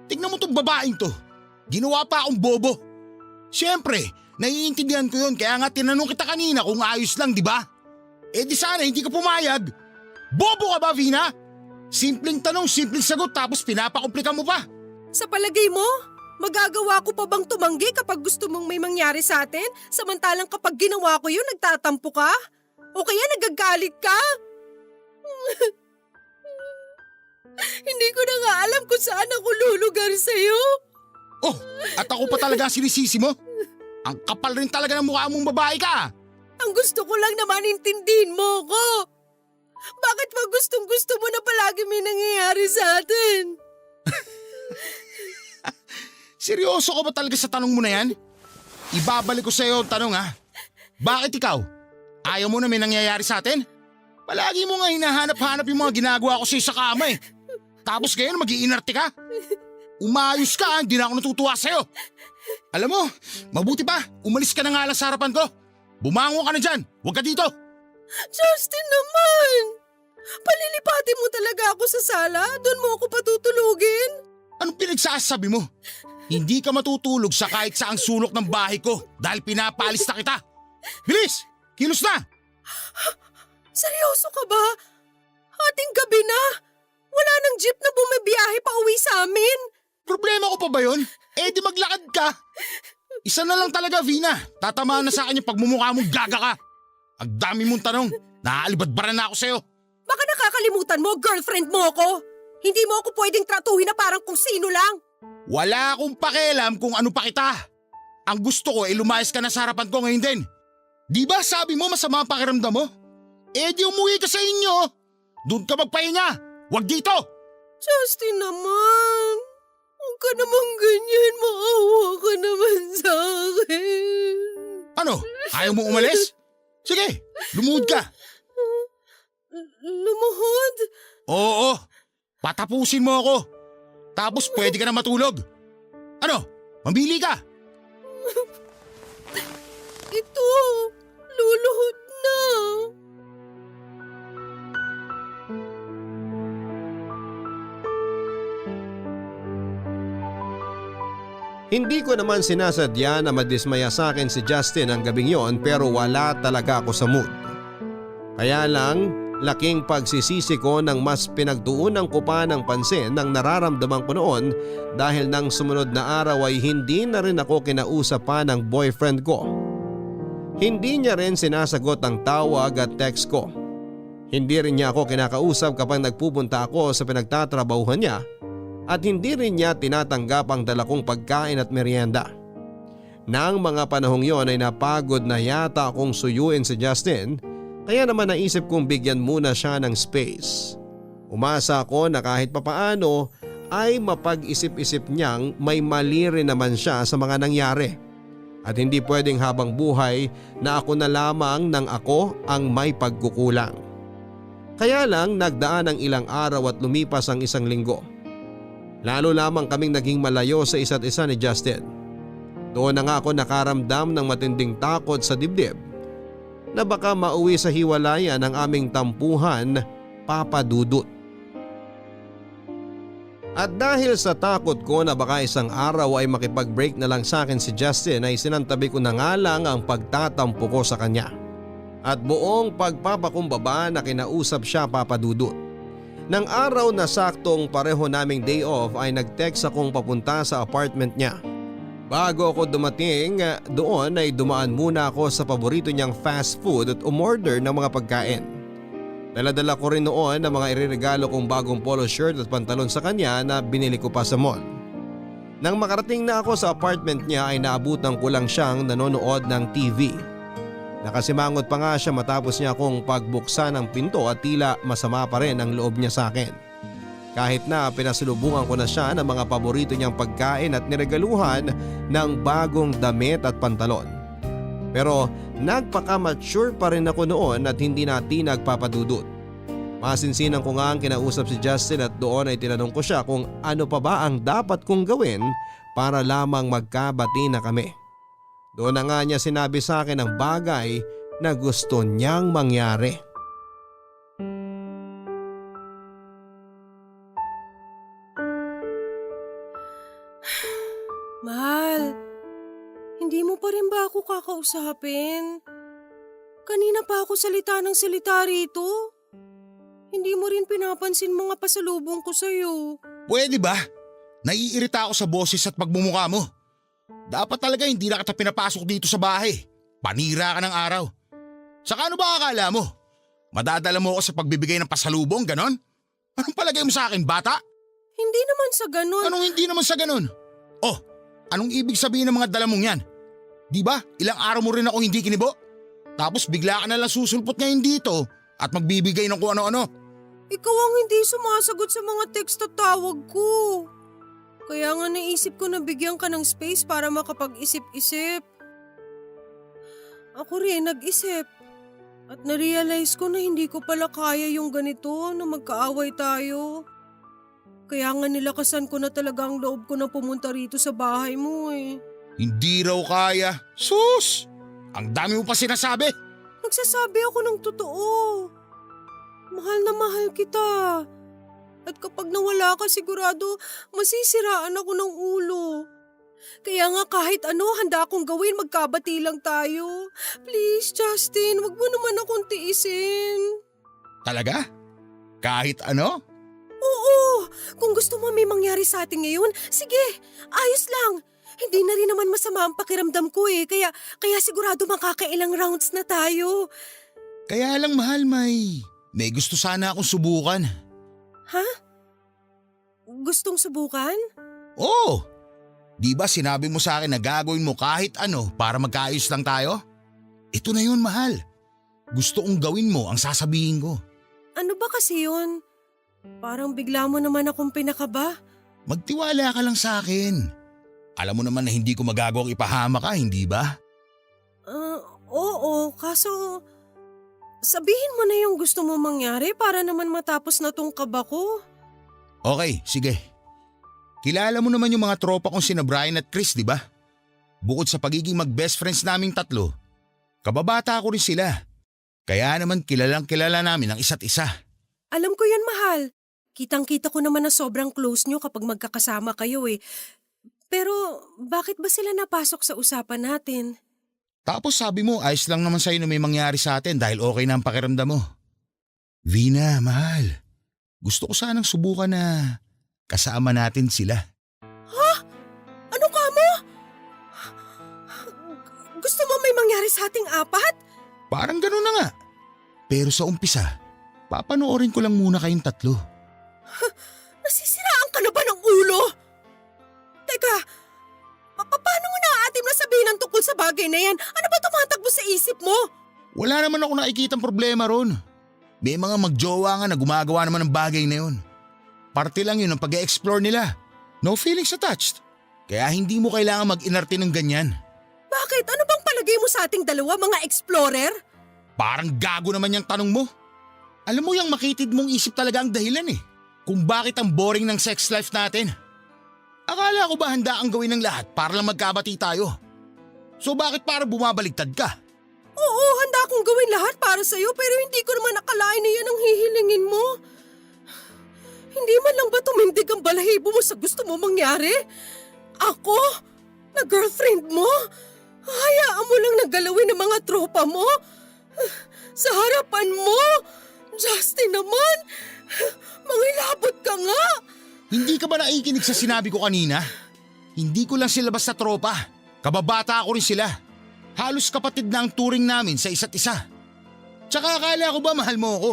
Tignan mo tong babaeng to. Ginawa pa akong bobo. Siyempre, naiintindihan ko yun kaya nga tinanong kita kanina kung ayos lang, di ba? Eh di sana hindi ka pumayag. Bobo ka ba, Vina? Simpleng tanong, simpleng sagot tapos pinapakomplika mo pa. Sa palagay mo? Magagawa ko pa bang tumanggi kapag gusto mong may mangyari sa atin? Samantalang kapag ginawa ko yun, nagtatampo ka? O kaya nagagalit ka? Hindi ko na nga alam kung saan ako lulugar sa'yo. Oh, at ako pa talaga sinisisi mo? Ang kapal rin talaga ng mukha mong babae ka. Ang gusto ko lang naman intindihin mo ko. Bakit ba gustong-gusto mo na palagi may nangyayari sa atin? Seryoso ka ba talaga sa tanong mo na yan? Ibabalik ko sa iyo ang tanong ha. Bakit ikaw? Ayaw mo na may nangyayari sa atin? Palagi mo nga hinahanap-hanap yung mga ginagawa ko sa kama eh. Tapos ngayon mag-iinarte ka? Umayos ka, hindi na ako natutuwa sa'yo. Alam mo, mabuti pa, umalis ka na nga lang sa harapan ko. Bumangon ka na dyan, huwag ka dito. Justin naman! Palilipatin mo talaga ako sa sala? Doon mo ako patutulugin? Anong pinagsasabi mo? Hindi ka matutulog sa kahit saang sulok ng bahay ko dahil pinapalis na kita. Bilis! Kilos na! Seryoso ka ba? Ating gabi na. Wala nang jeep na bumibiyahe pa uwi sa amin. Problema ko pa ba yun? Eh di maglakad ka. Isa na lang talaga, Vina. Tatamaan na sa akin yung pagmumukha mong gaga ka. Ang dami mong tanong. Naaalibadbara na ako sa'yo. Baka nakakalimutan mo, girlfriend mo ako. Hindi mo ako pwedeng tratuhin na parang kung sino lang. Wala akong pakialam kung ano pa kita. Ang gusto ko ay lumayas ka na sa harapan ko ngayon din. Di ba sabi mo masama ang pakiramdam mo? Eh di umuwi ka sa inyo. Doon ka magpahinga. Huwag dito. Justin naman. Huwag ka naman ganyan. Maawa ka naman sa akin. Ano? Ayaw mo umalis? Sige, lumuhod ka. Lumuhod? Oo, patapusin mo ako. Tapos pwede ka na matulog. Ano? Mamili ka. Ito, luluhod na. Hindi ko naman sinasadya na madismaya sa akin si Justin ang gabing yon pero wala talaga ako sa mood. Kaya lang, laking pagsisisi ko nang mas pinagtuunan ko pa ng pansin ng nararamdaman ko noon dahil nang sumunod na araw ay hindi na rin ako kinausap pa ng boyfriend ko. Hindi niya rin sinasagot ang tawag at text ko. Hindi rin niya ako kinakausap kapag nagpupunta ako sa pinagtatrabahuhan niya at hindi rin niya tinatanggap ang dala kong pagkain at merienda. Nang mga panahong yon ay napagod na yata akong suyuin si Justin kaya naman naisip kong bigyan muna siya ng space. Umasa ako na kahit papaano ay mapag-isip-isip niyang may mali rin naman siya sa mga nangyari. At hindi pwedeng habang buhay na ako na lamang ng ako ang may pagkukulang. Kaya lang nagdaan ang ilang araw at lumipas ang isang linggo. Lalo lamang kaming naging malayo sa isa't isa ni Justin. Doon na nga ako nakaramdam ng matinding takot sa dibdib na baka mauwi sa hiwalayan ang aming tampuhan, Papa Dudut. At dahil sa takot ko na baka isang araw ay makipag-break na lang sa akin si Justin ay sinantabi ko na nga lang ang pagtatampo ko sa kanya. At buong pagpapakumbaba na kinausap siya, Papa Dudut. Nang araw na saktong pareho naming day off ay nag-text akong papunta sa apartment niya. Bago ako dumating doon ay dumaan muna ako sa paborito niyang fast food at umorder ng mga pagkain. Dala-dala ko rin noon ang mga ireregalo kong bagong polo shirt at pantalon sa kanya na binili ko pa sa mall. Nang makarating na ako sa apartment niya ay naabutan ko lang siyang nanonood ng TV. Nakasimangot pa nga siya matapos niya akong pagbuksan ng pinto at tila masama pa rin ang loob niya sa akin. Kahit na pinasalubungan ko na siya ng mga paborito niyang pagkain at niregaluhan ng bagong damit at pantalon. Pero nagpaka-mature pa rin ako noon at hindi na nagpapadudot. Masinsinan ko nga ang kinausap si Justin at doon ay tinanong ko siya kung ano pa ba ang dapat kong gawin para lamang magkabati na kami. Doon na nga niya sinabi sa akin ang bagay na gusto niyang mangyari. Mahal, hindi mo pa rin ba ako kakausapin? Kanina pa ako salita ng salita rito. Hindi mo rin pinapansin mga pasalubong ko sa'yo. Pwede ba? Naiirita ako sa boses at pagmumukha mo. Dapat talaga hindi na kita pinapasok dito sa bahay. Panira ka ng araw. Saka ano ba akala mo? Madadala mo ako sa pagbibigay ng pasalubong, ganon? Anong palagay mo sa akin, bata? Hindi naman sa ganon. Anong hindi naman sa ganon? Oh, anong ibig sabihin ng mga dala mong yan? Di ba, ilang araw mo rin ako hindi kinibo? Tapos bigla ka nalang susulpot ngayon dito at magbibigay ng kung ano-ano. Ikaw ang hindi sumasagot sa mga text at tawag ko. Kaya nga naisip ko na bigyan ka ng space para makapag-isip-isip. Ako rin nag-isip. At na-realize ko na hindi ko pala kaya yung ganito na magkaaway tayo. Kaya nga nilakasan ko na talaga ang loob ko na pumunta rito sa bahay mo eh. Hindi raw kaya. Sus! Ang dami mo pa sinasabi. Nagsasabi ako ng totoo. Mahal na mahal kita. At kapag nawala ka sigurado, masisiraan ako ng ulo. Kaya nga kahit ano handa akong gawin, magkabati lang tayo. Please Justin, wag mo naman akong tiisin. Talaga? Kahit ano? Oo, kung gusto mo may mangyari sa atin ngayon, sige, ayos lang. Hindi na rin naman masama ang pakiramdam ko eh, kaya sigurado makakailang rounds na tayo. Kaya lang mahal, may gusto sana akong subukan. Ha? Gustong subukan? Oo! Di ba sinabi mo sa akin na gagawin mo kahit ano para magkaayos lang tayo? Ito na yun, mahal. Gusto kong gawin mo ang sasabihin ko. Ano ba kasi yun? Parang bigla mo naman akong pinakaba. Magtiwala ka lang sa akin. Alam mo naman na hindi ko magagawang ipahama ka, hindi ba? Oo, kaso sabihin mo na yung gusto mo mangyari para naman matapos na tong kaba ko. Okay, sige. Kilala mo naman yung mga tropa kong sina Brian at Chris, di ba? Bukod sa pagiging mag-best friends naming tatlo, kababata ko rin sila. Kaya naman kilalang kilala namin ang isa't isa. Alam ko yan, mahal. Kitang-kita ko naman na sobrang close nyo kapag magkakasama kayo eh. Pero bakit ba sila napasok sa usapan natin? Tapos sabi mo ayos lang naman sa'yo na may mangyari sa atin dahil okay na ang pakiramdam mo. Vina, mahal. Gusto ko sanang subukan na kasama natin sila. Ha? Ano ka mo? Gusto mo may mangyari sa ating apat? Parang gano'n na nga. Pero sa umpisa, papanoorin ko lang muna kayong tatlo. Nasisiraan ka na ba ng ulo? Teka, paano mo naaatim na sabihin ang tungkol sa bagay na yan? Ano ba tumatakbo sa isip mo? Wala naman ako nakikitang problema ron. May mga magjowa nga na gumagawa naman ng bagay na yun. Parte lang yun ng pag-e-explore nila. No feelings attached. Kaya hindi mo kailangan mag-inarte ng ganyan. Bakit? Ano bang palagay mo sa ating dalawa, mga explorer? Parang gago naman yung tanong mo. Alam mo yung makitid mong isip talaga ang dahilan eh. Kung bakit ang boring ng sex life natin. Akala ko ba handa ang gawin ng lahat para lang magkabati tayo? So bakit para bumabaligtad ka? Oo, handa akong gawin lahat para sa'yo pero hindi ko naman nakalain na yan ang hihilingin mo. Hindi man lang ba tumindig ang balahibo mo sa gusto mo mangyari? Ako? Na girlfriend mo? Hayaan mo lang nagalawin ng mga tropa mo? Sa harapan mo? Justin naman? Mangilabot ka nga! Hindi ka ba naikinig sa sinabi ko kanina? Hindi ko lang sila basta tropa. Kababata ako rin sila. Halos kapatid na ang turing namin sa isa't isa. Tsaka akala ko ba mahal mo ako?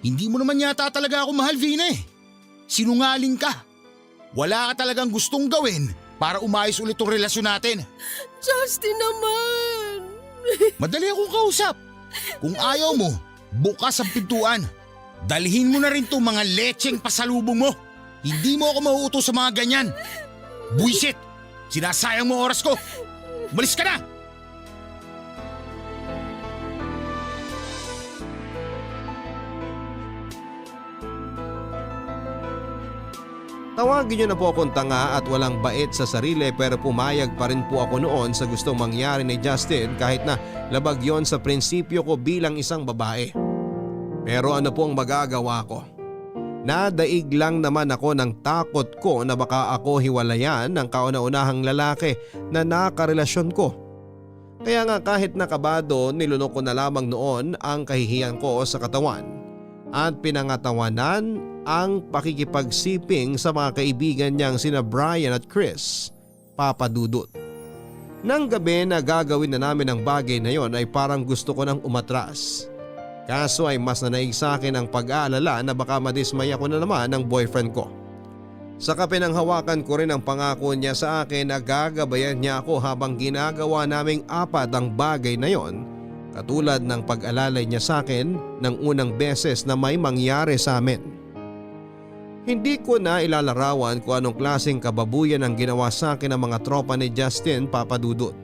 Hindi mo naman yata talaga ako mahal, Vina eh. Sinungaling ka. Wala ka talagang gustong gawin para umayos ulit ang relasyon natin. Justin naman! Madali akong kausap. Kung ayaw mo, bukas ang pintuan. Dalhin mo na rin itong mga lecheng pasalubong mo. Hindi mo ako mauutos sa mga ganyan. Buisit! Sinasayang mo oras ko. Malis ka na! Tawagin niyo na po akong tanga at walang bait sa sarili pero pumayag pa rin po ako noon sa gustong mangyari ni Justin kahit na labag yon sa prinsipyo ko bilang isang babae. Pero ano po ang magagawa ko? Nadaig lang naman ako ng takot ko na baka ako hiwalayan ng kauna-unahang lalaki na nakarelasyon ko. Kaya nga kahit nakabado nilunok ko na lamang noon ang kahihiyan ko sa katawan at pinangatawanan ang pakikipagsiping sa mga kaibigan niyang sina Brian at Chris, Papa Dudut. Nang gabi na gagawin na namin ang bagay na yon ay parang gusto ko nang umatras. Kaso ay mas nanaig sa akin ang pag-aalala na baka madismaya ko na naman ng boyfriend ko. Saka pinanghawakan ko rin ang pangako niya sa akin na gagabayan niya ako habang ginagawa naming apat ang bagay na yon, katulad ng pag-alalay niya sa akin ng unang beses na may mangyari sa amin. Hindi ko na ilalarawan kung anong klaseng kababuyan ang ginawa sa akin ng mga tropa ni Justin, Papa Dudut.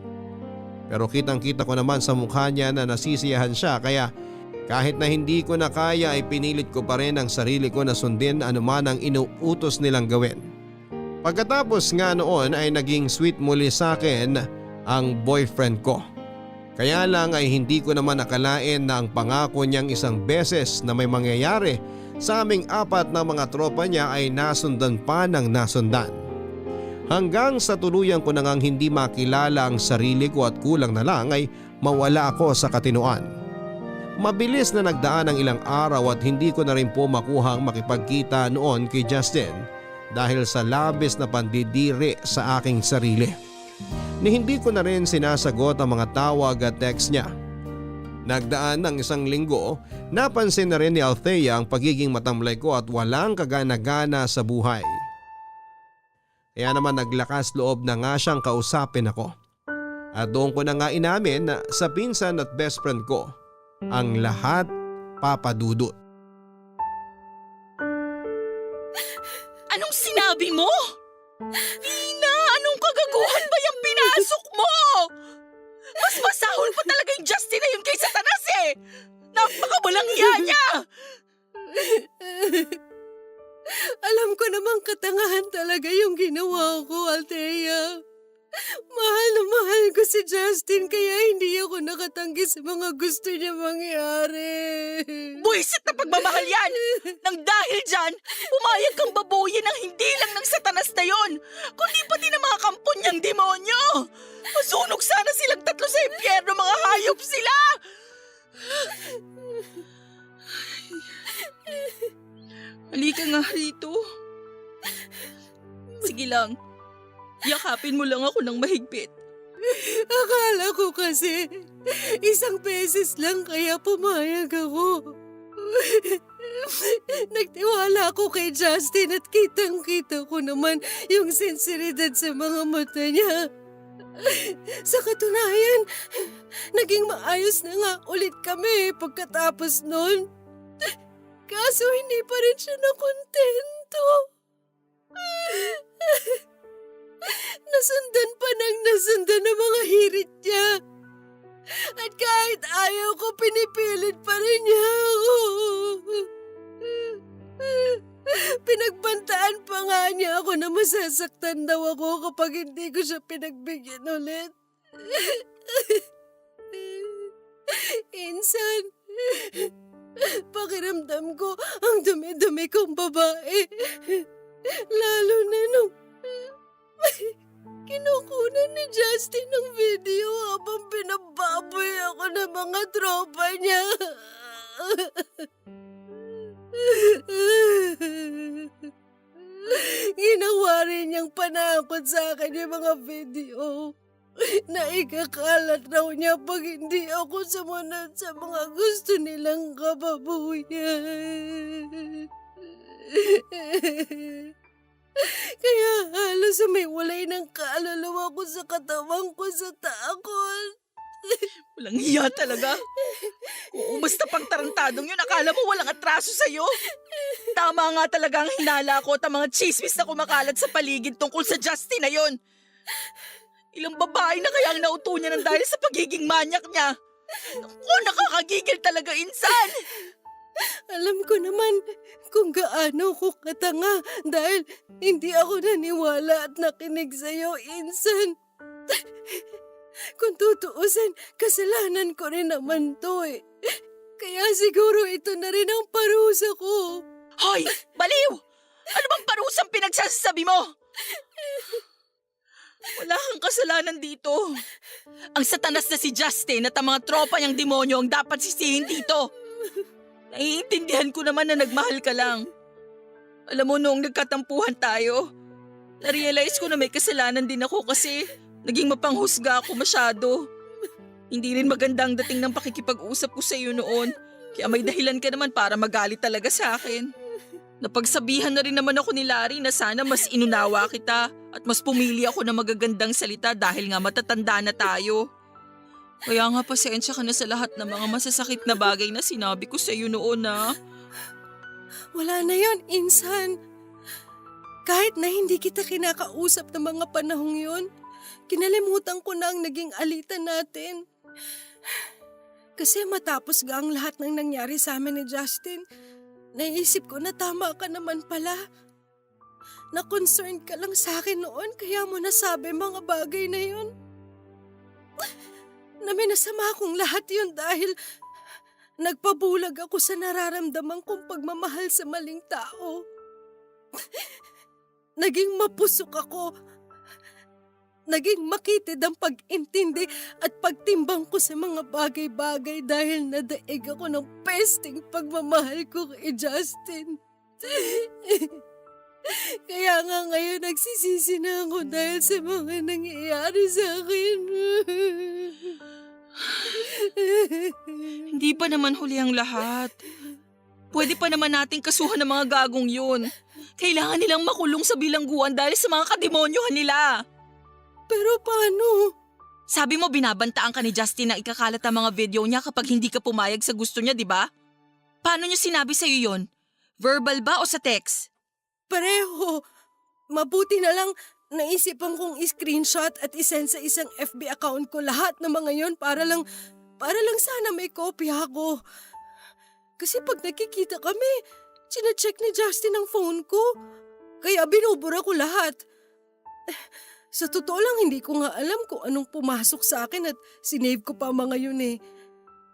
Pero kitang-kita ko naman sa mukha niya na nasisiyahan siya kaya kahit na hindi ko na kaya ay pinilit ko pa rin ang sarili ko na sundin anuman ang inuutos nilang gawin. Pagkatapos nga noon ay naging sweet muli sa akin ang boyfriend ko. Kaya lang ay hindi ko naman nakalain na ang pangako niyang isang beses na may mangyayari sa aming apat na mga tropa niya ay nasundan pa ng nasundan. Hanggang sa tuluyan ko na ngang hindi makilala ang sarili ko at kulang na lang ay mawala ako sa katinoan. Mabilis na nagdaan ang ilang araw at hindi ko na rin po makuhang makipagkita noon kay Justin dahil sa labis na pandidiri sa aking sarili. Ni hindi ko na rin sinasagot ang mga tawag at text niya. Nagdaan ng 1 linggo, napansin na rin ni Althea ang pagiging matamlay ko at walang kagana-gana sa buhay. Kaya naman naglakas loob na nga siyang kausapin ako. At doon ko na nga inamin na sa pinsan at best friend ko, ang lahat papadudot. Anong sinabi mo? Nina, anong kagaguhan ba yung pinasok mo? Mas masahol pa talaga yung Justin na yun kay Satanas eh! Napakawalang hiya niya! Alam ko namang katangahan talaga yung ginawa ko, Althea. Mahal na mahal ko si Justin kaya hindi ako nakatanggi sa mga gusto niya mangyari. Buwisit na pagmamahal yan! Nang dahil dyan, pumayag kang babuyin ng hindi lang ng Satanas na yon, kundi pati ng mga kampon niyang demonyo! Masunog sana silang 3 sa impyerno, mga hayop sila! Halika nga rito. Sige lang. Yakapin mo lang ako ng mahigpit. Akala ko kasi 1 beses lang kaya pumayag ako. Nagtiwala ako kay Justin at kitang-kita ko naman yung sinseridad sa mga mata niya. Sa katunayan, naging maayos na nga ulit kami pagkatapos nun. Kaso hindi pa rin siya nakontento. Nasundan ng mga hirit niya. At kahit ayaw ko, pinipilit pa rin niya ako. Pinagbantaan pa nga niya ako na masasaktan daw ako kapag hindi ko siya pinagbigyan ulit. Insan, pakiramdam ko ang dumi-dumi kong babae. Lalo na nung kinukunan ni Justin ng video habang pinababoy ako ng mga tropa niya. Ginawa rin niyang panakot sa akin yung mga video na ikakalat raw niya pag hindi ako sumunod sa mga gusto nilang kababuyan. Kaya halos umiwalay ng kaluluwa ko sa katawan ko sa takot. Walang hiya talaga. Oo, basta pang tarantadong yun, akala mo walang atraso sa'yo. Tama nga talaga ang hinala ko at ang mga chismis na kumakalat sa paligid tungkol sa Justin na yun. Ilang babae na kaya ang nauto niya ng dahil sa pagiging manyak niya. Naku, nakakagigil talaga, insan. Alam ko naman kung gaano ko katanga dahil hindi ako naniwala at nakinig sa'yo, insan. Kung tutuusin, kasalanan ko rin naman to eh. Kaya siguro ito na rin ang parusa ko. Hoy! Baliw! Ano bang parusang pinagsasabi mo? Wala kang kasalanan dito. Ang Satanas na si Justin at ang mga tropa niyang demonyo ang dapat sisihin dito. Naiintindihan ko naman na nagmahal ka lang. Alam mo, noong nagkatampuhan tayo, na-realize ko na may kasalanan din ako kasi naging mapanghusga ako masyado. Hindi rin maganda ang dating ng pakikipag-usap ko sa iyo noon. Kaya may dahilan ka naman para magalit talaga sa akin. Napagsabihan na rin naman ako ni Larry na sana mas inunawa kita at mas pumili ako ng magagandang salita dahil nga matatanda na tayo. Kaya nga pasensya ka na sa lahat ng mga masasakit na bagay na sinabi ko sa iyo noon na. Wala na yon, insan. Kahit na hindi kita kinakausap ng mga panahong yon, kinalimutan ko na ang naging alitan natin. Kasi matapos ga ang lahat ng nangyari sa amin ni Justin, naisip ko na tama ka naman pala. Na-concerned ka lang sa akin noon kaya mo nasabi mga bagay na yun. Na minasama akong lahat yun dahil nagpabulag ako sa nararamdaman kong pagmamahal sa maling tao. Naging mapusok ako naging makitid ang pag-intindi at pagtimbang ko sa mga bagay-bagay dahil nadaig ako ng pesting pagmamahal ko kay Justin. Kaya nga ngayon nagsisisi na ako dahil sa mga nangyayari sa akin. Hindi pa naman huli ang lahat. Pwede pa naman nating kasuhan ng mga gagong yun. Kailangan nilang makulong sa bilangguan dahil sa mga kademonyohan nila. Pero paano? Sabi mo binabantaan ka ni Justin na ikakalat ang mga video niya kapag hindi ka pumayag sa gusto niya, di ba? Paano niya sinabi sa'yo yon? Verbal ba o sa text? Pareho. Mabuti na lang naisipan kong i-screenshot at isend sa isang FB account ko lahat ng mga yon para lang sana may kopya ako. Kasi pag nakikita kami, sinacheck ni Justin ang phone ko. Kaya binubura ko lahat. Sa totoo lang hindi ko nga alam kung anong pumasok sa akin at sinave ko pa mga yun eh.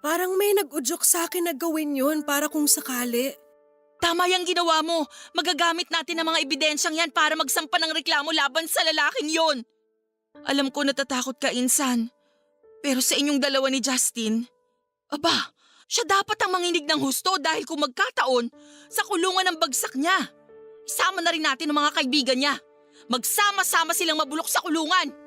Parang may nag-udyok sa akin na gawin yun para kung sakali. Tama yung ginawa mo. Magagamit natin ang mga ebidensyang yan para magsampa ng reklamo laban sa lalaking yon. Alam ko natatakot ka, Insan. Pero sa inyong dalawa ni Justin, aba, siya dapat ang manginig ng husto dahil kung magkataon, sa kulungan ng bagsak niya. Isama na rin natin ang mga kaibigan niya. Magsama-sama silang mabulok sa kulungan.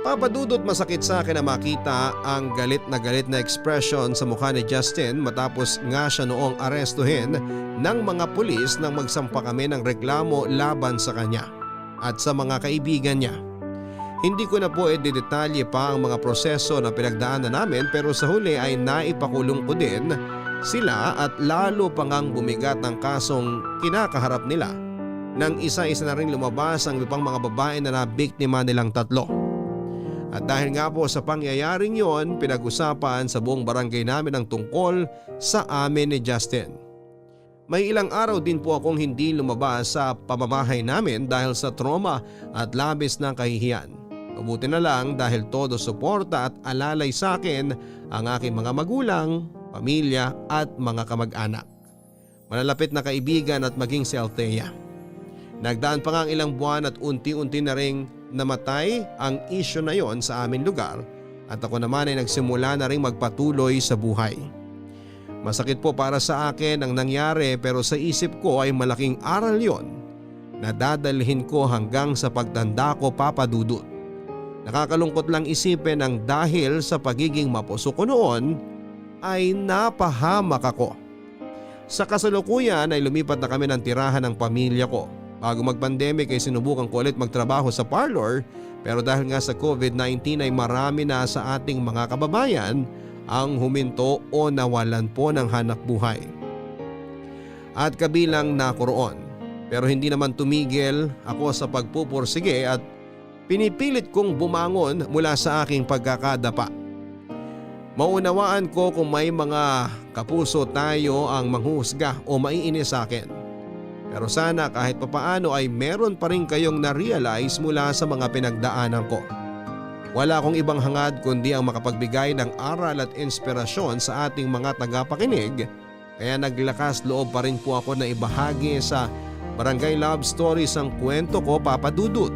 Papadudot masakit sa akin na makita ang galit na ekspresyon sa mukha ni Justin matapos nga siya noong arestuhin ng mga pulis nang magsampa kami ng reklamo laban sa kanya at sa mga kaibigan niya. Hindi ko na po i-detalye pa ang mga proseso na pinagdaanan namin pero sa huli ay naipakulong ko din sila at lalo pang ang bumigat ang kasong kinakaharap nila nang isa-isa na rin lumabas ang ibang mga babae na nabiktima nilang tatlo. At dahil nga po sa pangyayaring yon, pinag-usapan sa buong barangay namin ang tungkol sa amin ni Justin. May ilang araw din po akong hindi lumabas sa pamamahay namin dahil sa trauma at labis na kahihiyan. Mabuti na lang dahil todo suporta at alalay sa akin ang aking mga magulang, pamilya at mga kamag-anak. Malalapit na kaibigan at maging si Althea. Nagdaan pa nga ang ilang buwan at unti-unti na ring namatay ang isyu na yon sa aming lugar at ako naman ay nagsimula na ring magpatuloy sa buhay. Masakit po para sa akin ang nangyari pero sa isip ko ay malaking aral yon na dadalhin ko hanggang sa pagtanda ko, Papa Dudut. Nakakalungkot lang isipin ang dahil sa pagiging mapuso ko noon ay napahamak ako. Sa kasalukuyan ay lumipat na kami ng tirahan ng pamilya ko. Bago mag-pandemic ay sinubukan ko ulit magtrabaho sa parlor pero dahil nga sa COVID-19 ay marami na sa ating mga kababayan ang huminto o nawalan po ng hanap buhay. At kabilang na ako roon. Pero hindi naman tumigil ako sa pagpupursige at pinipilit kong bumangon mula sa aking pagkakadapa. Maunawaan ko kung may mga kapuso tayo ang manghusga o maiinis sa akin. Pero sana kahit papaano ay meron pa rin kayong na-realize mula sa mga pinagdaanan ko. Wala akong ibang hangad kundi ang makapagbigay ng aral at inspirasyon sa ating mga tagapakinig kaya naglakas loob pa rin po ako na ibahagi sa Barangay Love Stories ang kwento ko, Papa Dudut.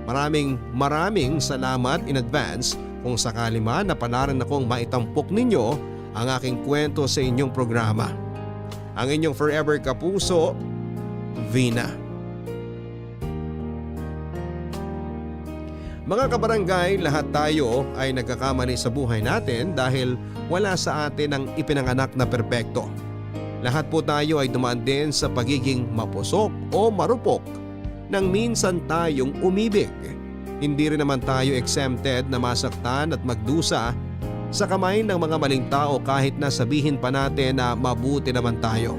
Maraming salamat in advance kung sakali man na panarin akong maitampok ninyo ang aking kwento sa inyong programa. Ang inyong forever kapuso, Vina. Mga kabarangay, lahat tayo ay nagkakamali sa buhay natin dahil wala sa atin ang ipinanganak na perpekto. Lahat po tayo ay dumaan din sa pagiging mapusok o marupok nang minsan tayong umibig. Hindi rin naman tayo exempted na masaktan at magdusa sa kamay ng mga maling tao kahit na sabihin pa natin na mabuti naman tayo.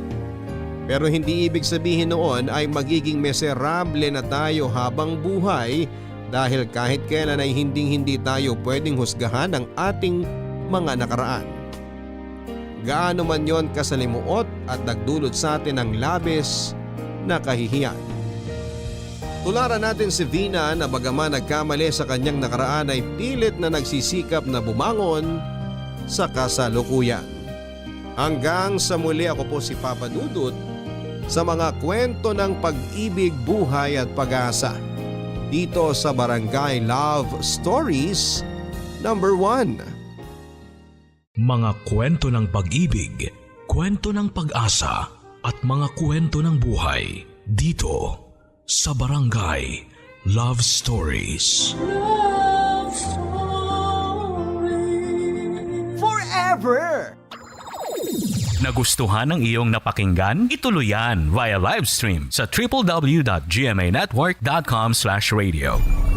Pero hindi ibig sabihin noon ay magiging miserable na tayo habang buhay dahil kahit kailan ay hindi tayo pwedeng husgahan ng ating mga nakaraan. Gaano man yon kasalimuot at nagdulot sa atin ng labis na kahihiyan. Tularan natin si Vina na bagaman nagkamali sa kanyang nakaraan ay pilit na nagsisikap na bumangon sa kasalukuyan. Hanggang sa muli, ako po si Papa Dudut sa mga kwento ng pag-ibig, buhay at pag-asa dito sa Barangay Love Stories number 1. Mga kwento ng pag-ibig, kwento ng pag-asa at mga kwento ng buhay dito sa Barangay Love Stories. Love Stories. Forever! Nagustuhan ng iyong napakinggan? Ituloy yan via live stream sa www.gmanetwork.com/radio.